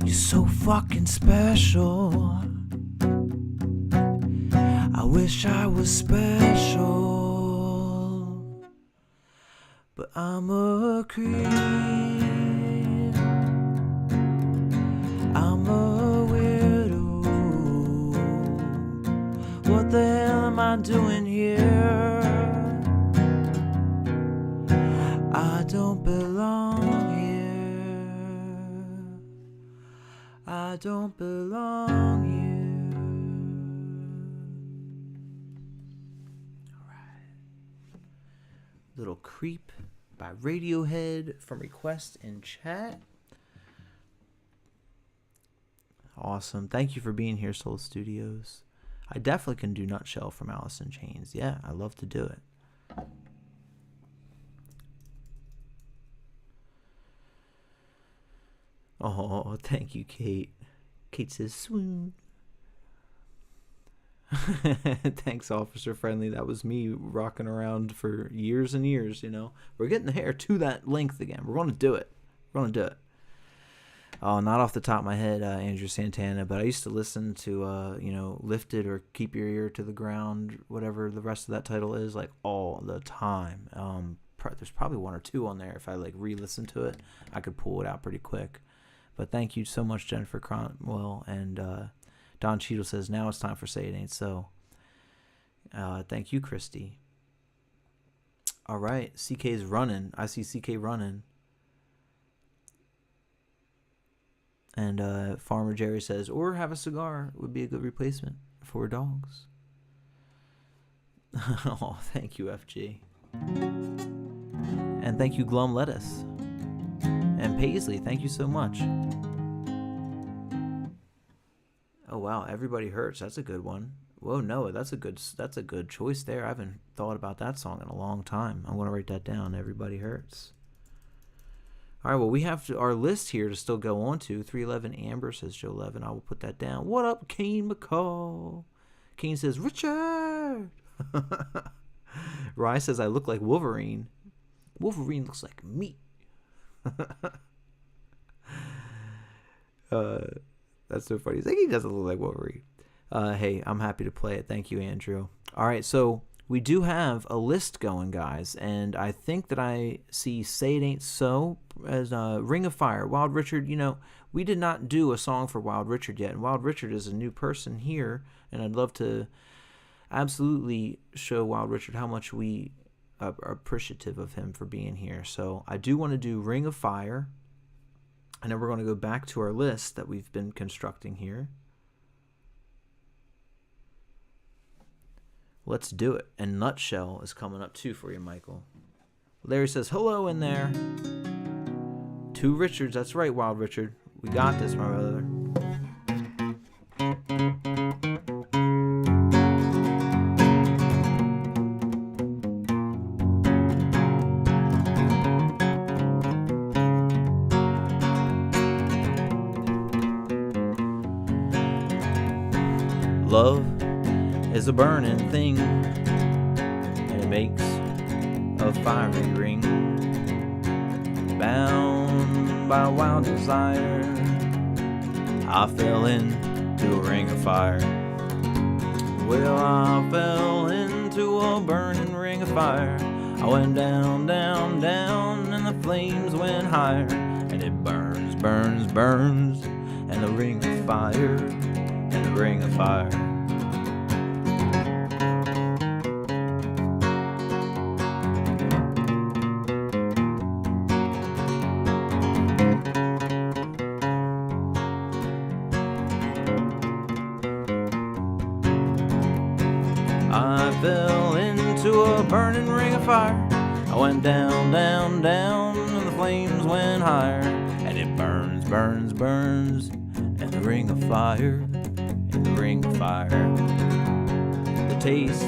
You're so fucking special. I wish I was special, but I'm a creep. I'm a weirdo. What the hell am I doing here? I don't belong here. I don't belong here. Little Creep by Radiohead from request in chat. Awesome. Thank you for being here, Soul Studios. I definitely can do Nutshell from Alice in Chains. Yeah, I love to do it. Oh, thank you, Kate. Kate says, swoon. Thanks, Officer Friendly. That was me rocking around for years and years, you know. We're getting the hair to that length again. We're going to do it. We're going to do it. Oh, not off the top of my head, Andrew Santana, but I used to listen to, Lifted or Keep Your Ear to the Ground, whatever the rest of that title is, like all the time. There's probably one or two on there. If I like re-listen to it, I could pull it out pretty quick. But thank you so much, Jennifer Cromwell, and Don Cheadle says, now it's time for Say It Ain't So. Thank you, Christy. All right, CK's running. I see CK running. And Farmer Jerry says, or have a cigar would be a good replacement for dogs. Oh, thank you, FG. And thank you, Glum Lettuce. And Paisley, thank you so much. Oh wow, Everybody Hurts. That's a good one. Whoa, Noah, that's a good choice there. I haven't thought about that song in a long time. I'm gonna write that down. Everybody Hurts. All right, well, we have our list here to still go on to. 311 Amber says Joe Levin. I will put that down. What up, Kane McCall? Kane says Richard. Rye says I look like Wolverine. Wolverine looks like me. That's so funny. He's like, he doesn't look like Wolverine. Hey, I'm happy to play it. Thank you, Andrew. All right, so we do have a list going, guys, and I think that I see Say It Ain't So as Ring of Fire. Wild Richard, we did not do a song for Wild Richard yet, and Wild Richard is a new person here, and I'd love to absolutely show Wild Richard how much we are appreciative of him for being here. So I do want to do Ring of Fire, and then we're going to go back to our list that we've been constructing here. Let's do it. And Nutshell is coming up too for you, Michael. Larry says, hello in there. Two Richards. That's right, Wild Richard. We got this, my brother. Love is a burning thing, and it makes a fiery ring. Bound by wild desire, I fell into a ring of fire. Well, I fell into a burning ring of fire. I went down, down, down, and the flames went higher. And it burns, burns, burns, and the ring of fire, and the ring of fire. I fell into a burning ring of fire. I went down, down, down, and the flames went higher. And it burns, burns, burns, and the ring of fire, and the ring of fire. The taste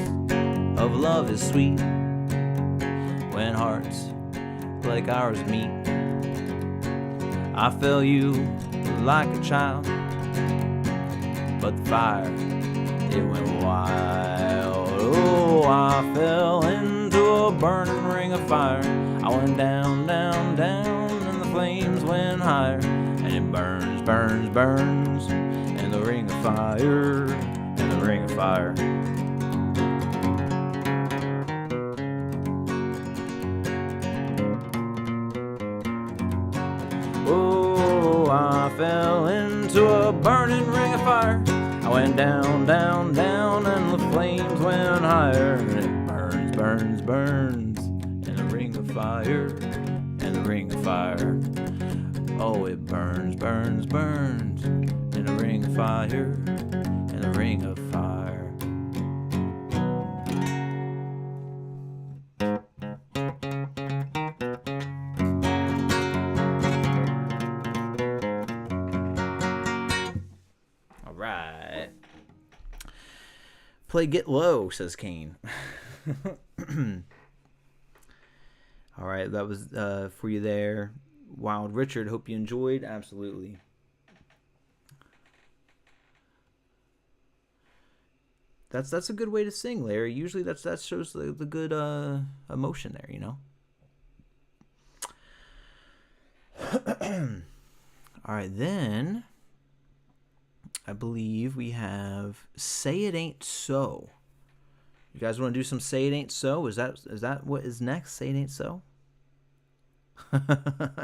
of love is sweet when hearts like ours meet. I felt you like a child, but the fire, it went wild. Oh, I fell into a burning ring of fire. I went down, down, down, and the flames went higher. And it burns, burns, burns in the ring of fire, in the ring of fire. Oh, I fell into a burning ring of fire. I went down, down, down, and the flames went higher. And it burns, burns, burns in the ring of fire, in the ring of fire. Oh, it burns, burns, burns in the ring of fire, in the ring of fire. All right. Play Get Low, says Kane. All right, that was for you there. Wild Richard, hope you enjoyed. Absolutely. That's a good way to sing, Larry. Usually that shows the good emotion there, you know. All right, then I believe we have Say It Ain't So. You guys want to do some Say It Ain't So? Is that what is next? Say It Ain't So?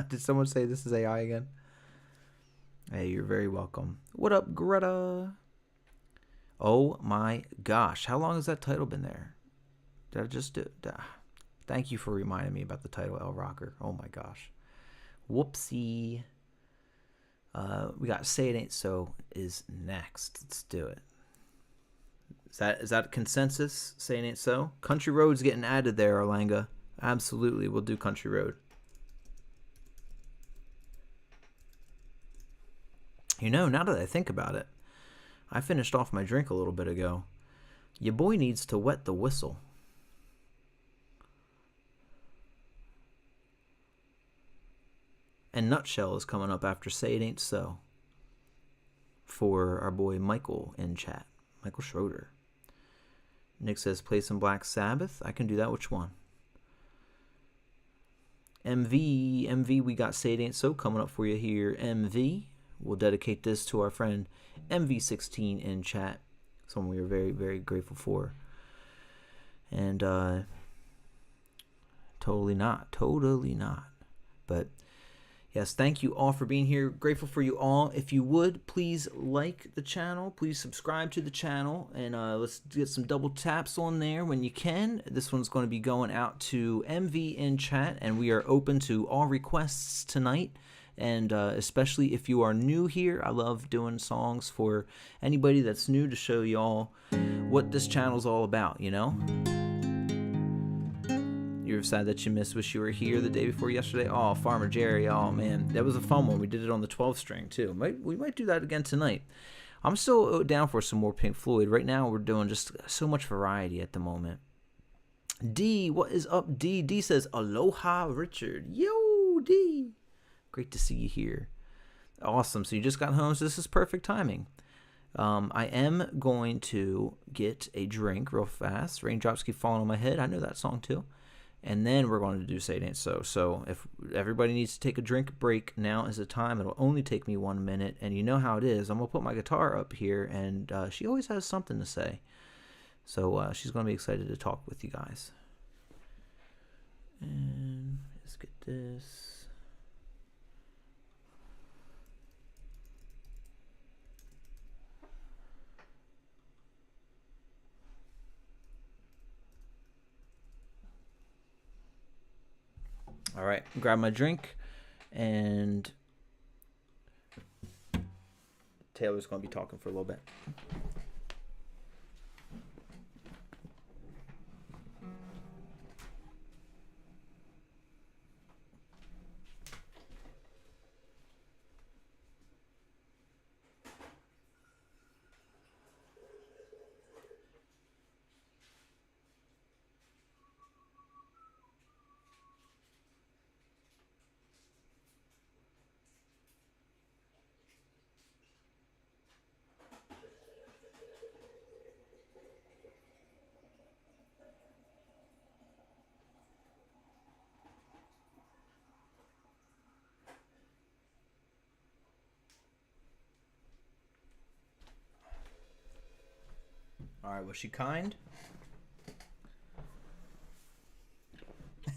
Did someone say this is AI again? Hey, you're very welcome. What up, Greta? Oh my gosh, how long has that title been there? Did I just do? Thank you for reminding me about the title, El Rocker. Oh my gosh, whoopsie. We got Say It Ain't So is next. Let's do it. Is that consensus? Say It Ain't So. Country Road's getting added there, Orlanga. Absolutely, we'll do Country Road. You know, now that I think about it, I finished off my drink a little bit ago. Your boy needs to wet the whistle. And Nutshell is coming up after Say It Ain't So for our boy Michael in chat. Michael Schroeder. Nick says, play some Black Sabbath. I can do that. Which one? MV, we got Say It Ain't So coming up for you here. MV. We'll dedicate this to our friend MV16 in chat. Someone we are very, very grateful for. And totally not. But yes, thank you all for being here. Grateful for you all. If you would, please like the channel. Please subscribe to the channel. And let's get some double taps on there when you can. This one's going to be going out to MV in chat. And we are open to all requests tonight. And especially if you are new here, I love doing songs for anybody that's new to show y'all what this channel's all about, you know? You're sad that you missed Wish You Were Here the day before yesterday. Oh, Farmer Jerry. Oh, man. That was a fun one. We did it on the 12 string, too. We might do that again tonight. I'm still down for some more Pink Floyd. Right now, we're doing just so much variety at the moment. D, what is up, D? D says, Aloha, Richard. Yo, D. Great to see you here. Awesome. So you just got home, so this is perfect timing. I am going to get a drink real fast. Raindrops Keep Falling on My Head. I know that song, too. And then we're going to do Say It Ain't So. So if everybody needs to take a drink break, now is the time. It'll only take me 1 minute. And you know how it is. I'm going to put my guitar up here, and she always has something to say. So she's going to be excited to talk with you guys. And let's get this. All right, grab my drink, and Taylor's going to be talking for a little bit. All right, was she kind?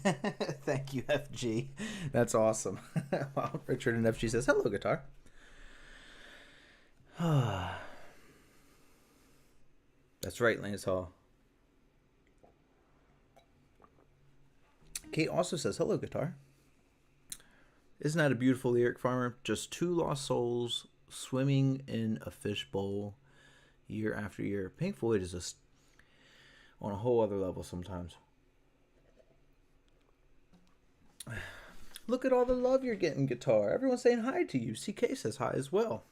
Thank you, FG. That's awesome. Well, Richard and FG says, hello, guitar. That's right, Lance Hall. Kate also says, hello, guitar. Isn't that a beautiful lyric, Farmer? Just two lost souls swimming in a fishbowl year after year. Pink Floyd is just on a whole other level sometimes. Look at all the love you're getting, guitar. Everyone's saying hi to you. CK says hi as well.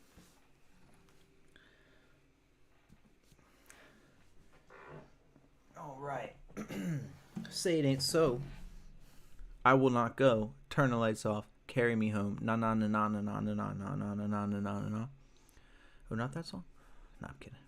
All right. Say it ain't so. I will not go. Turn the lights off. Carry me home. Na na na na na na na na na na na na na na na. Oh, not that song? No, I'm kidding.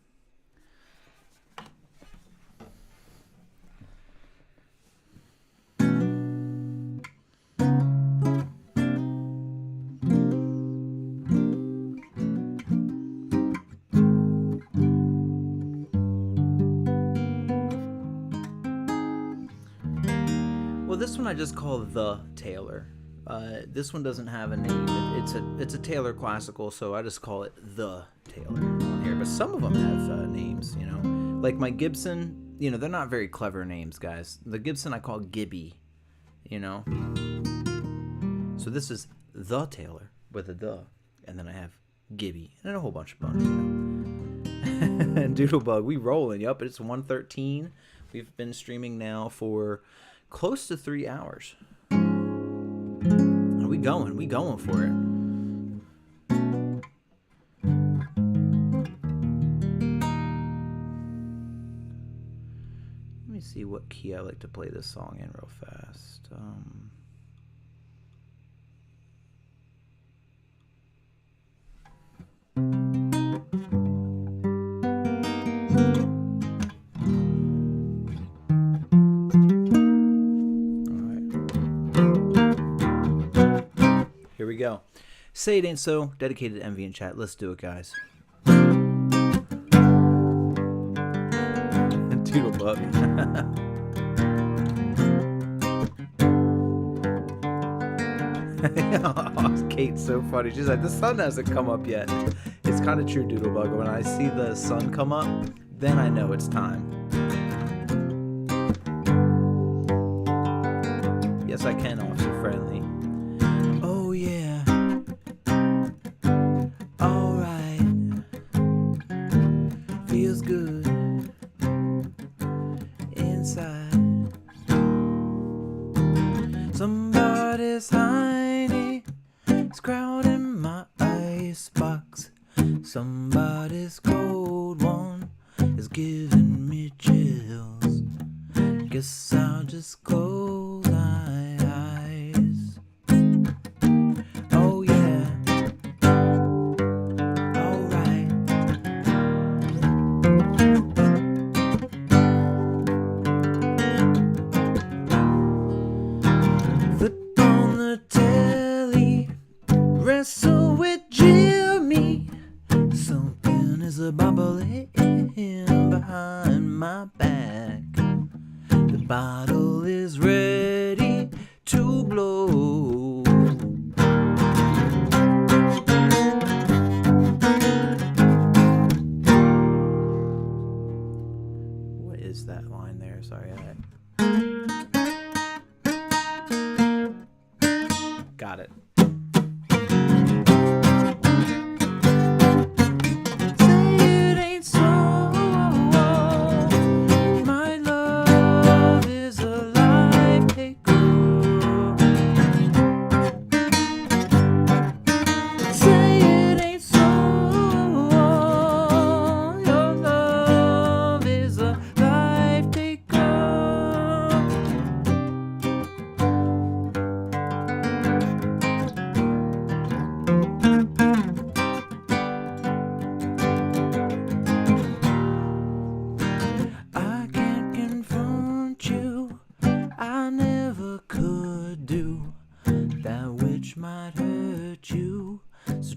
Well, this one I just call the Taylor. This one doesn't have a name. It's a Taylor classical, so I just call it the Taylor on here. But some of them have names, you know. Like my Gibson, you know, they're not very clever names, guys. The Gibson I call Gibby, you know. So this is the Taylor with a the, and then I have Gibby and a whole bunch of buns, you know. And Doodlebug, we rolling. Yup, it's 1:13. We've been streaming now for close to 3 hours. We going for it. Let me see what key I like to play this song in real fast. Here we go. Say It Ain't So, dedicated to Envy in chat. Let's do it, guys. Doodlebug. Oh, Kate's so funny. She's like, the sun hasn't come up yet. It's kind of true, Doodlebug. When I see the sun come up, then I know it's time. Yes, I can, Officer Friendly. Oh yeah. Alright. Feels good inside. Somebody's hiney is crowding my icebox. Somebody's cold one is giving me chills. Guess I'll just close my eyes. Oh yeah. Alright. Flip on the telly, wrestle with Jimmy. Something is bubbling behind my back. The bottle is ready to blow. What is that line there? Sorry, got it.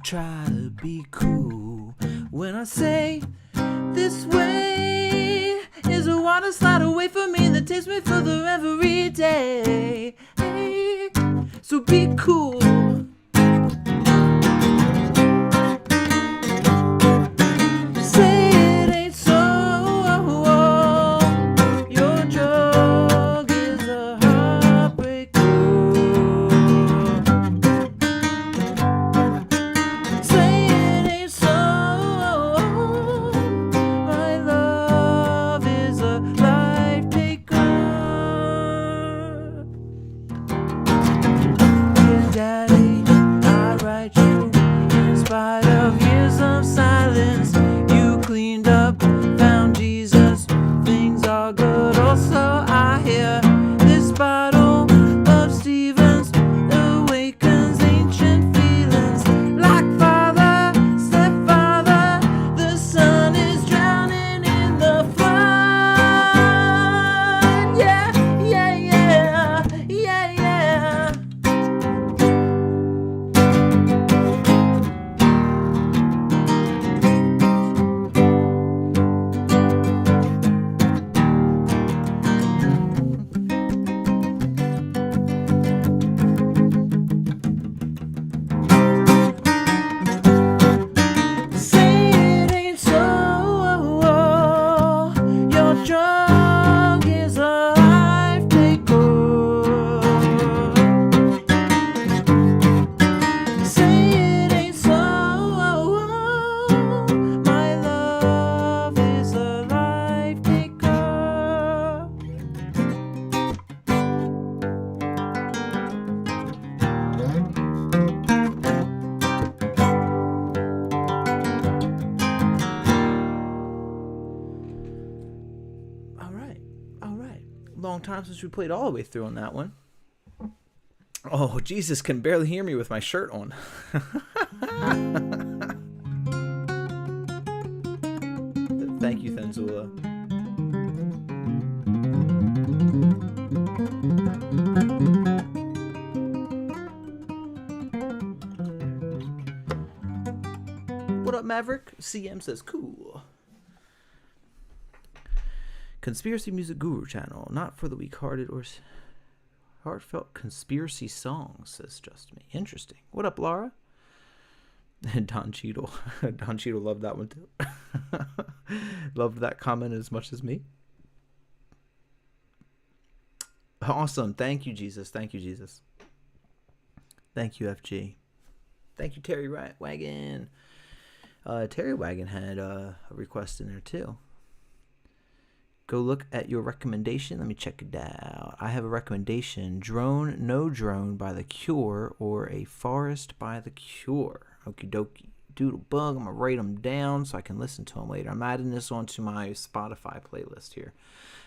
Try to be cool when I say this way. water slide away from me that takes me further every day. Hey, so be cool. Say it ain't so. Your drug is a heartbreaker. Say it ain't so. My love is a life taker. Dear Daddy, I write you in spite of years of silence. You cleaned up, found Jesus, things are good. Also, I hear this bottle of Stevens awakens ancient feelings. Like father, stepfather, the sun is drowning in the flood. Yeah, yeah, yeah, yeah, yeah. Say it ain't so. Your drug is a life taker. Say it ain't so. My love is a life taker. All right. Long time since we played all the way through on that one. Oh, Jesus can barely hear me with my shirt on. Thank you, Thenzula. What up, Maverick? CM says, cool. Conspiracy Music Guru channel, not for the weak-hearted or heartfelt conspiracy songs, says Just Me. Interesting. What up, Laura? And Don Cheadle. Don Cheadle loved that one too. Loved that comment as much as me. Awesome. Thank you, Jesus. Thank you, Jesus. Thank you, FG. Thank you, Terry Wagon. Terry Wagon had a request in there too. Go look at your recommendation. Let me check it out. I have a recommendation. Drone, No Drone by The Cure or A Forest by The Cure. Okie dokie. Doodle bug. I'm going to write them down so I can listen to them later. I'm adding this onto my Spotify playlist here.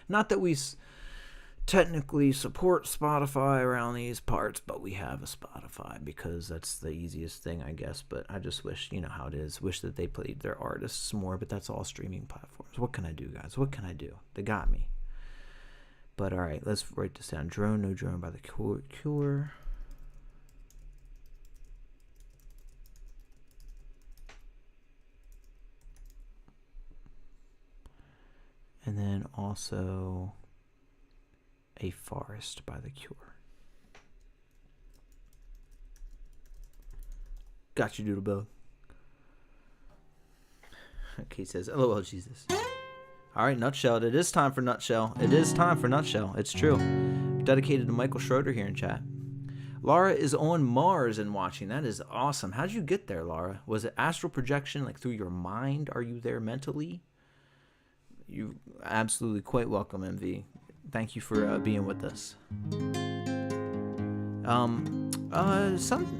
Not that we technically support Spotify around these parts, but we have a Spotify because that's the easiest thing, I guess. But I just wish, you know how it is, wish that they played their artists more, but that's all streaming platforms. What can I do, guys? What can I do? They got me. But all right, let's write this down. Drone, No Drone by The Cure. And then also A Forest by The Cure. Got you, Doodlebug. Okay, he says, LOL, Jesus. All right, Nutshell. It is time for Nutshell. It is time for Nutshell. It's true. Dedicated to Michael Schroeder here in chat. Laura is on Mars and watching. That is awesome. How'd you get there, Laura? Was it astral projection, like through your mind? Are you there mentally? You absolutely quite welcome, MV. Thank you for being with us.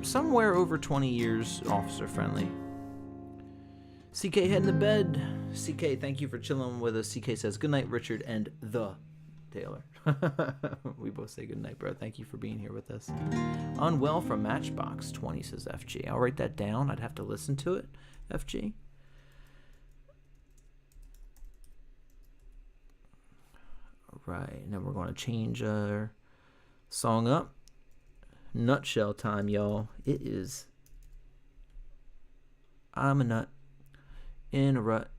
Somewhere over 20 years, officer friendly. CK heading to bed. CK, thank you for chilling with us. CK says, good night, Richard and the Taylor. We both say good night, bro. Thank you for being here with us. Unwell from Matchbox 20, says FG. I'll write that down. I'd have to listen to it, FG. Right, and then we're going to change our song up. Nutshell time, y'all. It is I'm a nut in a rut.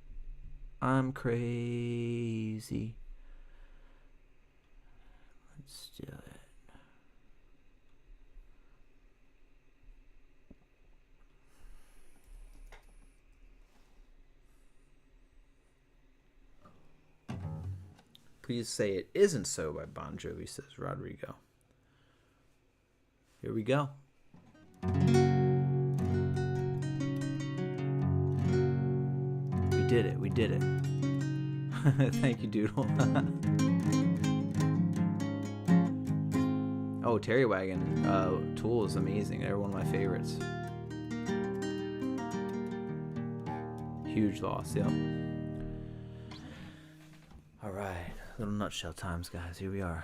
I'm crazy. Steal it. Please say it isn't so by Bon Jovi, says Rodrigo. Here we go. We did it. We did it. Thank you, Doodle. Oh, Terry Wagon Tool is amazing. They're one of my favorites. Huge loss, yep. All right, little nutshell times, guys. Here we are.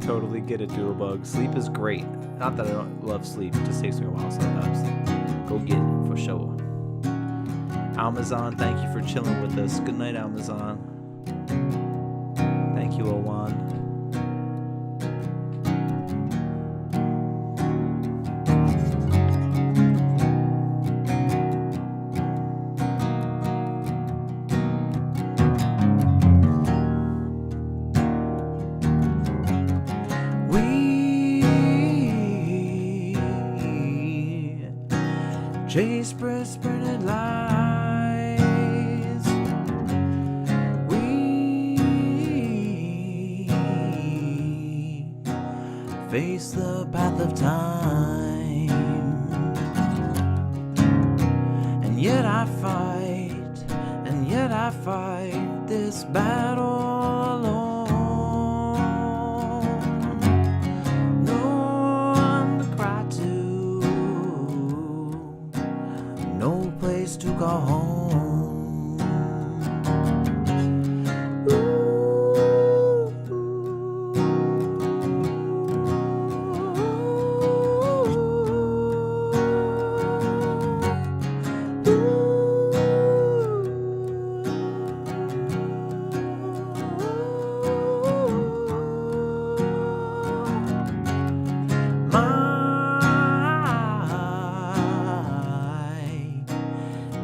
Totally get it, Doodlebug. Sleep is great. Not that I don't love sleep, it just takes me a while sometimes. Go get it for sure. Amazon, thank you for chilling with us. Good night, Amazon. Thank you, Owan. Chase spreading lies. We face the path of time, and yet I fight this battle alone. No one to cry to, no place to go home.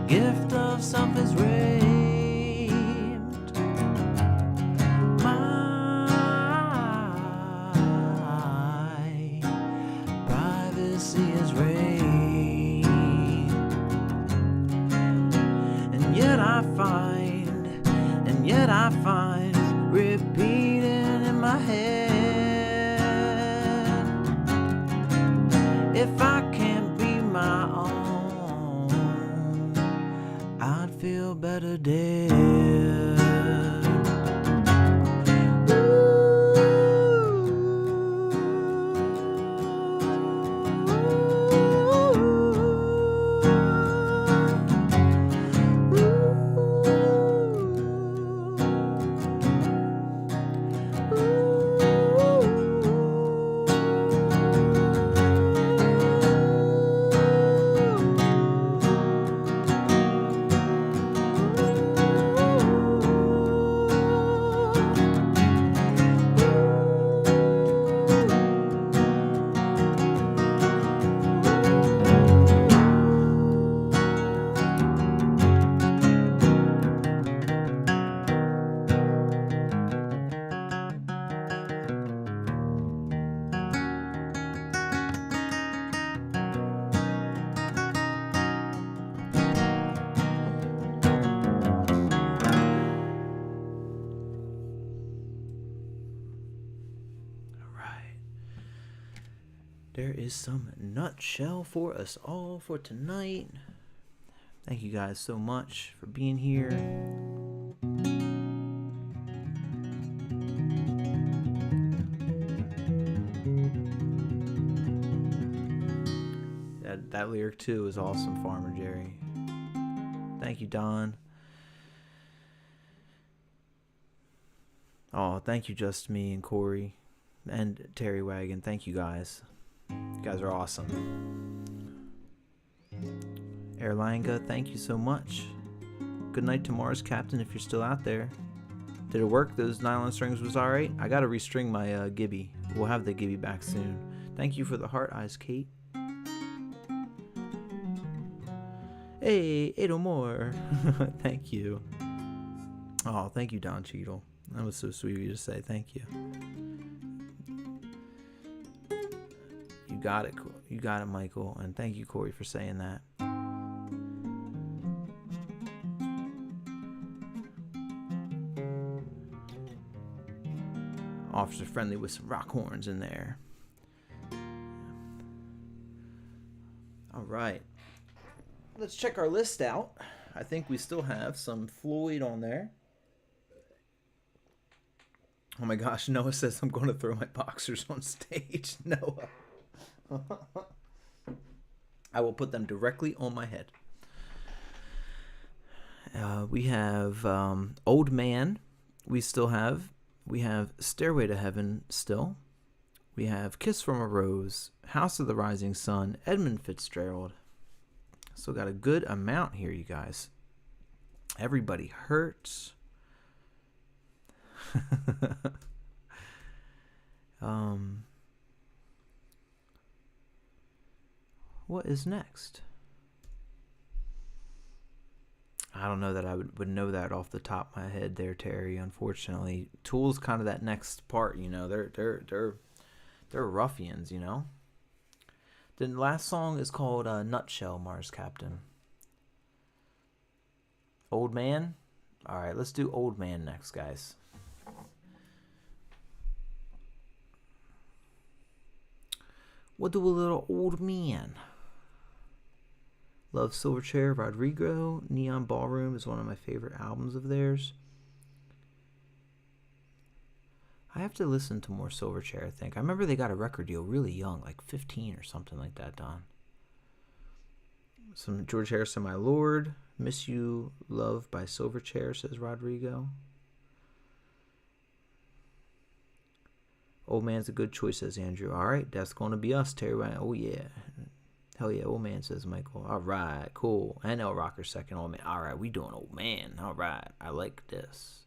Gift of self is raped. My privacy is raped. And yet I find repeating in my head. If I can't be my own, I'd feel better dead. There is some nutshell for us all for tonight. Thank you guys so much for being here. That lyric too is awesome, Farmer Jerry. Thank you, Don. Oh, thank you, Just Me and Corey and Terry Wagon. Thank you guys. You guys are awesome. Erlanga, thank you so much. Good night to Mars Captain if you're still out there. Did it work? Those nylon strings was alright? I gotta restring my Gibby. We'll have the Gibby back soon. Thank you for the heart eyes, Kate. Hey, 8 or more. Thank you. Oh, thank you, Don Cheadle. That was so sweet of you to say. Thank you. You got it. You got it, Michael. And thank you, Corey, for saying that. Officer Friendly with some rock horns in there. All right. Let's check our list out. I think we still have some Floyd on there. Oh my gosh, Noah says I'm going to throw my boxers on stage. Noah. I will put them directly on my head. We have Old Man. We have Stairway to Heaven still. We have Kiss from a Rose, House of the Rising Sun, Edmund Fitzgerald. Still got a good amount here, you guys. Everybody Hurts. What is next? I don't know that I would know that off the top of my head there, Terry. Unfortunately, Tool's kind of that next part. You know, they're ruffians. You know. The last song is called Nutshell, Mars Captain. Old Man. All right, let's do Old Man next, guys. We'll do a little Old Man. Love Silverchair, Rodrigo. Neon Ballroom is one of my favorite albums of theirs. I have to listen to more Silverchair, I think. I remember they got a record deal really young, like 15 or something like that, Don. Some George Harrison, My Lord. Miss You, Love by Silverchair, says Rodrigo. Old Man's a good choice, says Andrew. All right, that's going to be us, Terry. Oh, yeah. Hell yeah, Old Man, says Michael. All right, cool. And El Rocker second, Old Man. All right, we doing Old Man. All right, I like this.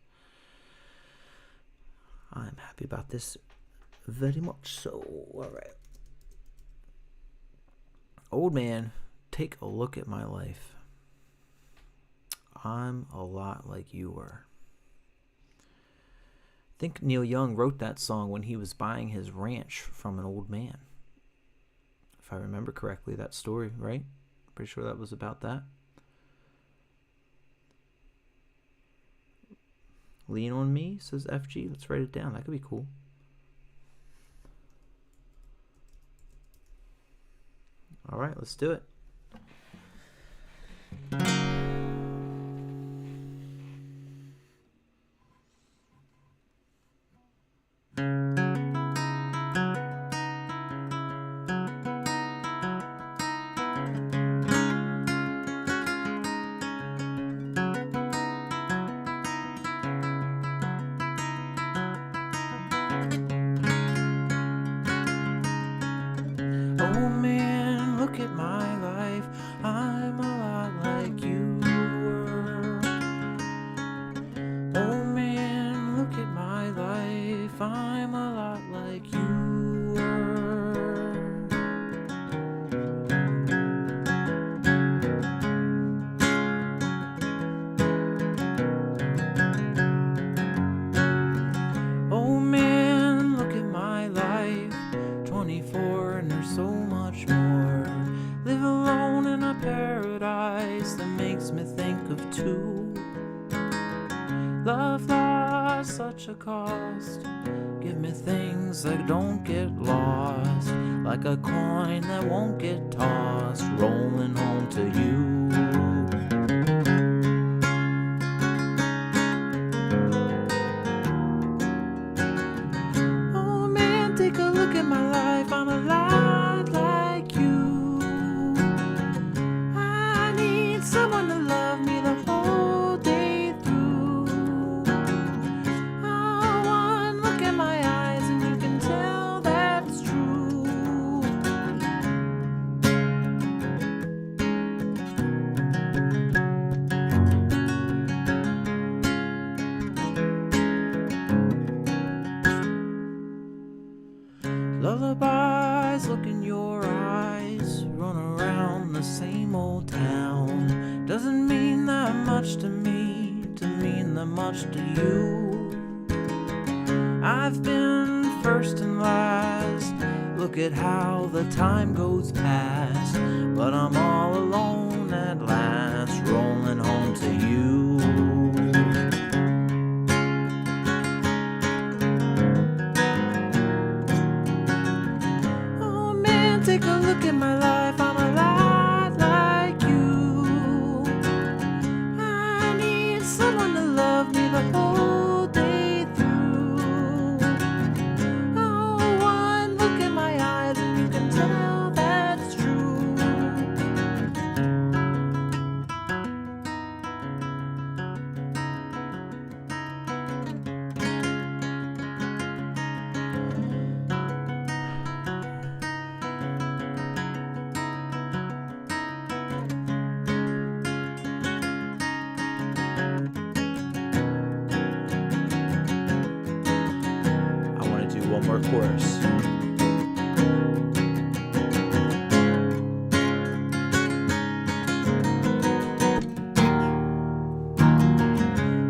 I'm happy about this very much so. All right. Old Man, take a look at my life. I'm a lot like you were. I think Neil Young wrote that song when he was buying his ranch from an old man. If I remember correctly, that story, right? Pretty sure that was about that. Lean on Me, says FG. Let's write it down. That could be cool. All right, let's do it. Like a coin that won't get tossed, rolling home to you. Oh man, take a look at my life. I'm a lot like you. I need someone to love me the whole day through. I Lullabies look in your eyes, run around the same old town. Doesn't mean that much to me, to mean that much to you. I've been first and last, look at how the time goes past. But I'm all alone at last, rolling home to you. Oh man, take a look at my life, I'm a lot like you. I need someone to love me the whole day through. Oh, one look in my eyes and you can tell that's true. I want to do one more chorus.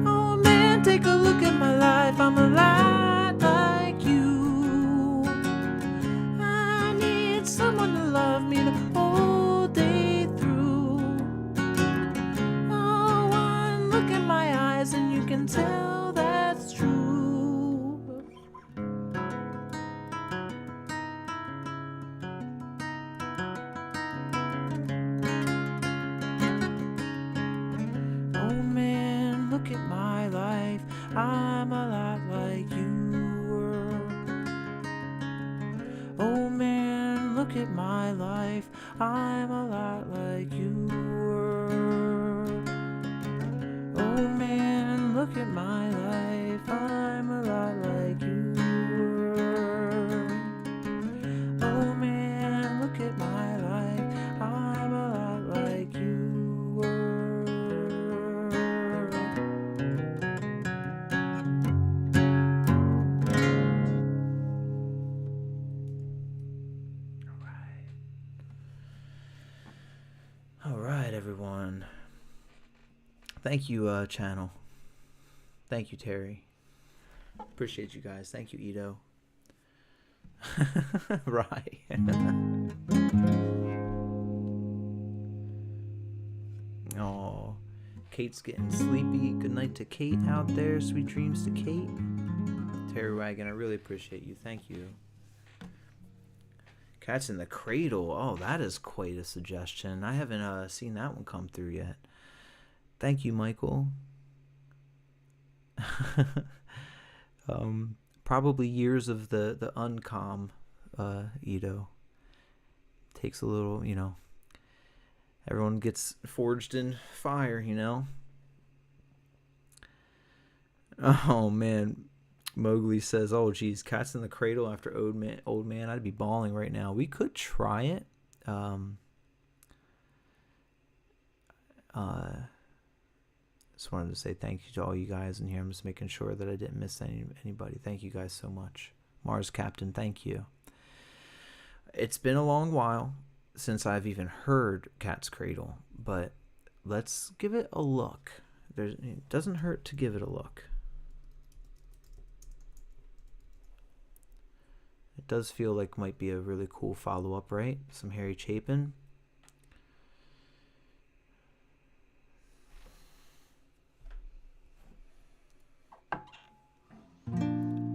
Oh man, take a look at my life, I'm a lot like you. I need someone to love me the whole day through. Oh, one look in my eyes and you can tell that's true. Oh man, look at my life, I'm a lot like you were. Oh man, look at my life, I'm a lot like you were. Oh man, look at my life, I'm a lot like you were. Oh man, look at my life, I'm a lot like you were. All right, everyone. Thank you, channel. Thank you, Terry. Appreciate you guys. Thank you, Ito. Right. Oh, Kate's getting sleepy. Good night to Kate out there. Sweet dreams to Kate. Terry Wagon, I really appreciate you. Thank you. Cats in the Cradle. Oh, that is quite a suggestion. I haven't seen that one come through yet. Thank you, Michael. Probably years of the uncom, Ito. Takes a little, you know. Everyone gets forged in fire, you know. Oh man, Mowgli says, "Oh geez, Cats in the Cradle after Old Man. I'd be bawling right now. We could try it. Just wanted to say thank you to all you guys in here. I'm just making sure that I didn't miss anybody. Thank you guys so much. Mars Captain, thank you. It's been a long while since I've even heard Cat's Cradle, but let's give it a look. It doesn't hurt to give it a look. It does feel like might be a really cool follow-up, right? Some Harry Chapin.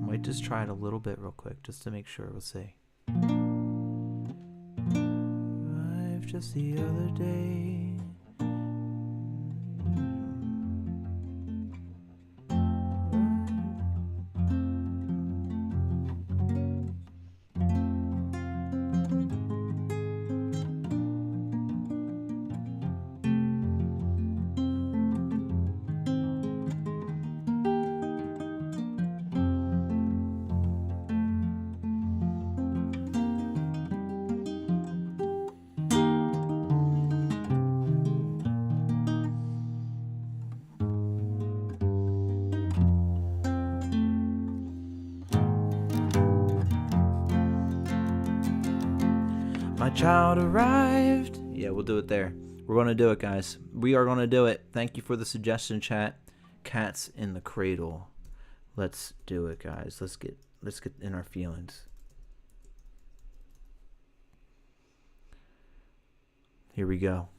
Might just try it a little bit real quick just to make sure. We'll see. I've just the other day. My child arrived. Yeah, we'll do it there. We're going to do it, guys. We are going to do it. Thank you for the suggestion, chat. Cats in the Cradle. Let's do it, guys. Let's get in our feelings. Here we go.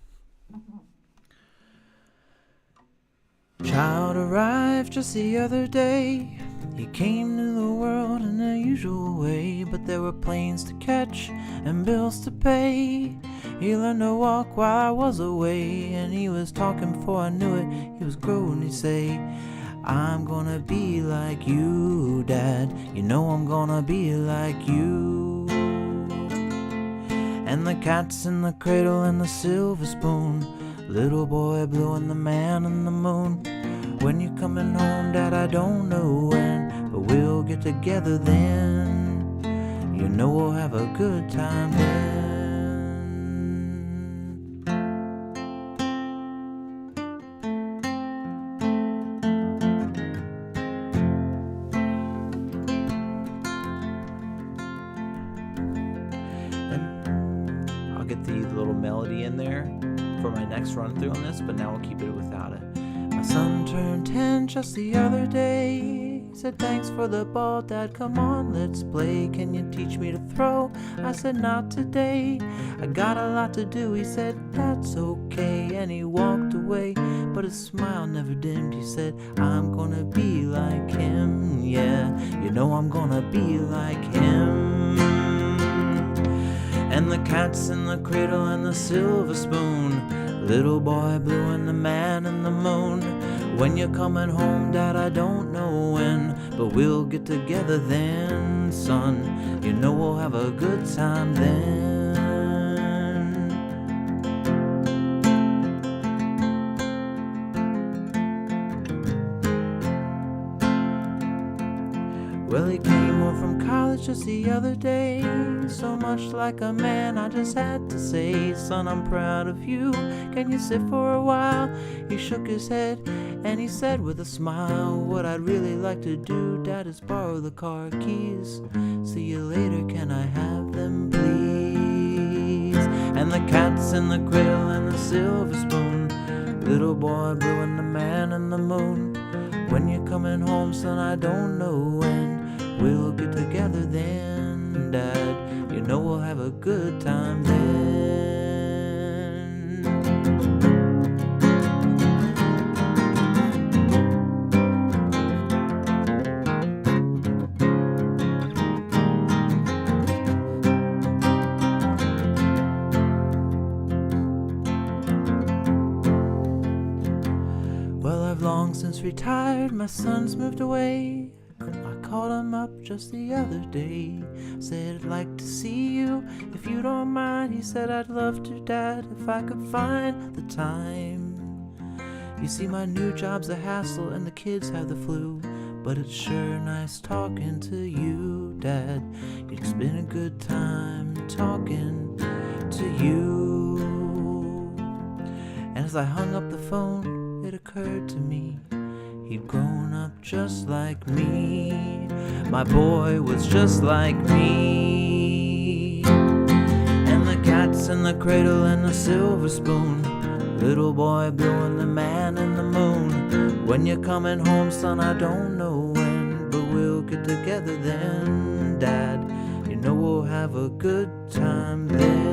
Child arrived just the other day. He came to the world in the usual way, but there were planes to catch and bills to pay. He learned to walk while I was away, and he was talking before I knew it. He was growing, he'd say, I'm gonna be like you, Dad. You know I'm gonna be like you. And the cat's in the cradle and the silver spoon, little boy blue and the man in the moon. When you're coming home, Dad, I don't know when, but we'll get together then. You know we'll have a good time then. I'll get the little melody in there for my next run through on this, but now we'll keep it without it. My son turned 10 just the other day. He said, thanks for the ball, Dad, come on, let's play. Can you teach me to throw? I said, not today, I got a lot to do. He said, that's okay, and he walked away, but his smile never dimmed. He said, I'm gonna be like him, yeah, you know I'm gonna be like him. And the cat's in the cradle and the silver spoon, little boy blue and the man in the moon. When you're coming home, Dad, I don't know when, but we'll get together then, son. You know we'll have a good time then. Well, he came home from college just the other day, so much like a man, I just had to say, son, I'm proud of you, can you sit for a while? He shook his head and he said with a smile, what I'd really like to do, Dad, is borrow the car keys. See you later, can I have them, please? And the cat's in the cradle and the silver spoon, little boy blue and the man in the moon. When you're coming home, son, I don't know when, we'll get together then, Dad, you know we'll have a good time then. Well, I've long since retired, my son's moved away. I called him up just the other day, said I'd like to see you if you don't mind. He said I'd love to, Dad, if I could find the time. You see, my new job's a hassle and the kids have the flu, but it's sure nice talking to you, Dad. It's been a good time talking to you. And as I hung up the phone, it occurred to me, he'd grown up just like me. My boy was just like me. And the cat's in the cradle and the silver spoon, little boy blue and the man in the moon. When you're coming home, son, I don't know when, but we'll get together then, Dad. You know we'll have a good time then.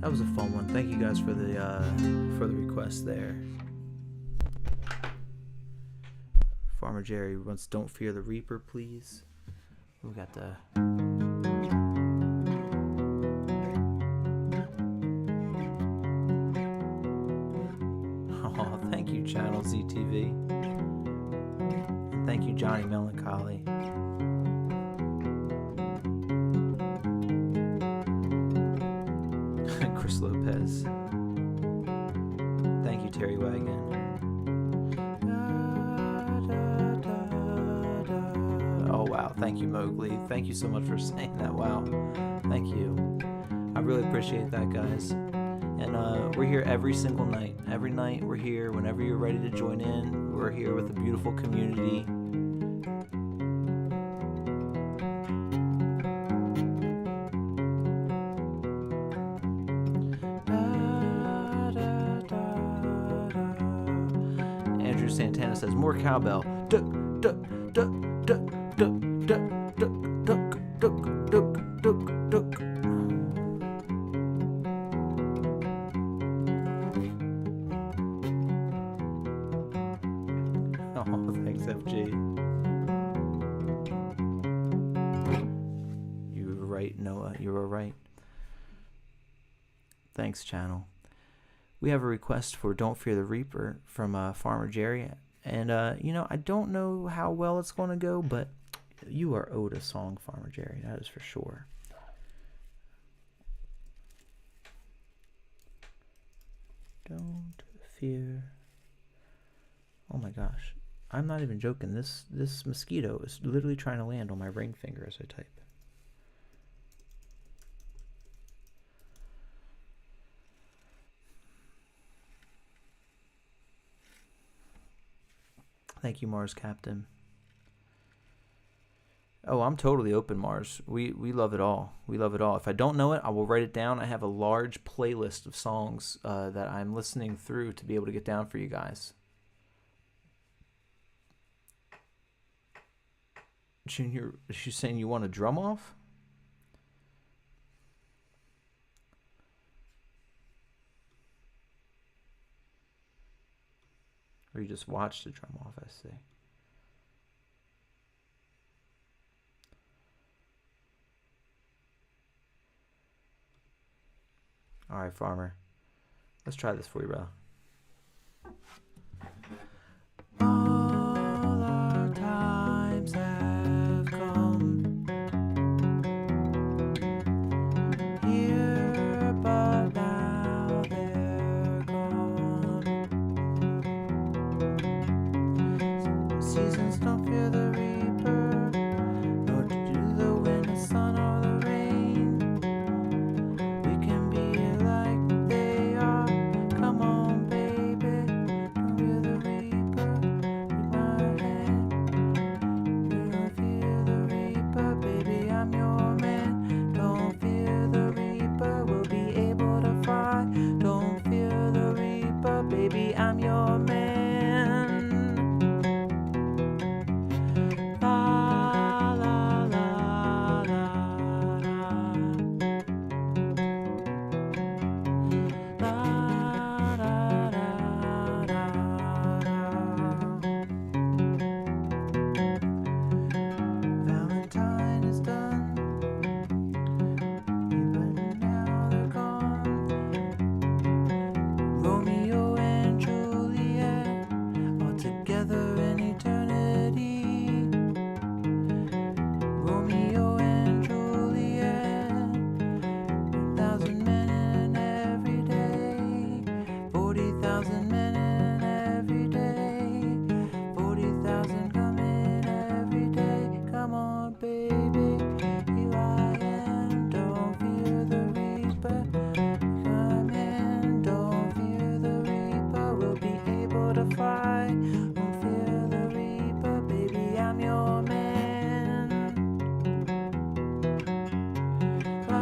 That was a fun one. Thank you guys for the request there. Farmer Jerry wants "Don't Fear the Reaper," please. We got the. Oh, thank you, Channel ZTV. And thank you, Johnny Melancholy. Chris Lopez. Thank you, Terry Wagon. Oh, wow. Thank you, Mowgli. Thank you so much for saying that. Wow. Thank you. I really appreciate that, guys. And we're here every single night. Every night we're here. Whenever you're ready to join in, we're here with a beautiful community. Andrew Santana says, more cowbell. Duck, duck, duck, duck, duck, duck, duck, duck, duck, duck, duck, duck. Oh, thanks, FG. You were right, Noah. You were right. Thanks, channel. We have a request for Don't Fear the Reaper from Farmer Jerry. And, I don't know how well it's going to go, but you are owed a song, Farmer Jerry. That is for sure. Don't fear. Oh my gosh. I'm not even joking. This mosquito is literally trying to land on my ring finger as I type. Thank you, Mars Captain. Oh, I'm totally open, Mars. We love it all. We love it all. If I don't know it, I will write it down. I have a large playlist of songs that I'm listening through to be able to get down for you guys. Junior, is she saying you want a drum off? Or you just watched the drum off, I see. All right, Farmer. Let's try this for you, bro. All our times have come here, but now they're gone. Seasons don't fear the reaper, nor do the wind, the sun, or the rain. We can be like they are. Come on, baby, don't fear the reaper. Take my hand. Don't fear the reaper, baby, I'm your man. Don't fear the reaper, we'll be able to fly. Don't fear the reaper, baby, I'm your man. La la la la la. La da da da da. Valentine is done, but now they're gone. Romeo and Juliet are together in eternity. Romeo and Juliet, 1,000 men in every day, 40,000 men in every day, 40,000 coming every day. Come on, baby, here I am. Don't fear the reaper. Come in, don't fear the reaper. We'll be able to fly. Don't fear the reaper, baby, I'm your man. La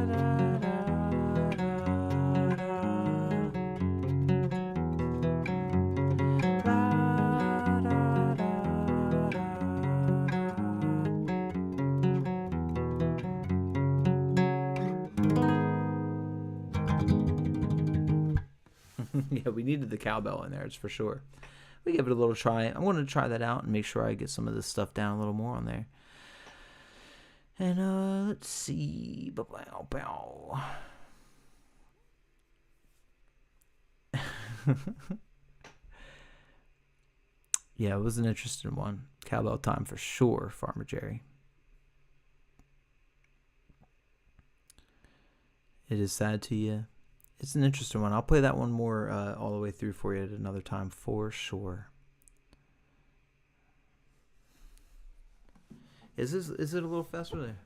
da da da da. La da da da da. Yeah, we needed the cowbell in there, it's for sure. We give it a little try. I'm going to try that out and make sure I get some of this stuff down a little more on there. And let's see. Bow, bow. Yeah, it was an interesting one. Cowbell time for sure, Farmer Jerry. It is sad to you. It's an interesting one. I'll play that one more all the way through for you at another time for sure. Is it a little faster there?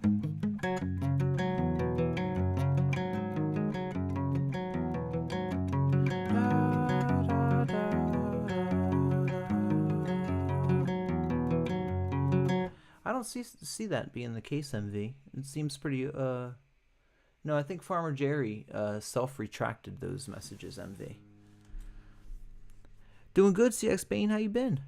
don't see that being the case, MV. It seems pretty. No, I think Farmer Jerry self-retracted those messages, MV. Doing good, CX Bane. How you been?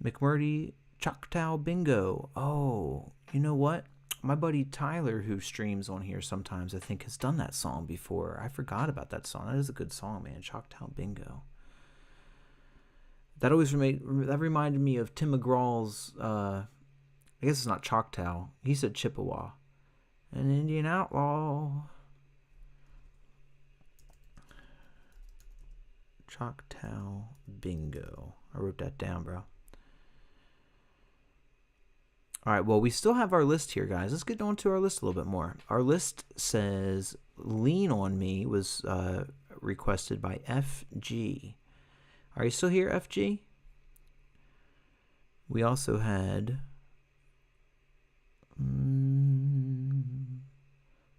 McMurdy Choctaw Bingo. Oh, you know what? My buddy Tyler, who streams on here sometimes, I think has done that song before. I forgot about that song. That is a good song, man. Choctaw Bingo. That reminded me of Tim McGraw's. I guess it's not Choctaw. He said Chippewa, an Indian outlaw. Choctaw Bingo. I wrote that down, bro. All right, well, we still have our list here, guys. Let's get on to our list a little bit more. Our list says Lean on Me was requested by FG. Are you still here, FG? We also had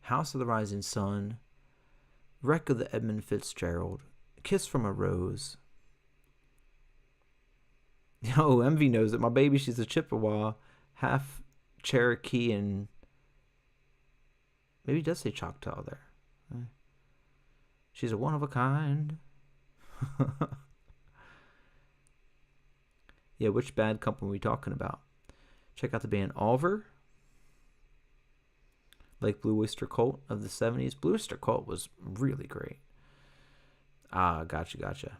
House of the Rising Sun, Wreck of the Edmund Fitzgerald, Kiss from a Rose. Yo, Envy knows it. My baby, she's a Chippewa, half Cherokee, and maybe it does say Choctaw there. She's a one of a kind. Yeah, which bad company are we talking about? Check out the band Oliver. Like Blue Oyster Cult of the 70s. Blue Oyster Cult was really great. Ah, gotcha.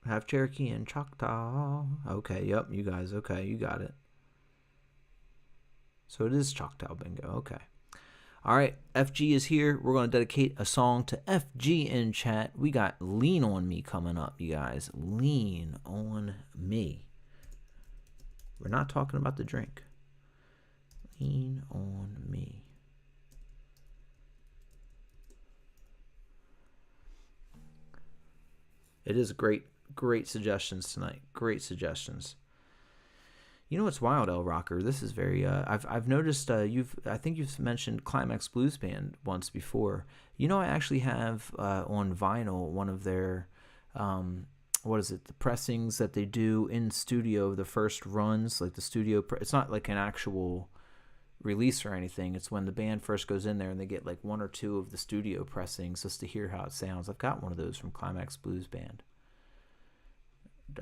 Half Cherokee and Choctaw. Okay, yep, you guys. Okay, you got it. So it is Choctaw Bingo. Okay. All right, FG is here. We're going to dedicate a song to FG in chat. We got Lean on Me coming up, you guys. Lean on Me. We're not talking about the drink. Lean on Me. It is great suggestions tonight. Great suggestions. You know what's wild, El Rocker? This is very. I've noticed. I think you've mentioned Climax Blues Band once before. You know, I actually have on vinyl one of their, what is it? The pressings that they do in studio. The first runs, like the studio. It's not like an actual release or anything. It's when the band first goes in there and they get like one or two of the studio pressings just to hear how it sounds. I've got one of those from Climax Blues Band.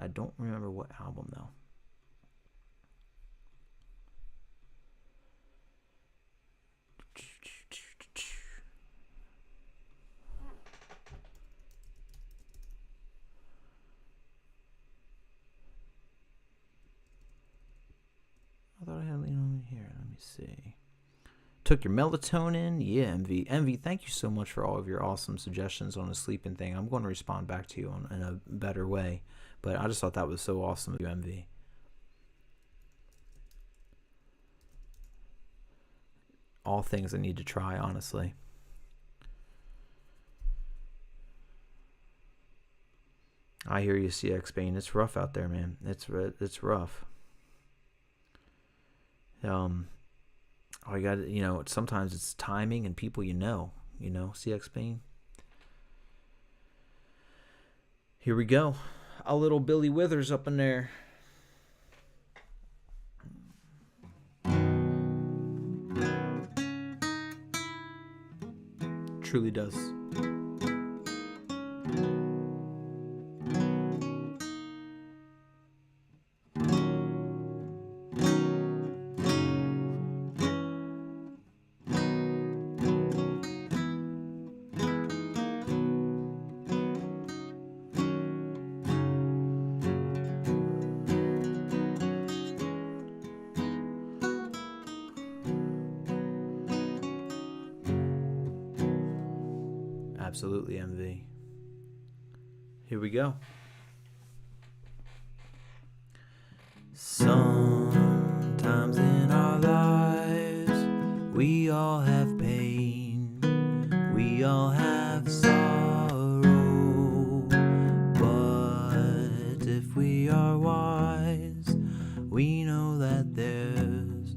I don't remember what album though. I thought I had Lean on Me here. Let me see. Took your melatonin? Yeah, Envy, thank you so much for all of your awesome suggestions on the sleeping thing. I'm going to respond back to you in a better way. But I just thought that was so awesome of you, Envy. All things I need to try, honestly. I hear you, CX Bane. It's rough out there, man. It's rough. All you got, sometimes it's timing and people CX Bane. Here we go. A little Billy Withers up in there. Truly does. Absolutely, MV. Here we go. Sometimes in our lives, we all have pain, we all have sorrow, but if we are wise, we know that there's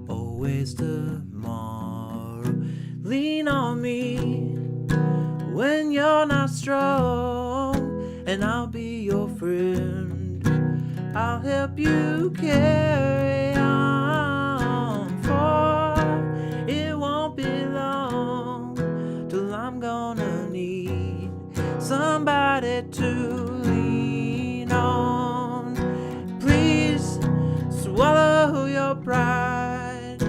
always tomorrow. strong, and I'll be your friend. I'll help you carry on, for it won't be long till I'm gonna need somebody to lean on. Please swallow your pride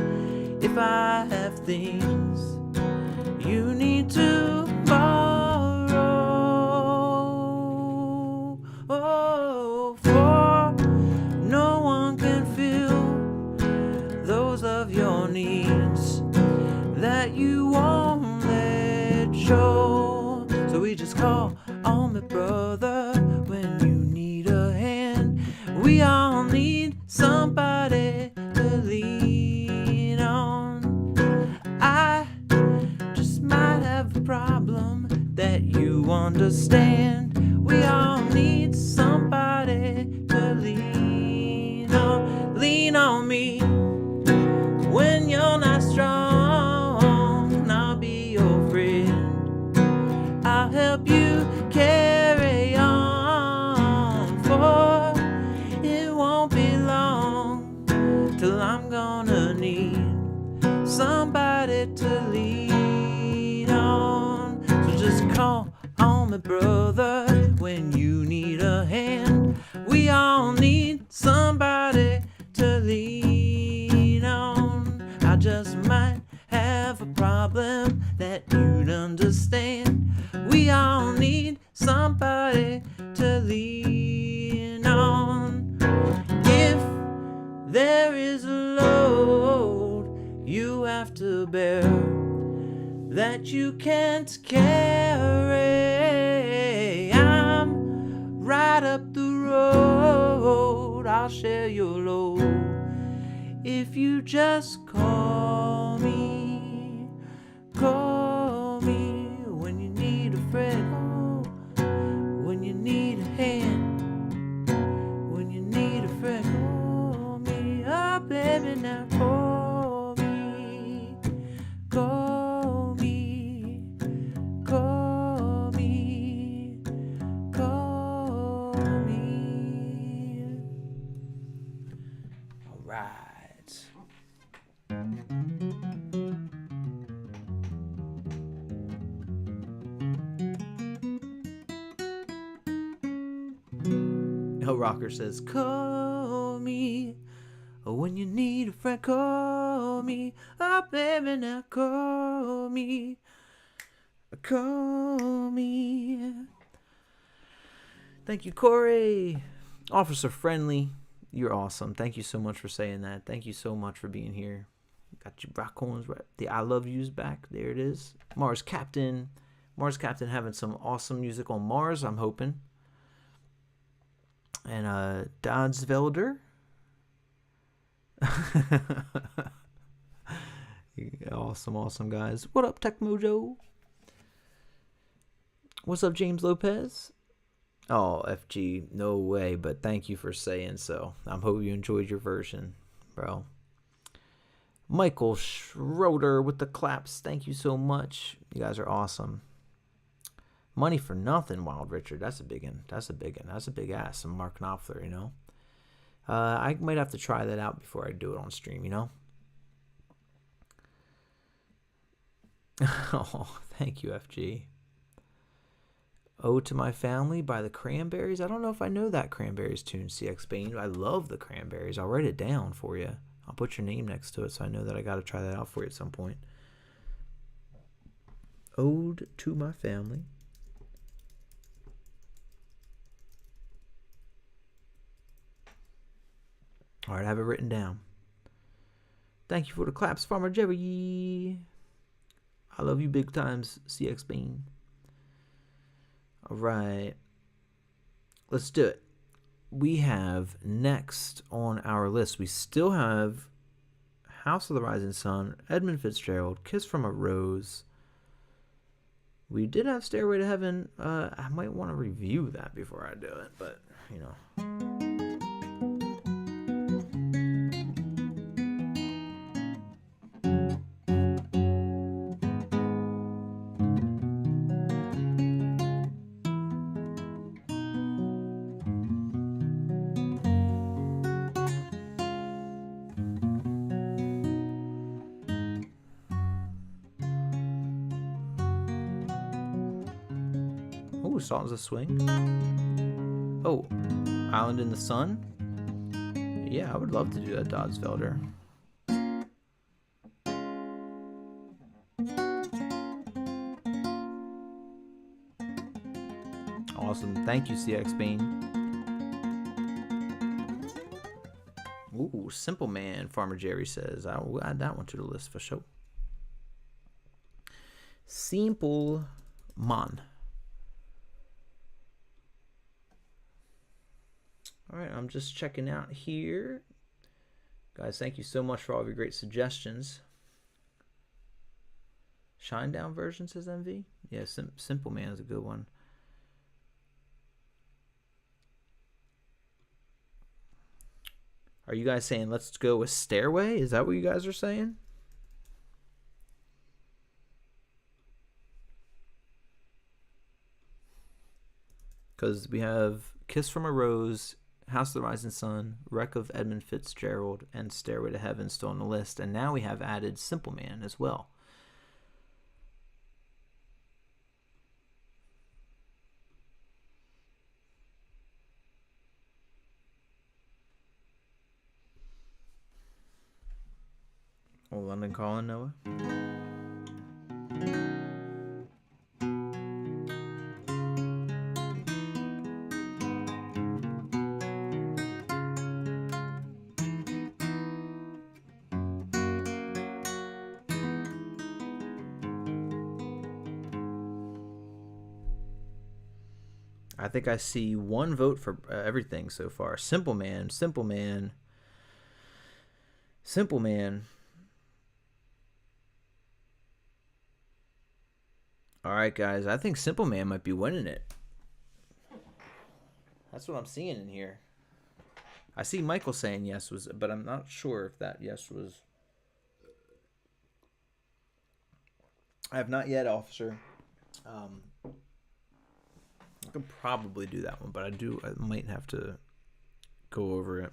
if I have things you need to borrow. Oh, for no one can fill those of your needs that you won't let show. So we just call on me, brother, when you need a hand. We all need somebody to lean on. I just might have a problem that you understand. We all need somebody to lean on. Lean on me when you're not strong. I'll be your friend. I'll help you carry on, for it won't be long till I'm gonna need somebody to lean on. So just call on me, brother, when you need a hand. We all need somebody to lean on. I just might have a problem that you'd understand. We all need somebody to lean on. If there is a load you have to bear that you can't carry, I'm right up the road. I'll share your load if you just call me. Call me when you need a friend, when you need a hand, when you need a friend. Call me, oh baby, now call me. Call me, call me, call me. All right. Oh, Rocker says, call me when you need a friend. Call me, oh baby, now call me. Call me. Thank you, Corey. Officer Friendly, you're awesome. Thank you so much for saying that. Thank you so much for being here. Got you, Raccoons, right? The I Love Yous back. There it is. Mars Captain. Mars Captain having some awesome music on Mars, I'm hoping. And Dodds Velder. Awesome guys. What up, Tech Mojo? What's up, James Lopez? Oh, FG, no way, but thank you for saying so. I hope you enjoyed your version, bro. Michael Schroeder with the claps. Thank you so much. You guys are awesome. Money for Nothing, Wild Richard. That's a big one. That's a big ass. Some Mark Knopfler, you know. I might have to try that out before I do it on stream, you know. Oh, thank you, FG. Ode to My Family by the Cranberries. I don't know if I know that Cranberries tune, CX Bane. I love the Cranberries. I'll write it down for you. I'll put your name next to it so I know that I got to try that out for you at some point. Ode to My Family. All right, I have it written down. Thank you for the claps, Farmer Jerry. I love you big times, CX Bean. All right. Let's do it. We have next on our list, we still have House of the Rising Sun, Edmund Fitzgerald, Kiss from a Rose. We did have Stairway to Heaven. I might want to review that before I do it, but, you know. Ooh, Sultan's a Swing. Oh, Island in the Sun. Yeah, I would love to do that, Dodsvelder. Awesome. Thank you, CX Bean. Ooh, Simple Man, Farmer Jerry says. I will add that one to the list for sure. Simple Man. All right, I'm just checking out here. Guys, thank you so much for all of your great suggestions. Shinedown version, says MV. Yeah, Simple Man is a good one. Are you guys saying let's go with Stairway? Is that what you guys are saying? Because we have Kiss from a Rose, House of the Rising Sun, Wreck of Edmund Fitzgerald, and Stairway to Heaven still on the list. And now we have added Simple Man as well. Oh, London Calling, Noah? I think I see one vote for everything so far. Simple Man, Simple Man, Simple Man. All right, guys. I think Simple Man might be winning it. That's what I'm seeing in here. I see Michael saying yes was, but I'm not sure if that yes was. I have not yet, officer. I could probably do that one, but I might have to go over it.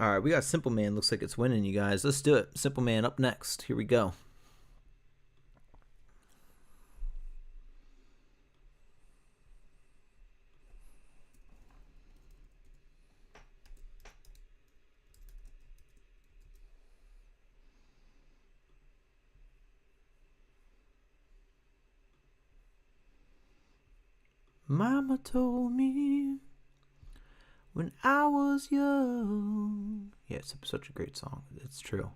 All right, we got Simple Man. Looks like it's winning, you guys. Let's do it. Simple Man up next. Here we go. Mama told me when I was young. Yeah, it's such a great song. It's true.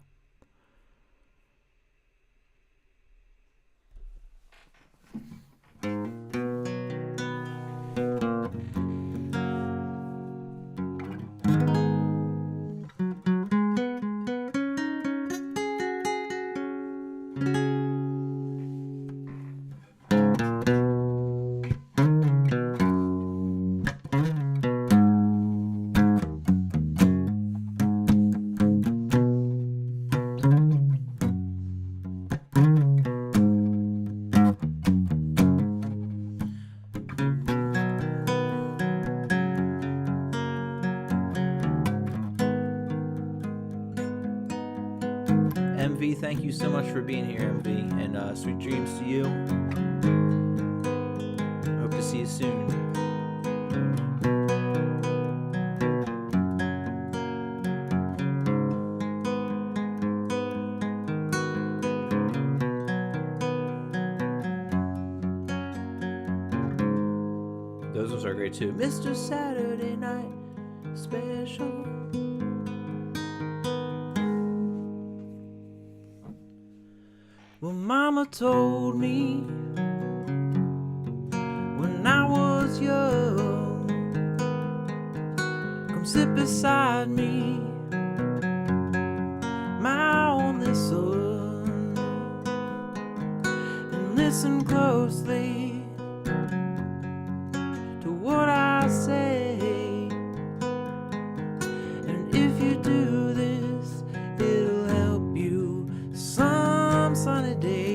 MV, thank you so much for being here, MV, and sweet dreams to you. Hope to see you soon. Those ones are great too. Mr. Saturday Night Special. Well, Mama told me when I was young, come sit beside me, my only son, and listen closely to what I say. And if you do this, it'll help you some sunny day.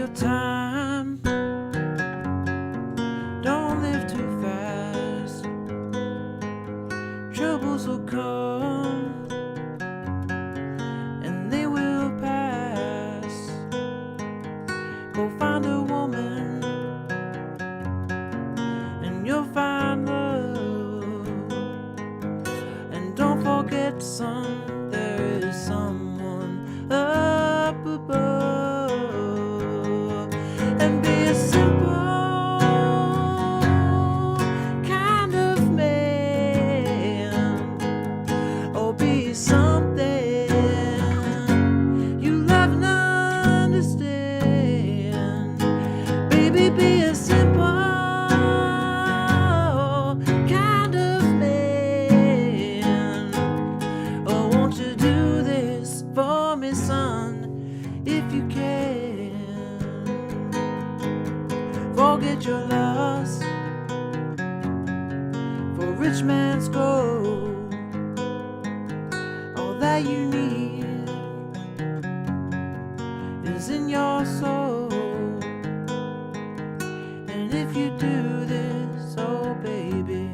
the time. Don't live too fast. Troubles will come and they will pass. Go find a woman and you'll find love. And don't forget, son, there is someone up above. And be a simple kind of man, or be something you love and understand. Baby, be a simple kind of man. Oh, won't you do this for me, son, if you can? Forget your loss for rich man's gold. All that you need is in your soul. And if you do this, oh baby,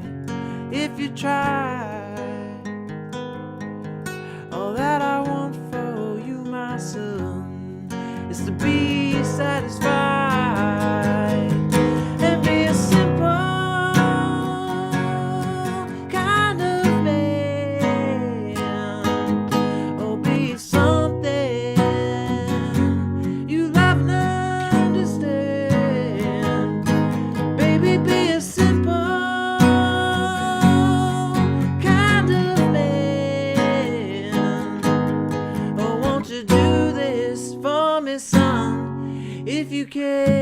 if you try, all that I want for you, my son, is to be satisfied and be a simple kind of man, or be something you love and understand. Baby, be a simple kind of man. Oh, won't you do this for me, son, if you can?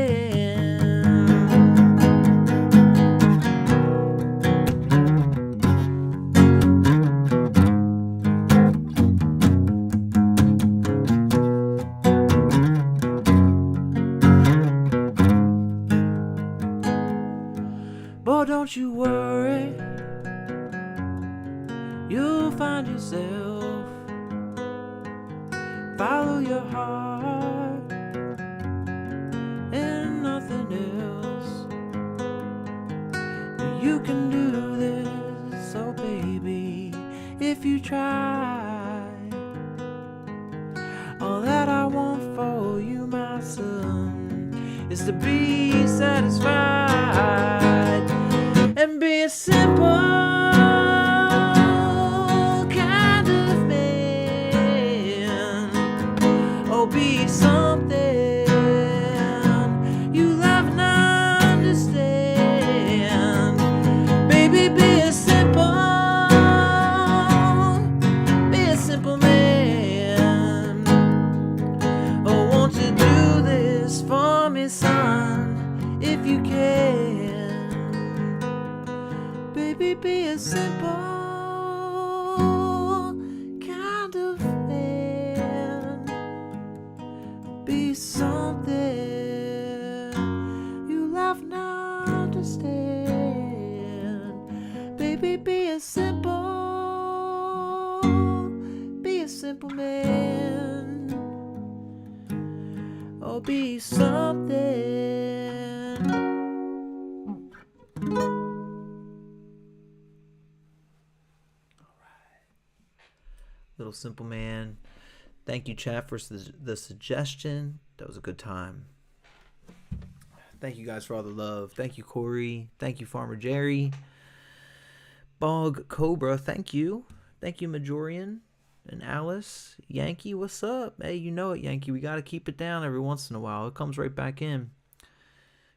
But don't you worry, you'll find yourself. Follow your heart and nothing else. You can do this, oh baby, if you try. All that I want for you, my son, is to be satisfied and be a simple kind of man, or be something you love and understand. Baby, be a simple man. Oh, won't you do this for me, son, if you can? Baby, be a simple kind of man. Be something you love and understand. Baby, be a simple man, or be something. Little Simple Man. Thank you, chat, for the suggestion. That was a good time. Thank you guys for all the love. Thank you, Corey. Thank you, Farmer Jerry. Bog Cobra, thank you. Thank you, Majorian and Alice. Yankee, what's up? Hey, you know it, Yankee. We got to keep it down every once in a while. It comes right back in.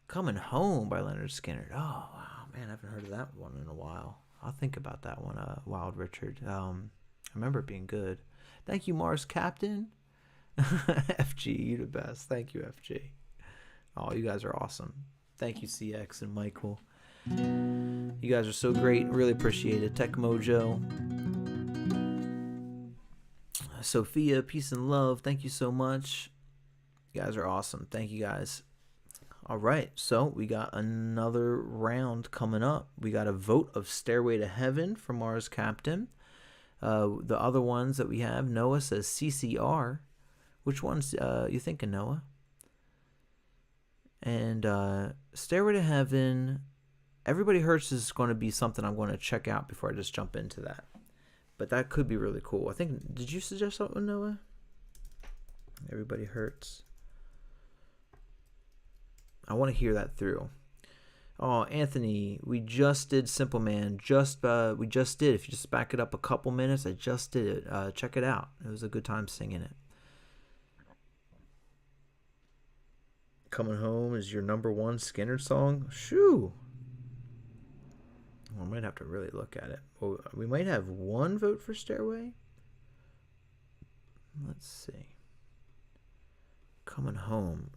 Coming Home by Leonard Skinner. Oh, wow, man, I haven't heard of that one in a while. I'll think about that one, Wild Richard. I remember it being good. Thank you, Mars Captain. FG, you the best. Thank you, FG. Oh, you guys are awesome. Thank you, CX and Michael. You guys are so great. Really appreciate it. Tech Mojo. Sophia, peace and love. Thank you so much. You guys are awesome. Thank you, guys. All right, so we got another round coming up. We got a vote of Stairway to Heaven from Mars Captain. The other ones that we have, Noah says CCR. Which ones you thinking, Noah? And Stairway to Heaven, Everybody Hurts is going to be something I'm going to check out before I just jump into that. But that could be really cool. I think, did you suggest something, Noah? Everybody Hurts. I want to hear that through. Oh, Anthony, we just did Simple Man. We just did. If you just back it up a couple minutes, I just did it. Check it out. It was a good time singing it. Coming Home is your number one Skinner song? Shoo! Well, I might have to really look at it. Well, we might have one vote for Stairway. Let's see. Coming Home.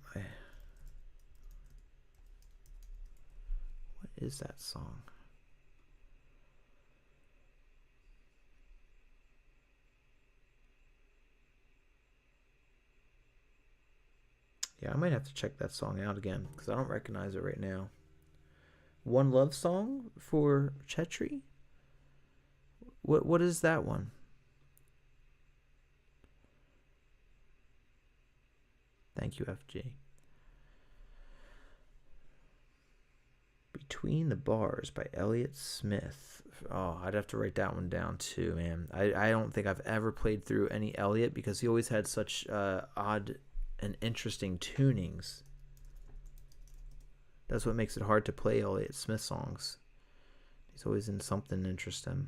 What is that song? Yeah, I might have to check that song out again because I don't recognize it right now. One Love Song for Chetri? What is that one? Thank you, FG. Between the Bars by Elliott Smith. Oh, I'd have to write that one down too, man. I don't think I've ever played through any Elliott because he always had such odd and interesting tunings. That's what makes it hard to play Elliott Smith songs. He's always in something interesting.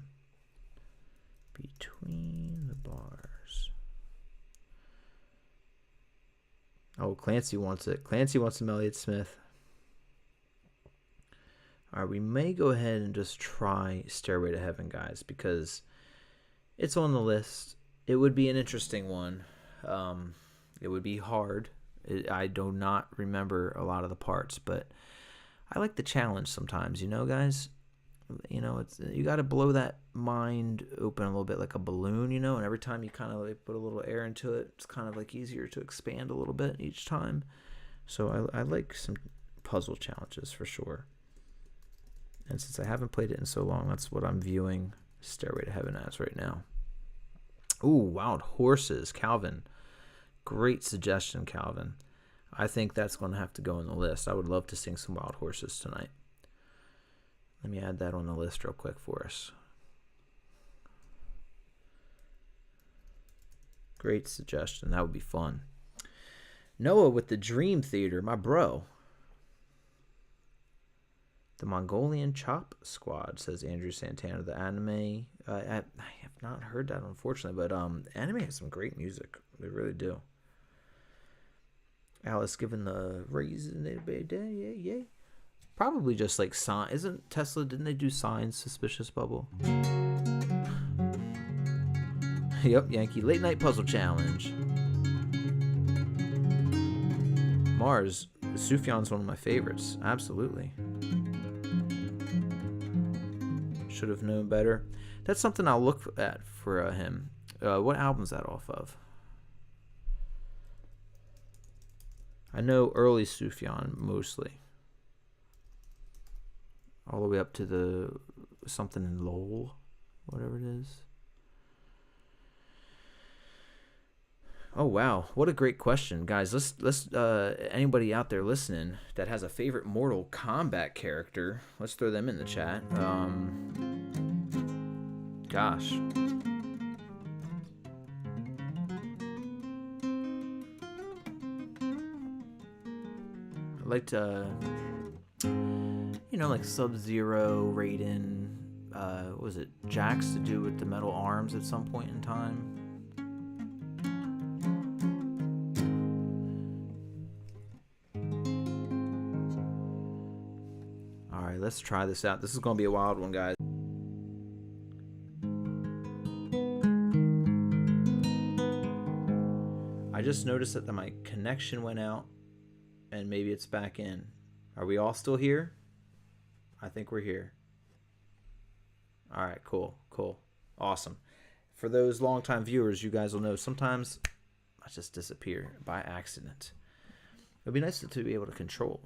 Between the Bars. Oh, Clancy wants it. Clancy wants some Elliott Smith. All right, we may go ahead and just try Stairway to Heaven, guys, because it's on the list. It would be an interesting one. It would be hard. I do not remember a lot of the parts, but I like the challenge sometimes, guys. It's you got to blow that mind open a little bit like a balloon, and every time you kind of like put a little air into it, it's kind of like easier to expand a little bit each time. So I like some puzzle challenges for sure. And since I haven't played it in so long, that's what I'm viewing Stairway to Heaven as right now. Ooh, Wild Horses, Calvin. Great suggestion, Calvin. I think that's going to have to go on the list. I would love to sing some Wild Horses tonight. Let me add that on the list real quick for us. Great suggestion. That would be fun. Noah with the Dream Theater, my bro. The Mongolian Chop Squad, says Andrew Santana. The anime, I have not heard that, unfortunately, but anime has some great music. They really do. Alice given the raisin, yeah. Probably just like sign. Isn't Tesla? Didn't they do Signs? Suspicious Bubble. Yep, Yankee Late Night Puzzle Challenge. Mars, Sufjan's one of my favorites. Absolutely. Should have known better. That's something I'll look at for him. What album's that off of? I know early Sufjan mostly. All the way up to the something in Lowell, whatever it is. Oh wow, what a great question, guys. Let's anybody out there listening that has a favorite Mortal Kombat character, let's throw them in the chat. Gosh. I'd like to, like Sub-Zero, Raiden, what was it, Jax to do with the metal arms at some point in time. Alright, let's try this out. This is going to be a wild one, guys. I just noticed that my connection went out and maybe it's back in. Are we all still here? I think we're here. All right, cool. Awesome. For those longtime viewers, you guys will know sometimes I just disappear by accident. It would be nice to be able to control.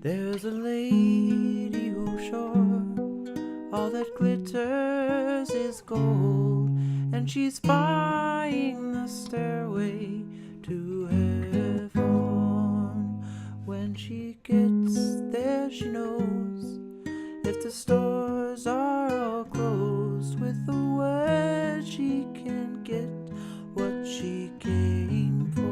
There's a lady who's sure all that glitters is gold, and she's buying the stairway to heaven. When she gets there, she knows if the stores are all closed, with a word she can get what she came for.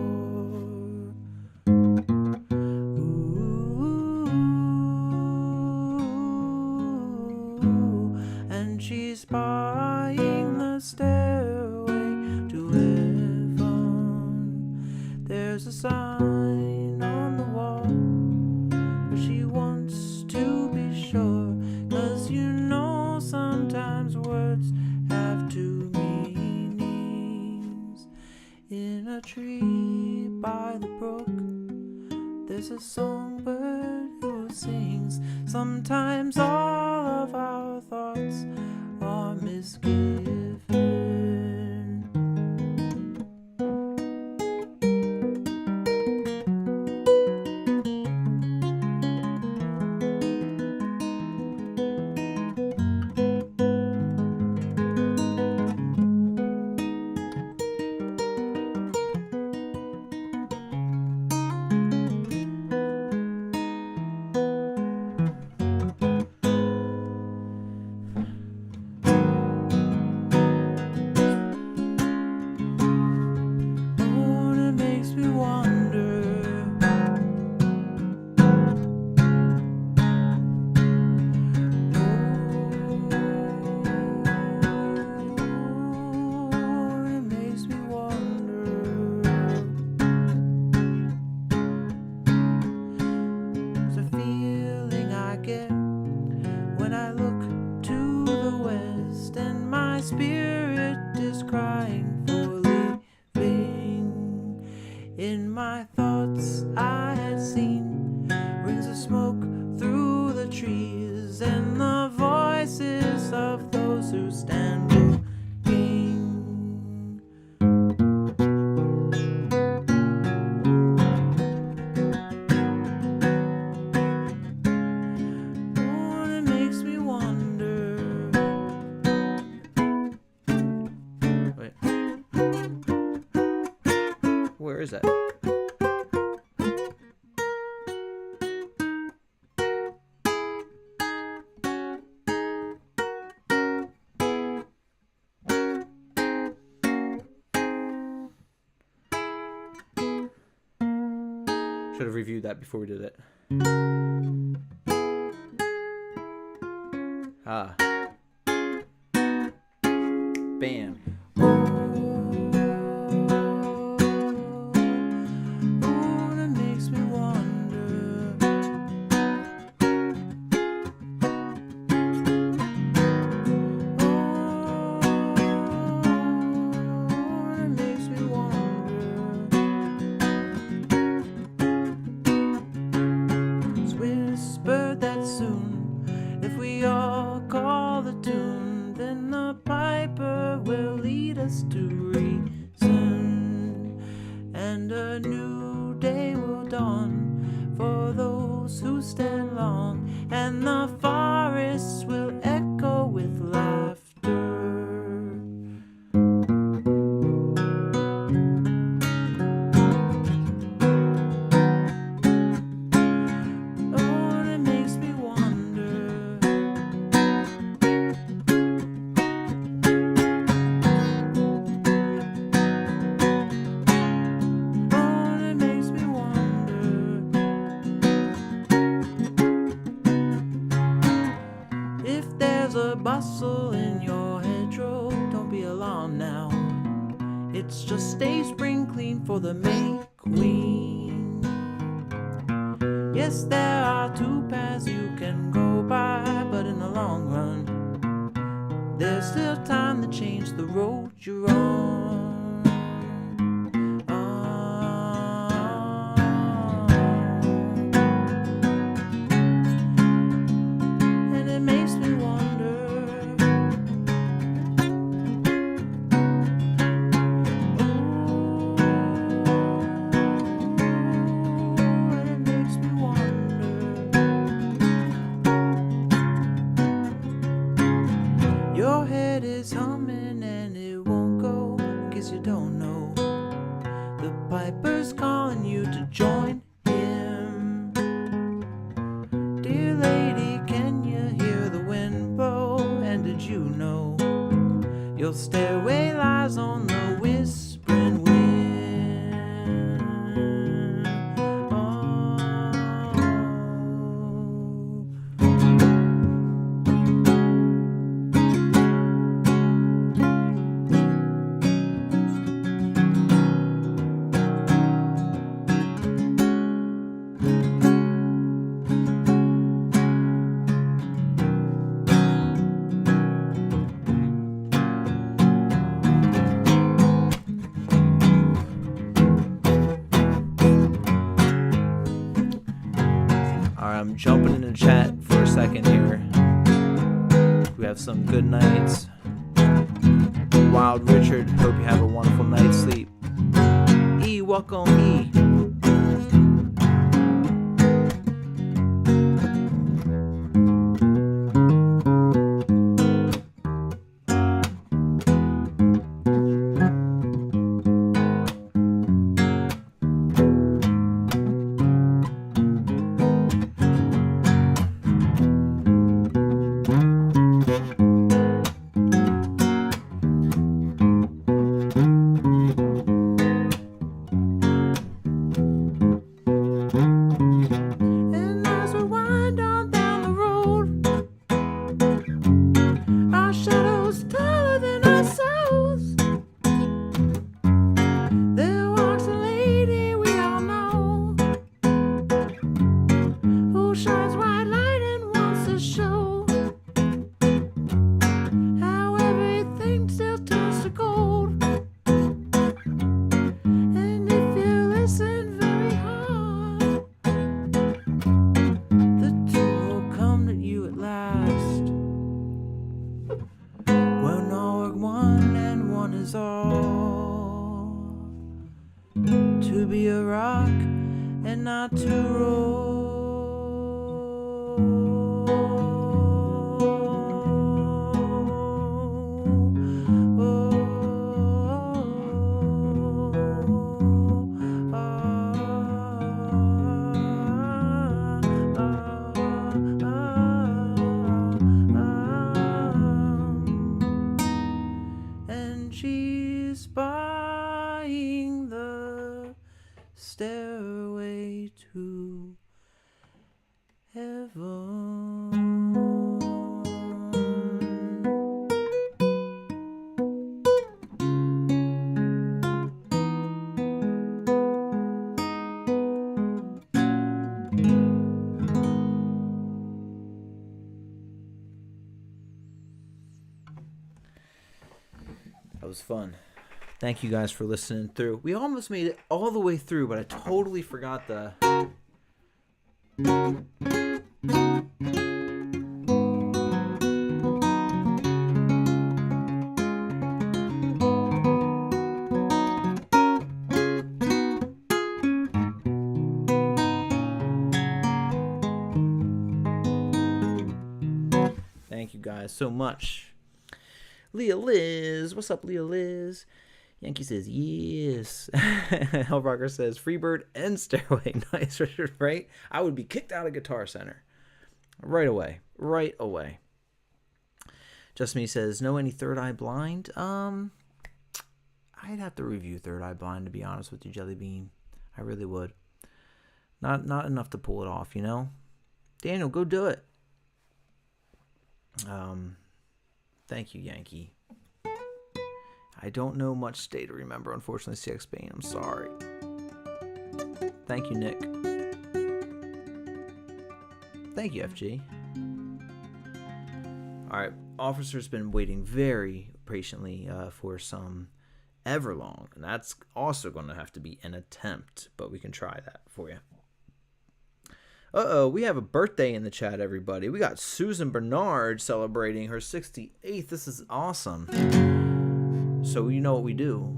And she's buying the stairway to heaven. There's a sign on the wall, but she wants to be sure, 'cause you know sometimes words have two meanings. In a tree by the brook, there's a songbird who sings. Sometimes all of our thoughts are misgiven. Where is that? Should have reviewed that before we did it. Ah. Bam. For the May Queen. Yes, there are two paths you can go by, but in the long run, there's still time to change the road you're on. And it makes me wonder, and it makes me wonder. I'm jumping in the chat for a second here. We have some good nights. Wild Richard, hope you have a wonderful night's sleep. E, welcome, E. Stairway to Heaven. That was fun. Thank you guys for listening through. We almost made it all the way through, but I totally forgot the... Thank you guys so much. Leah Liz. What's up, Leah Liz? Yankee says, yes. Hellrocker says, Freebird and Stairway. Nice, Richard, right? I would be kicked out of Guitar Center. Right away. Right away. Just Me says, know any Third Eye Blind? I'd have to review Third Eye Blind, to be honest with you, Jelly Bean. I really would. Not enough to pull it off, you know? Daniel, go do it. Thank you, Yankee. I don't know much Stay to Remember, unfortunately, CX Bane. I'm sorry. Thank you, Nick. Thank you, FG. Alright, Officer's been waiting very patiently for some Everlong, and that's also going to have to be an attempt, but we can try that for you. Uh-oh, we have a birthday in the chat, everybody. We got Susan Bernard celebrating her 68th. This is awesome. So you know what we do.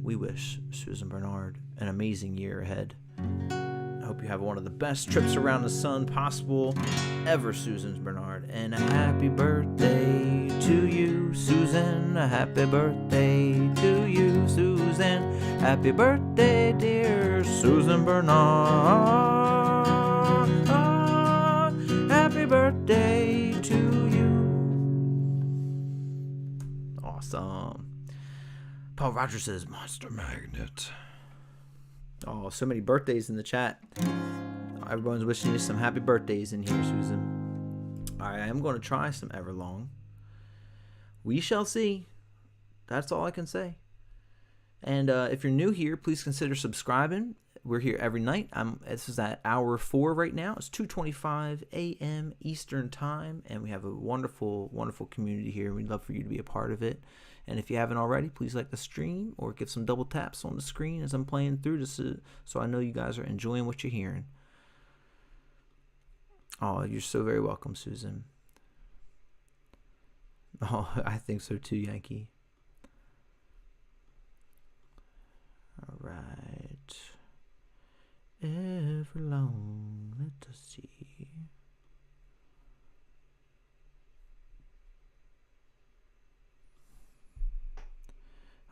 We wish Susan Bernard an amazing year ahead. I hope you have one of the best trips around the sun possible ever, Susan Bernard. And a happy birthday to you, Susan. A happy birthday to you, Susan. Happy birthday, dear Susan Bernard. Happy birthday to you. Awesome. Paul Rogers says, Monster Magnet. Oh, so many birthdays in the chat. Everyone's wishing you some happy birthdays in here, Susan. All right, I am going to try some Everlong. We shall see. That's all I can say. And if you're new here, please consider subscribing. We're here every night. This is at hour 4 right now. It's 2:25 a.m. Eastern Time, and we have a wonderful, wonderful community here. We'd love for you to be a part of it. And if you haven't already, please like the stream or give some double taps on the screen as I'm playing through this, so I know you guys are enjoying what you're hearing. Oh, you're so very welcome, Susan. Oh, I think so too, Yankee. All right. Everlong. Let us see.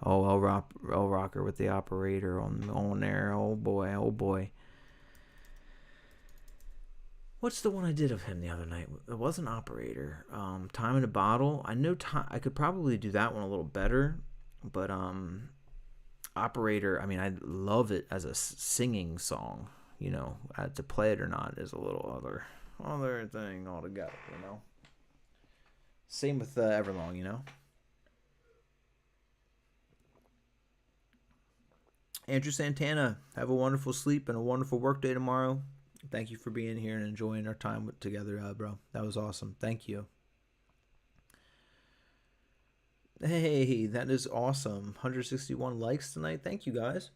Oh, El Rocker with the operator on there. Oh boy, oh boy. What's the one I did of him the other night? It wasn't operator. Time in a Bottle. I know I could probably do that one a little better, but operator. I mean, I love it as a singing song. You know, to play it or not is a little other thing altogether. You know. Same with Everlong. You know. Andrew Santana, have a wonderful sleep and a wonderful work day tomorrow. Thank you for being here and enjoying our time together, bro. That was awesome. Thank you. Hey, that is awesome. 161 likes tonight. Thank you, guys.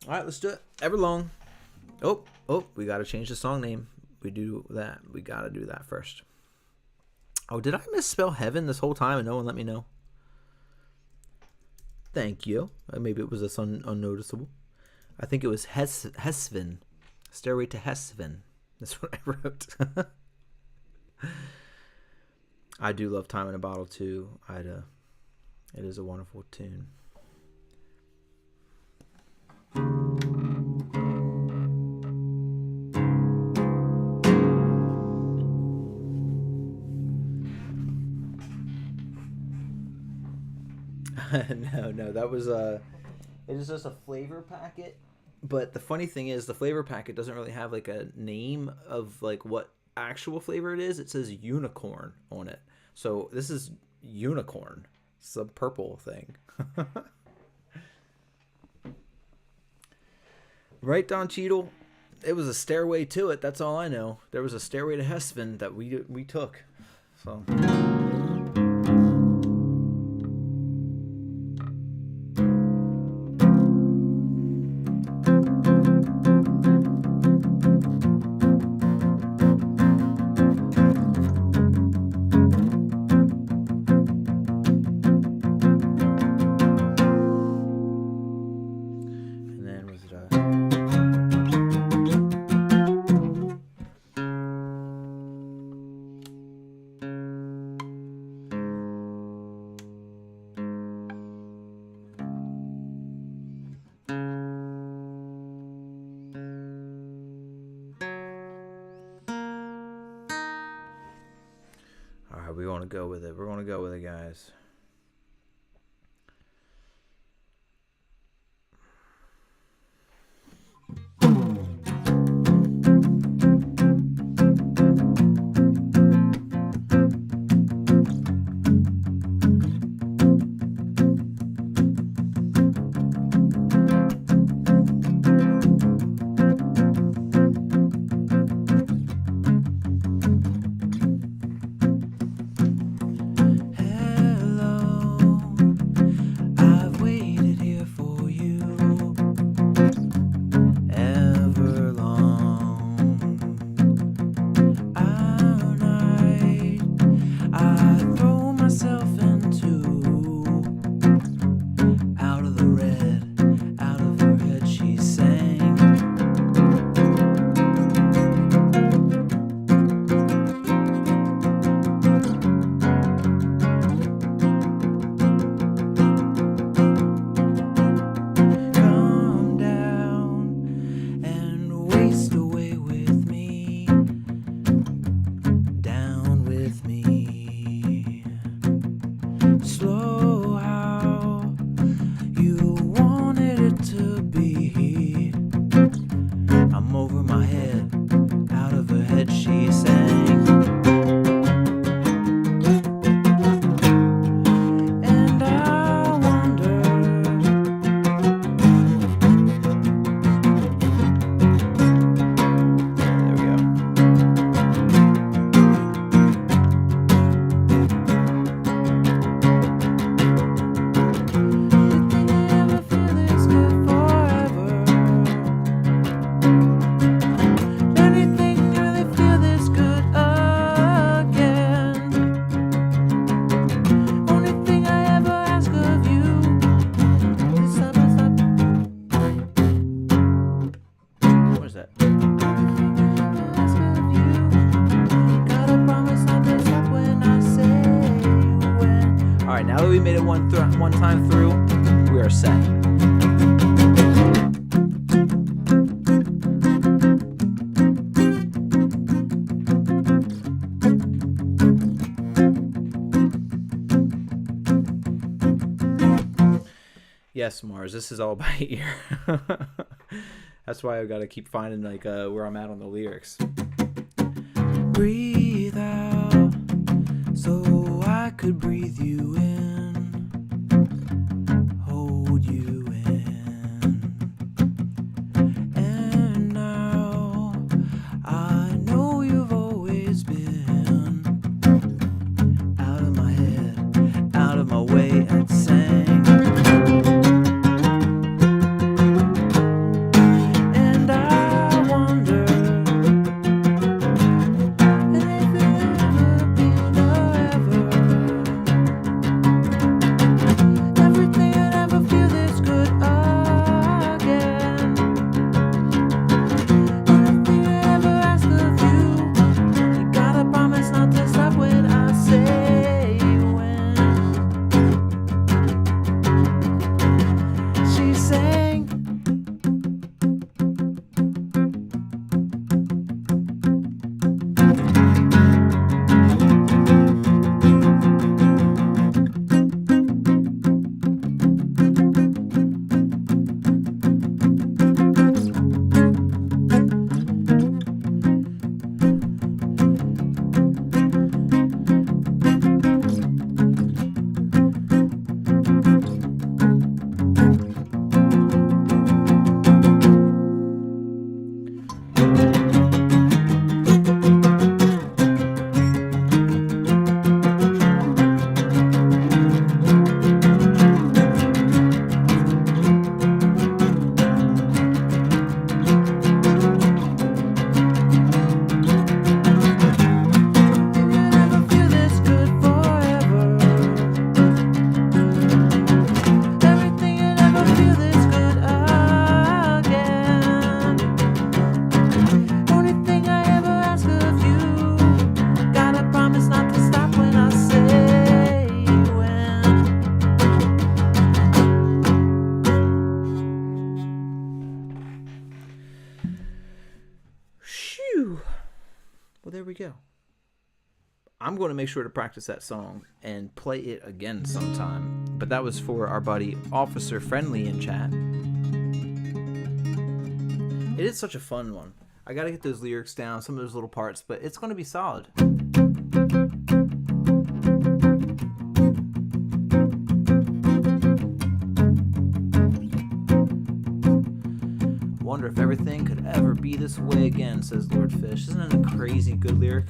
All right, let's do it. Everlong. Oh, we got to change the song name. We do that. We got to do that first. Oh, did I misspell heaven this whole time and no one let me know? Thank you. Maybe it was unnoticeable. I think it was Hesvin. Stairway to Hesvin. That's what I wrote. I do love Time in a Bottle too. It is a wonderful tune. No, that was it is just a flavor packet. But the funny thing is, the flavor packet doesn't really have like a name of like what actual flavor it is. It says unicorn on it. So this is unicorn. It's a purple thing. Right, Don Cheadle? It was a stairway to it. That's all I know. There was a stairway to Hesvin that we took. So. We want to go with it. We're going to go with it, guys. Hello. one time through, we are set. Yes, Mars, this is all about you. That's why I gotta keep finding like where I'm at on the lyrics. Breathe out so I could breathe you in, hold you in. And now I know you've always been out of my head, out of my way, and sang. Well, there we go. I'm going to make sure to practice that song and play it again sometime. But that was for our buddy Officer Friendly in chat. It is such a fun one. I got to get those lyrics down, some of those little parts, but it's going to be solid. Wonder if everything could ever be this way again, says Lord Fish. Isn't that a crazy good lyric?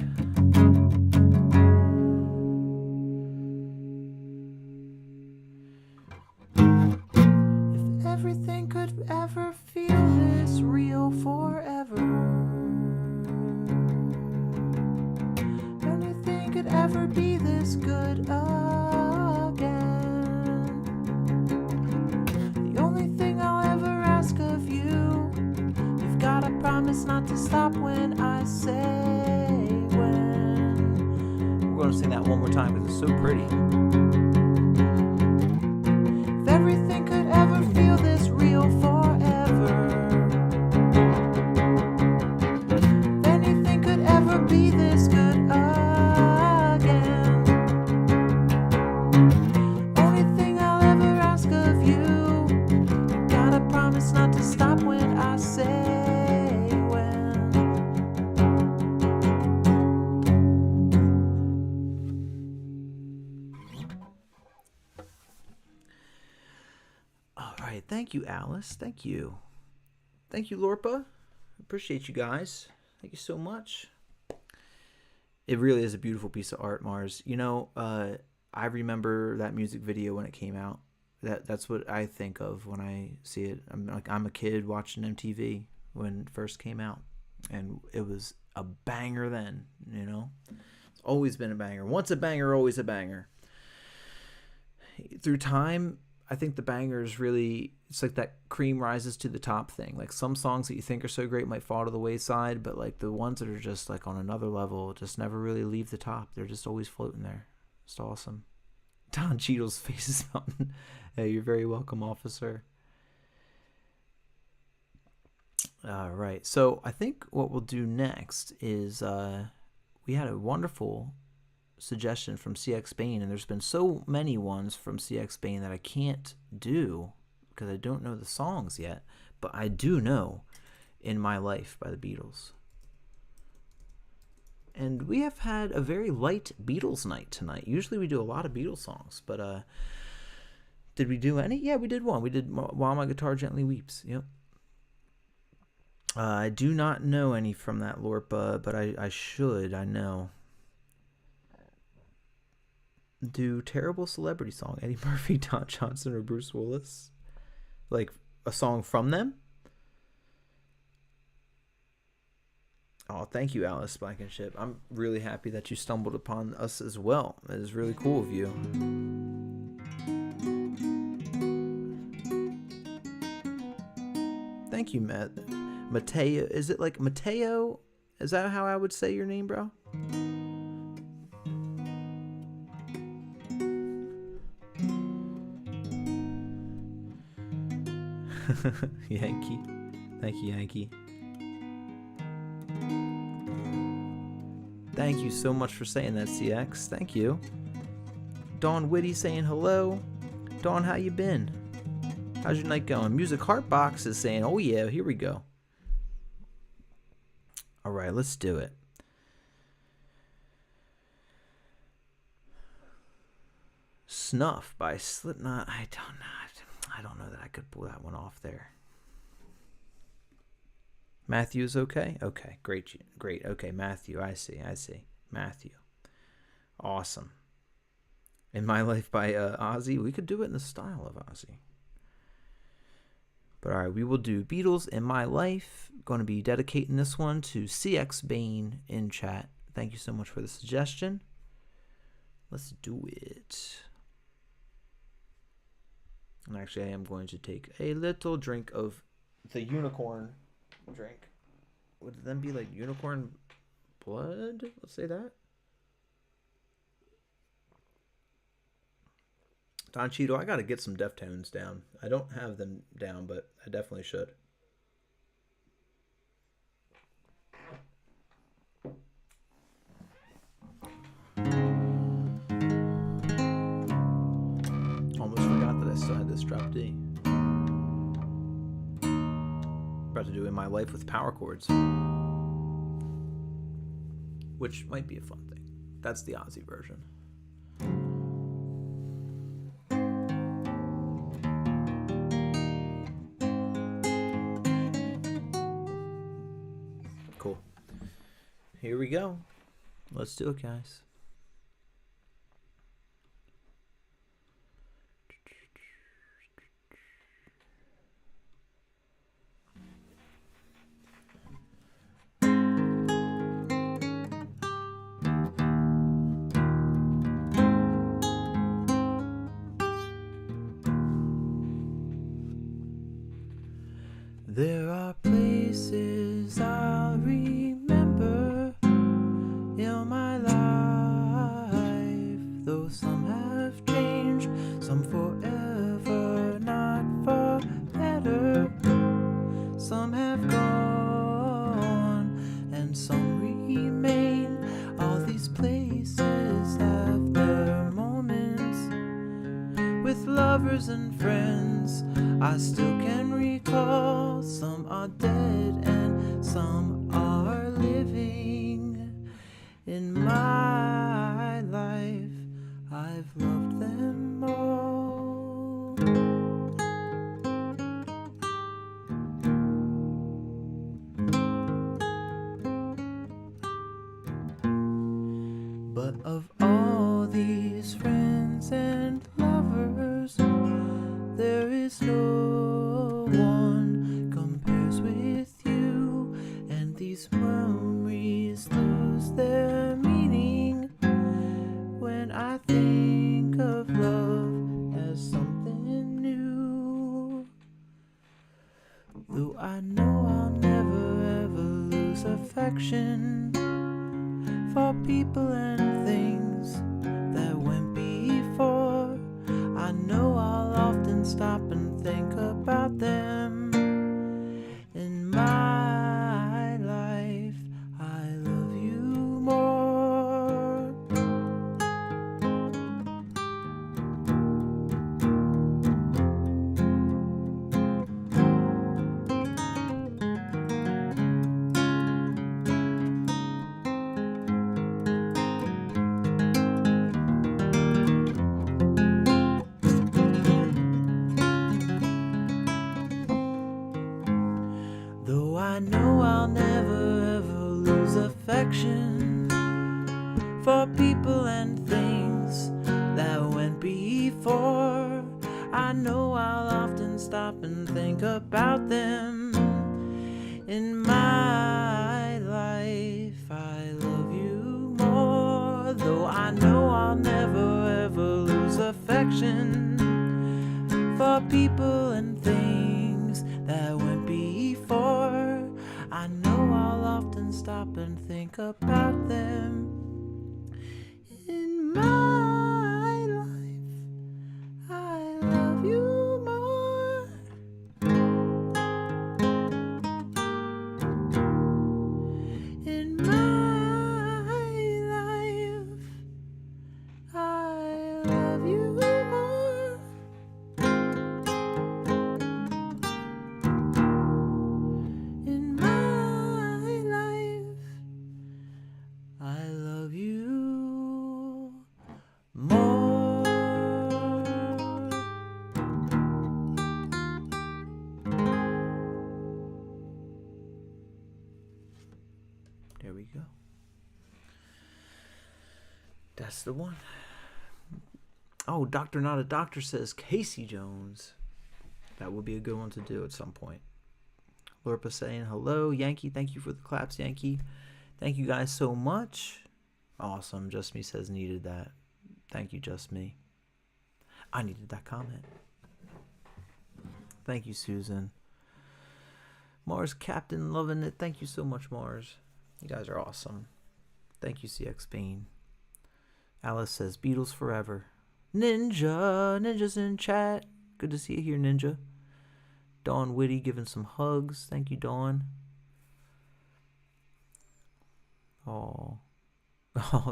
If everything could ever feel this real forever, anything could ever be this good again. The only thing I'll ever ask of you, you've gotta promise not to stop when I say when. We're going to sing that one more time because it's so pretty. If everything could ever feel this real forever, if anything could ever be this good again, only thing I'll ever ask of you, you gotta promise not to stop when I say when. All right. Thank you, Alice. Thank you. Thank you, Lorpa. Appreciate you guys. Thank you so much. It really is a beautiful piece of art, Mars. You know, I remember that music video when it came out. That's what I think of when I see it. I'm a kid watching MTV when it first came out, and it was a banger then. You know, it's always been a banger. Once a banger, always a banger. Through time, I think the bangers really, it's like that cream rises to the top thing. Like some songs that you think are so great might fall to the wayside, but like the ones that are just like on another level just never really leave the top. They're just always floating there. It's awesome. Don Cheadle's Faces Mountain. Hey, you're very welcome, officer. All right. So I think what we'll do next is we had a wonderful suggestion from CX Bane, and there's been so many ones from CX Bane that I can't do because I don't know the songs yet, but I do know In My Life by the Beatles. And we have had a very light Beatles night tonight. Usually we do a lot of Beatles songs, but did we do any? Yeah, we did one. We did While My Guitar Gently Weeps. Yep. I do not know any from that Lorpa, but I should. I know. Do terrible celebrity song. Eddie Murphy, Don Johnson, or Bruce Willis? Like a song from them? Oh, thank you, Alice Blankenship. I'm really happy that you stumbled upon us as well. It is really cool of you. Thank you, Matt. Mateo. Is it like Mateo? Is that how I would say your name, bro? Yankee. Thank you, Yankee. Thank you so much for saying that, CX. Thank you. Dawn Whitty saying hello. Dawn, how you been? How's your night going? Music Heartbox is saying, oh yeah, here we go. All right, let's do it. Snuff by Slipknot. I don't know that I could pull that one off there. Matthew's okay? Okay, great. Okay, Matthew, I see. Matthew. Awesome. In My Life by Ozzy. We could do it in the style of Ozzy. But all right, we will do Beatles In My Life. Going to be dedicating this one to CX Bane in chat. Thank you so much for the suggestion. Let's do it. And actually, I am going to take a little drink of the unicorn drink. Would it then be like unicorn blood? Let's say that. Don Cheeto, I got to get some Deftones down. I don't have them down, but I definitely should. Almost forgot that I still had this drop D. About to do In My Life with power chords, which might be a fun thing. That's the Ozzy version. Cool. Here we go. Let's do it, guys. There are places I'll remember in my life, though some have changed, some forever, not for better. Some have gone and some remain. All these places have their moments with lovers and friends. I still can recall. Some are dead and some are living. In my life, I've loved them all. But of all these friends and lovers, there is no one compares with you, and these memories lose their meaning when I think of love as something new. Though I know I'll never ever lose affection for people and things that went before. about them. In my life, I love you more. Though I know I'll never ever lose affection for people and things that went before, I know I'll often stop and think about them. In my life, I love you more. Though I know I'll never ever lose affection for people and things that went before, I know I'll often stop and think about them. In my life, I love you more. In my life, I love you more. In my life, I love you more. There we go. That's the one. Oh, Dr. Not a Doctor says Casey Jones. That would be a good one to do at some point. Lorpa saying hello. Yankee, thank you for the claps, Yankee. Thank you guys so much. Awesome. Just Me says needed that. Thank you, Just Me. I needed that comment. Thank you, Susan. Mars Captain, loving it. Thank you so much, Mars. You guys are awesome. Thank you, CX Bean. Alice says Beatles forever. Ninja's in chat. Good to see you here, Ninja. Dawn Whitty giving some hugs. Thank you, Dawn. Oh,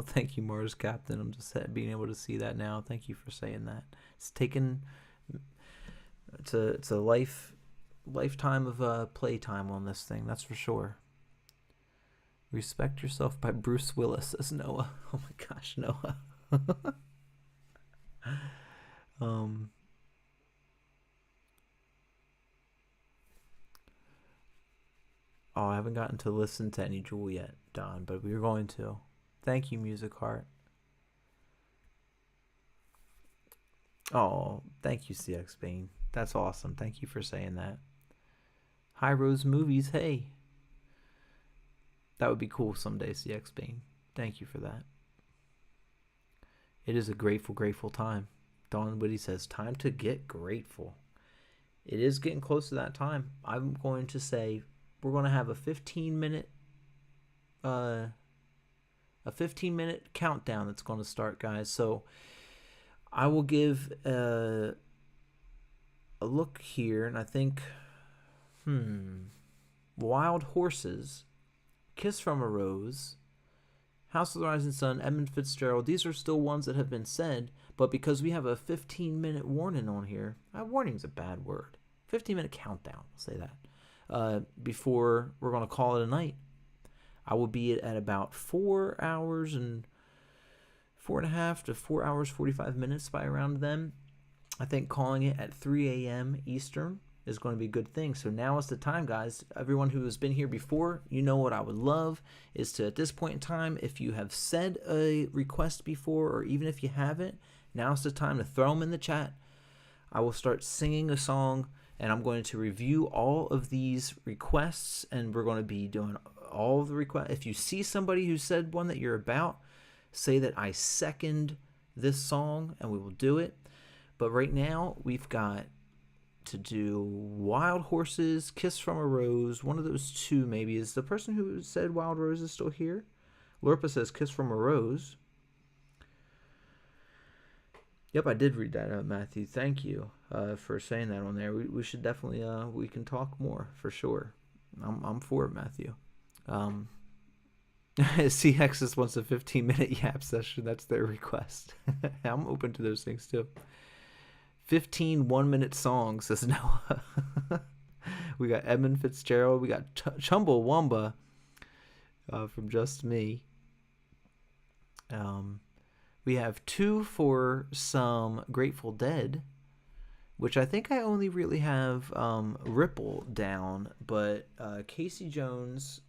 thank you, Mars Captain. I'm just being able to see that now. Thank you for saying that. It's a lifetime of playtime on this thing. That's for sure. Respect Yourself by Bruce Willis, says Noah. Oh my gosh, Noah. I haven't gotten to listen to any Jewel yet, Don, but we were going to. Thank you, Music Heart. Oh, thank you, CX Bean. That's awesome. Thank you for saying that. High Rose Movies, hey. That would be cool someday, CX Bean. Thank you for that. It is a grateful, grateful time. Dawn Whitty says, time to get grateful. It is getting close to that time. I'm going to say we're going to have a 15-minute countdown that's going to start, guys. So I will give a look here, and I think, Wild Horses, Kiss from a Rose, House of the Rising Sun, Edmund Fitzgerald. These are still ones that have been said, but because we have a 15-minute warning on here, warning's a bad word. 15-minute countdown, I'll say that. Before we're going to call it a night. I will be at about 4 hours and 4.5 to 4 hours 45 minutes by around then. I think calling it at 3 a.m. Eastern is going to be a good thing. So now is the time, guys. Everyone who has been here before, you know what I would love is to, at this point in time, if you have said a request before, or even if you haven't, now's the time to throw them in the chat. I will start singing a song, and I'm going to review all of these requests, and we're going to be doing all of the requests. If you see somebody who said one that you're about, say that I second this song, and we will do it. But right now, we've got to do Wild Horses, Kiss from a Rose. One of those two maybe. Is the person who said Wild Roses still here? Lorpa says Kiss from a Rose. Yep, I did read that, Matthew. Thank you for saying that on there. We should definitely we can talk more for sure. I'm for it, Matthew. CX just wants a 15-minute yap session. That's their request. I'm open to those things too. 15 1-minute songs, says Noah. We got Edmund Fitzgerald. We got Chumbawamba from Just Me. We have 2 for some Grateful Dead, which I think I only really have Ripple down, but Casey Jones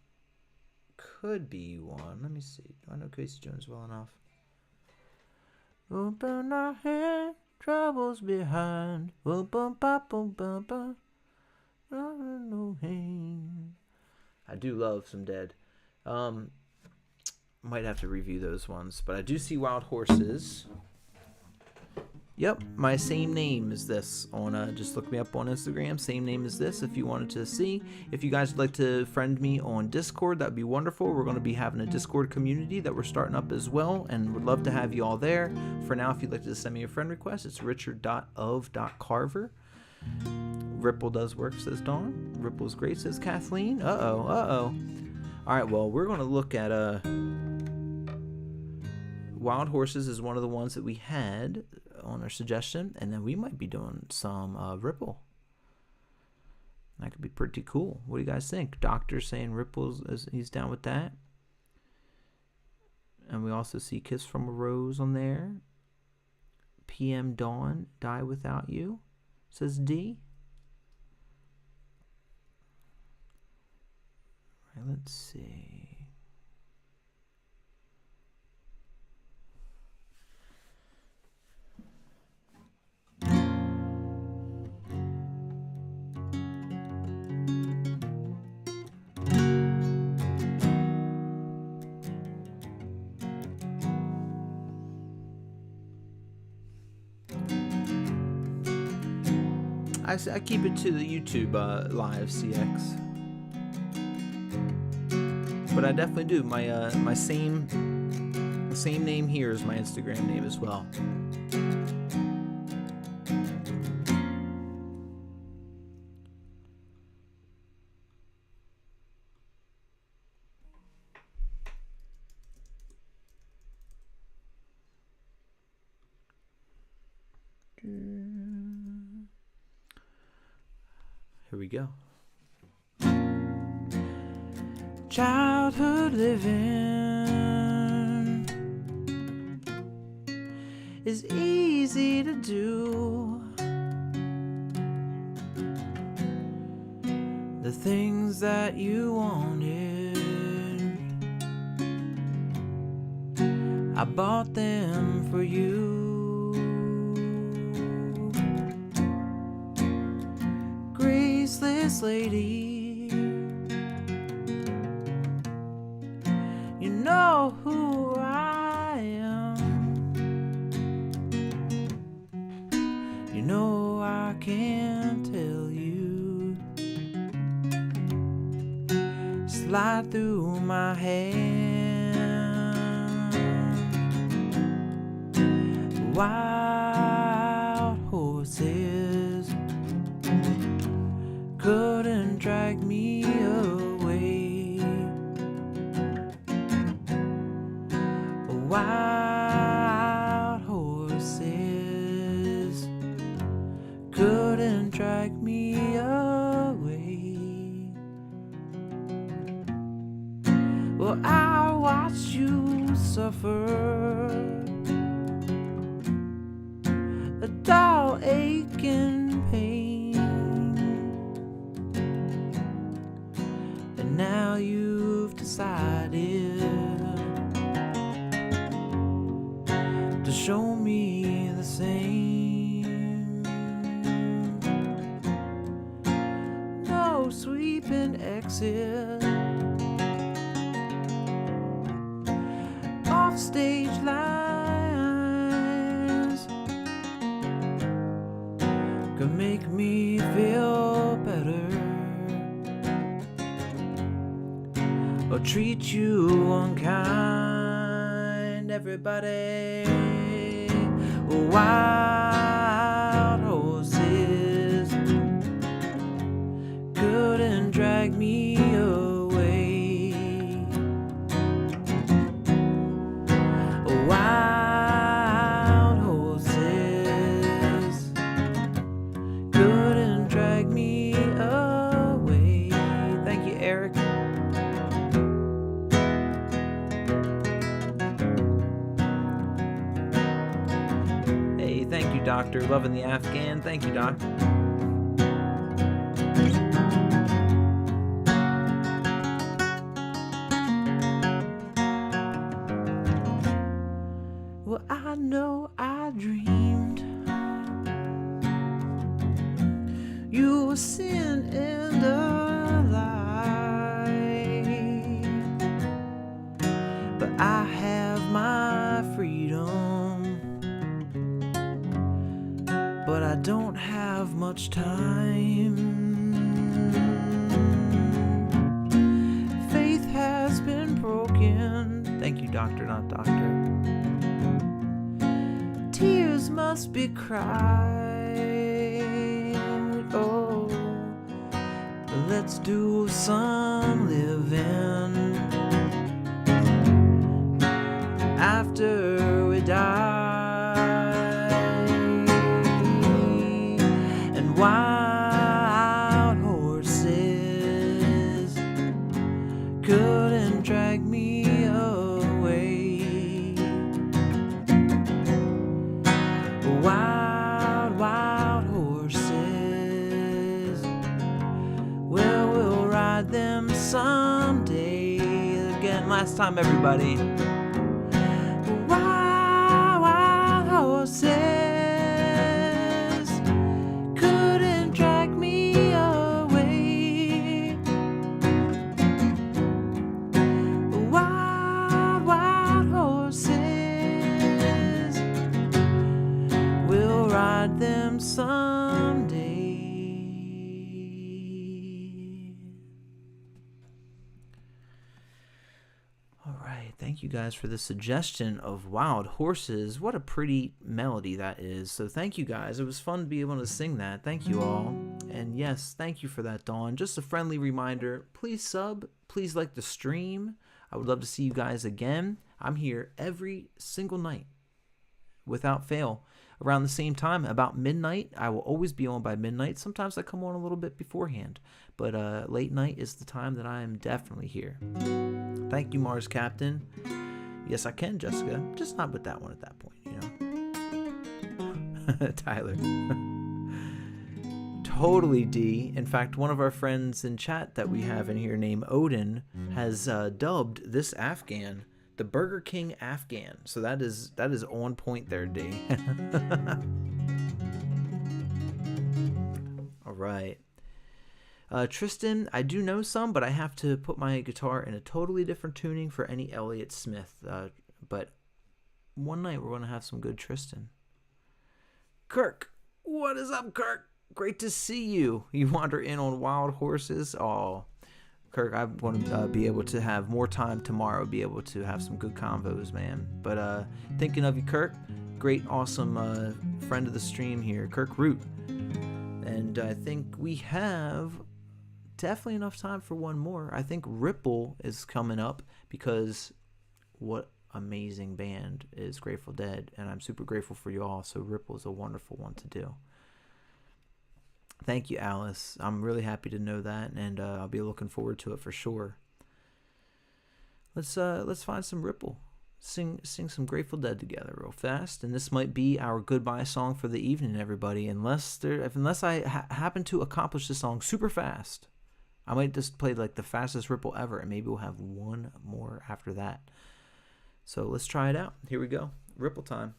could be one. Let me see. Do I know Casey Jones well enough? Open our head, troubles behind. I do love some Dead. Might have to review those ones, but I do see Wild Horses. Yep, my same name is this on just look me up on Instagram. Same name as this if you wanted to see. If you guys would like to friend me on Discord, that'd be wonderful. We're going to be having a Discord community that we're starting up as well, and would love to have you all there. For now, if you'd like to send me a friend request, it's richard.of.carver. Ripple does work, says Dawn. Ripple's great, says Kathleen. Uh-oh. All right, well, we're going to look at Wild Horses is one of the ones that we had on our suggestion, and then we might be doing some Ripple. That could be pretty cool. What do you guys think? Doctor's saying Ripple's he's down with that. And we also see Kiss from a Rose on there. PM Dawn, Die Without You, says D. All right, let's see. I keep it to the YouTube live CX, but I definitely do my same name here is my Instagram name as well. Here we go. Childhood living is easy to do. The things that you wanted, I bought them for you. Graceless lady, you know who I am. You know I can tell you. Slide through my hand. Wild horses couldn't drag me away. Wild horses couldn't drag me away. Well, I watched you suffer a dull aching pain. Now you've decided to show me the same. No sweeping exit, off stage lines could make me feel better, or treat you unkind. Everybody, Wild horses couldn't drag me away. Wild horses couldn't drag me away. Thank you, Eric. Hey, thank you, Doctor. Loving the Afghan. Thank you, Doc. Well, I know I dreamed you were sin and a lie, but I have my freedom, but I don't have much time. Faith has been broken. Thank you, Doctor, not Doctor. Tears must be cried. Oh, but let's do some living after we die. And wild horses couldn't drag me away. Wild, wild horses, well, we'll ride them someday. Again, last time, everybody. Wild, wild horses couldn't drag me away. Wild, wild horses, we'll ride them someday. All right, thank you guys for the suggestion of Wild Horses. What a pretty melody that is. So thank you guys. It was fun to be able to sing that. Thank you all. And yes, thank you for that, Dawn. Just a friendly reminder, please sub, please like the stream. I would love to see you guys again. I'm here every single night without fail. Around the same time, about midnight. I will always be on by midnight. Sometimes I come on a little bit beforehand, but late night is the time that I am definitely here. Thank you, Mars Captain. Yes, I can, Jessica. Just not with that one at that point, you know. Tyler. Totally, D. In fact, one of our friends in chat that we have in here named Odin has dubbed this Afghan the Burger King Afghan. So that is on point there, D. All right. Tristan, I do know some, but I have to put my guitar in a totally different tuning for any Elliott Smith. But one night we're going to have some good Tristan. Kirk, what is up, Kirk? Great to see you. You wander in on Wild Horses. Oh, Kirk, I want to be able to have more time tomorrow, be able to have some good convos, man. But thinking of you, Kirk. Great, awesome friend of the stream here, Kirk Root. And I think we have definitely enough time for one more. I think Ripple is coming up because what amazing band is Grateful Dead, and I'm super grateful for you all. So Ripple is a wonderful one to do. Thank you, Alice. I'm really happy to know that, and I'll be looking forward to it for sure. Let's find some Ripple. Sing some Grateful Dead together real fast, and this might be our goodbye song for the evening, everybody. Unless I happen to accomplish this song super fast, I might just play like the fastest Ripple ever, and maybe we'll have one more after that. So let's try it out. Here we go. Ripple time.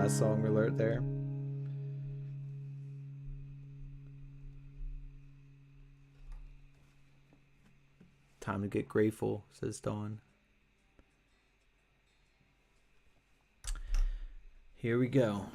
last song alert there. Time to get grateful, says Dawn. Here we go.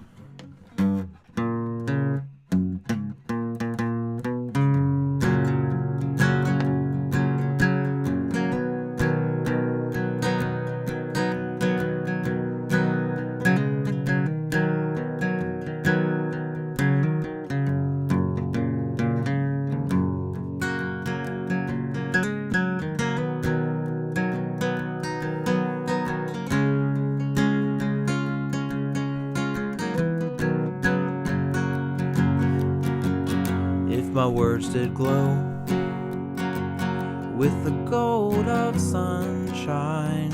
My words did glow with the gold of sunshine,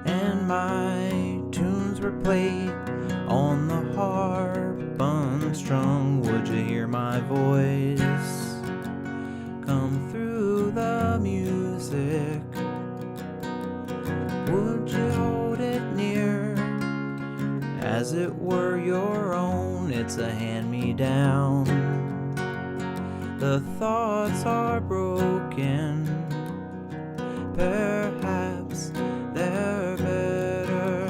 and my tunes were played on the harp unstrung. Would you hear my voice come through the music? Would you hold it near as it were your own? It's a hand-me-down. The thoughts are broken, perhaps they're better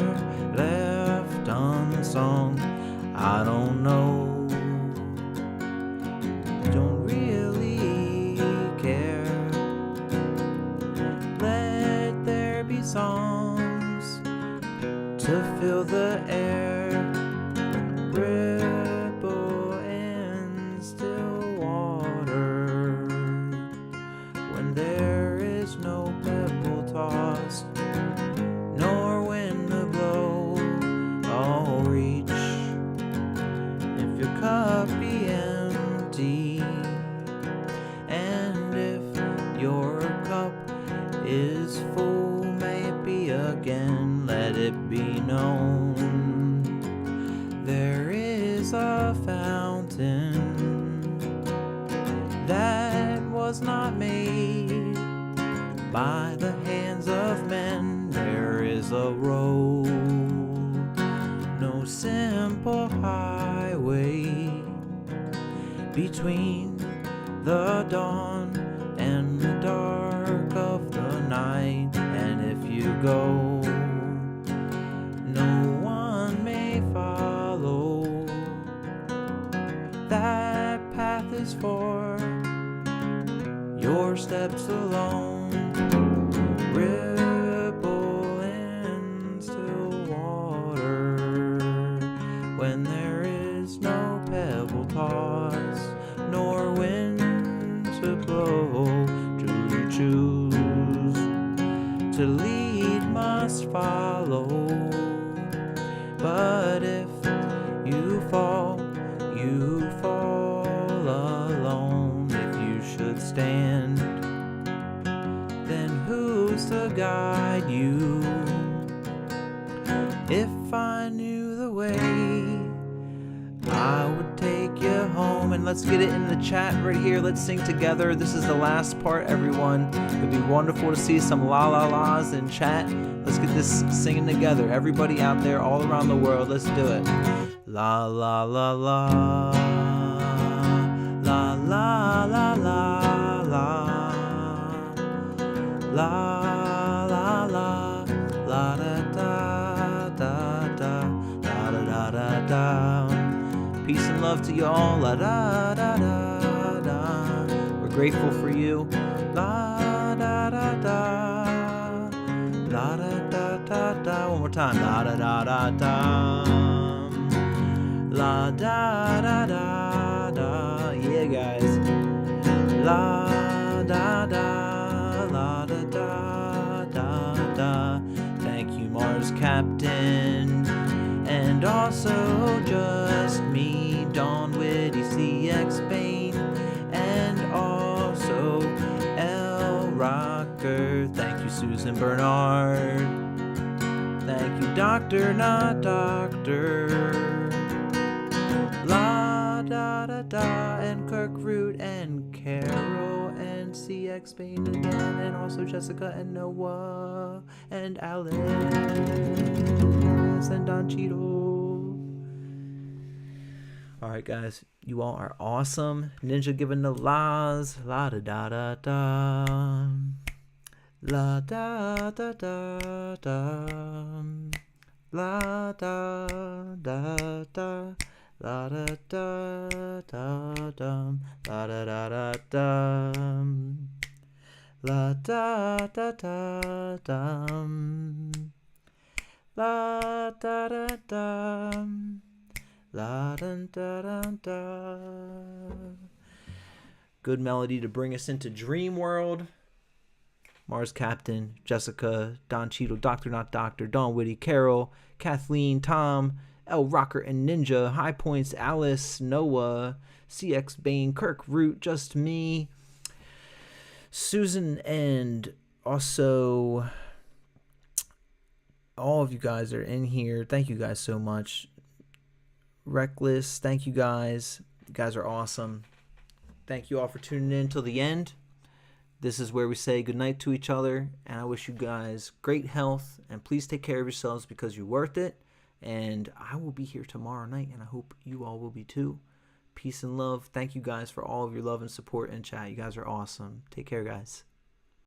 left unsung. I don't know, don't really care. Let there be songs to fill the air. There is a fountain that was not made by the hands of men. There is a road, no simple highway between the dawn and the dark of the night. And if you go, for your steps alone. Ripple in still water when there is no pebble toss nor wind to blow. To choose to lead must follow, but if you fall, you fall alone. If you should stand, then who's to guide you? If I knew the way, I would take you home. And let's get it in the chat right here. Let's sing together. This is the last part, everyone. It would be wonderful to see some la la la's in chat. Let's get this singing together. Everybody out there all around the world, let's do it. La la la la. La la la la la. La la la. La da da da da. Da da da da. Peace and love to y'all. La da da da da. We're grateful for you. La da da da. La da da da da. One more time. La da da da da. La da da da da. Yeah, guys. La da da. La da da da da. Thank you, Mars Captain. And also just me, Don Witty, CX Bane, and also L Rocker. Thank you, Susan Bernard. Thank you, Doctor, not Doctor. La da da da, and Kirk Root, and Carol, and CX Bane again, and also Jessica, and Noah, and Alice, and Don Cheadle. All right, guys. You all are awesome. Ninja giving the laws. La da da da da. La da da da da. La da da da. La da da da dum. La da da da dum. La da da da dum. La da da dum. La dun da dun da. Good melody to bring us into Dream World. Mars Captain, Jessica, Don Cheadle, Dr. Not Doctor, Dawn Whitty, Carol, Kathleen, Tom, L. Rocker and Ninja, High Points, Alice, Noah, CX Bane, Kirk, Root, Just Me, Susan, and also all of you guys are in here. Thank you guys so much. Reckless, thank you guys. You guys are awesome. Thank you all for tuning in till the end. This is where we say goodnight to each other, and I wish you guys great health, and please take care of yourselves because you're worth it. And I will be here tomorrow night, and I hope you all will be too. Peace and love. Thank you guys for all of your love and support in chat. You guys are awesome. Take care, guys.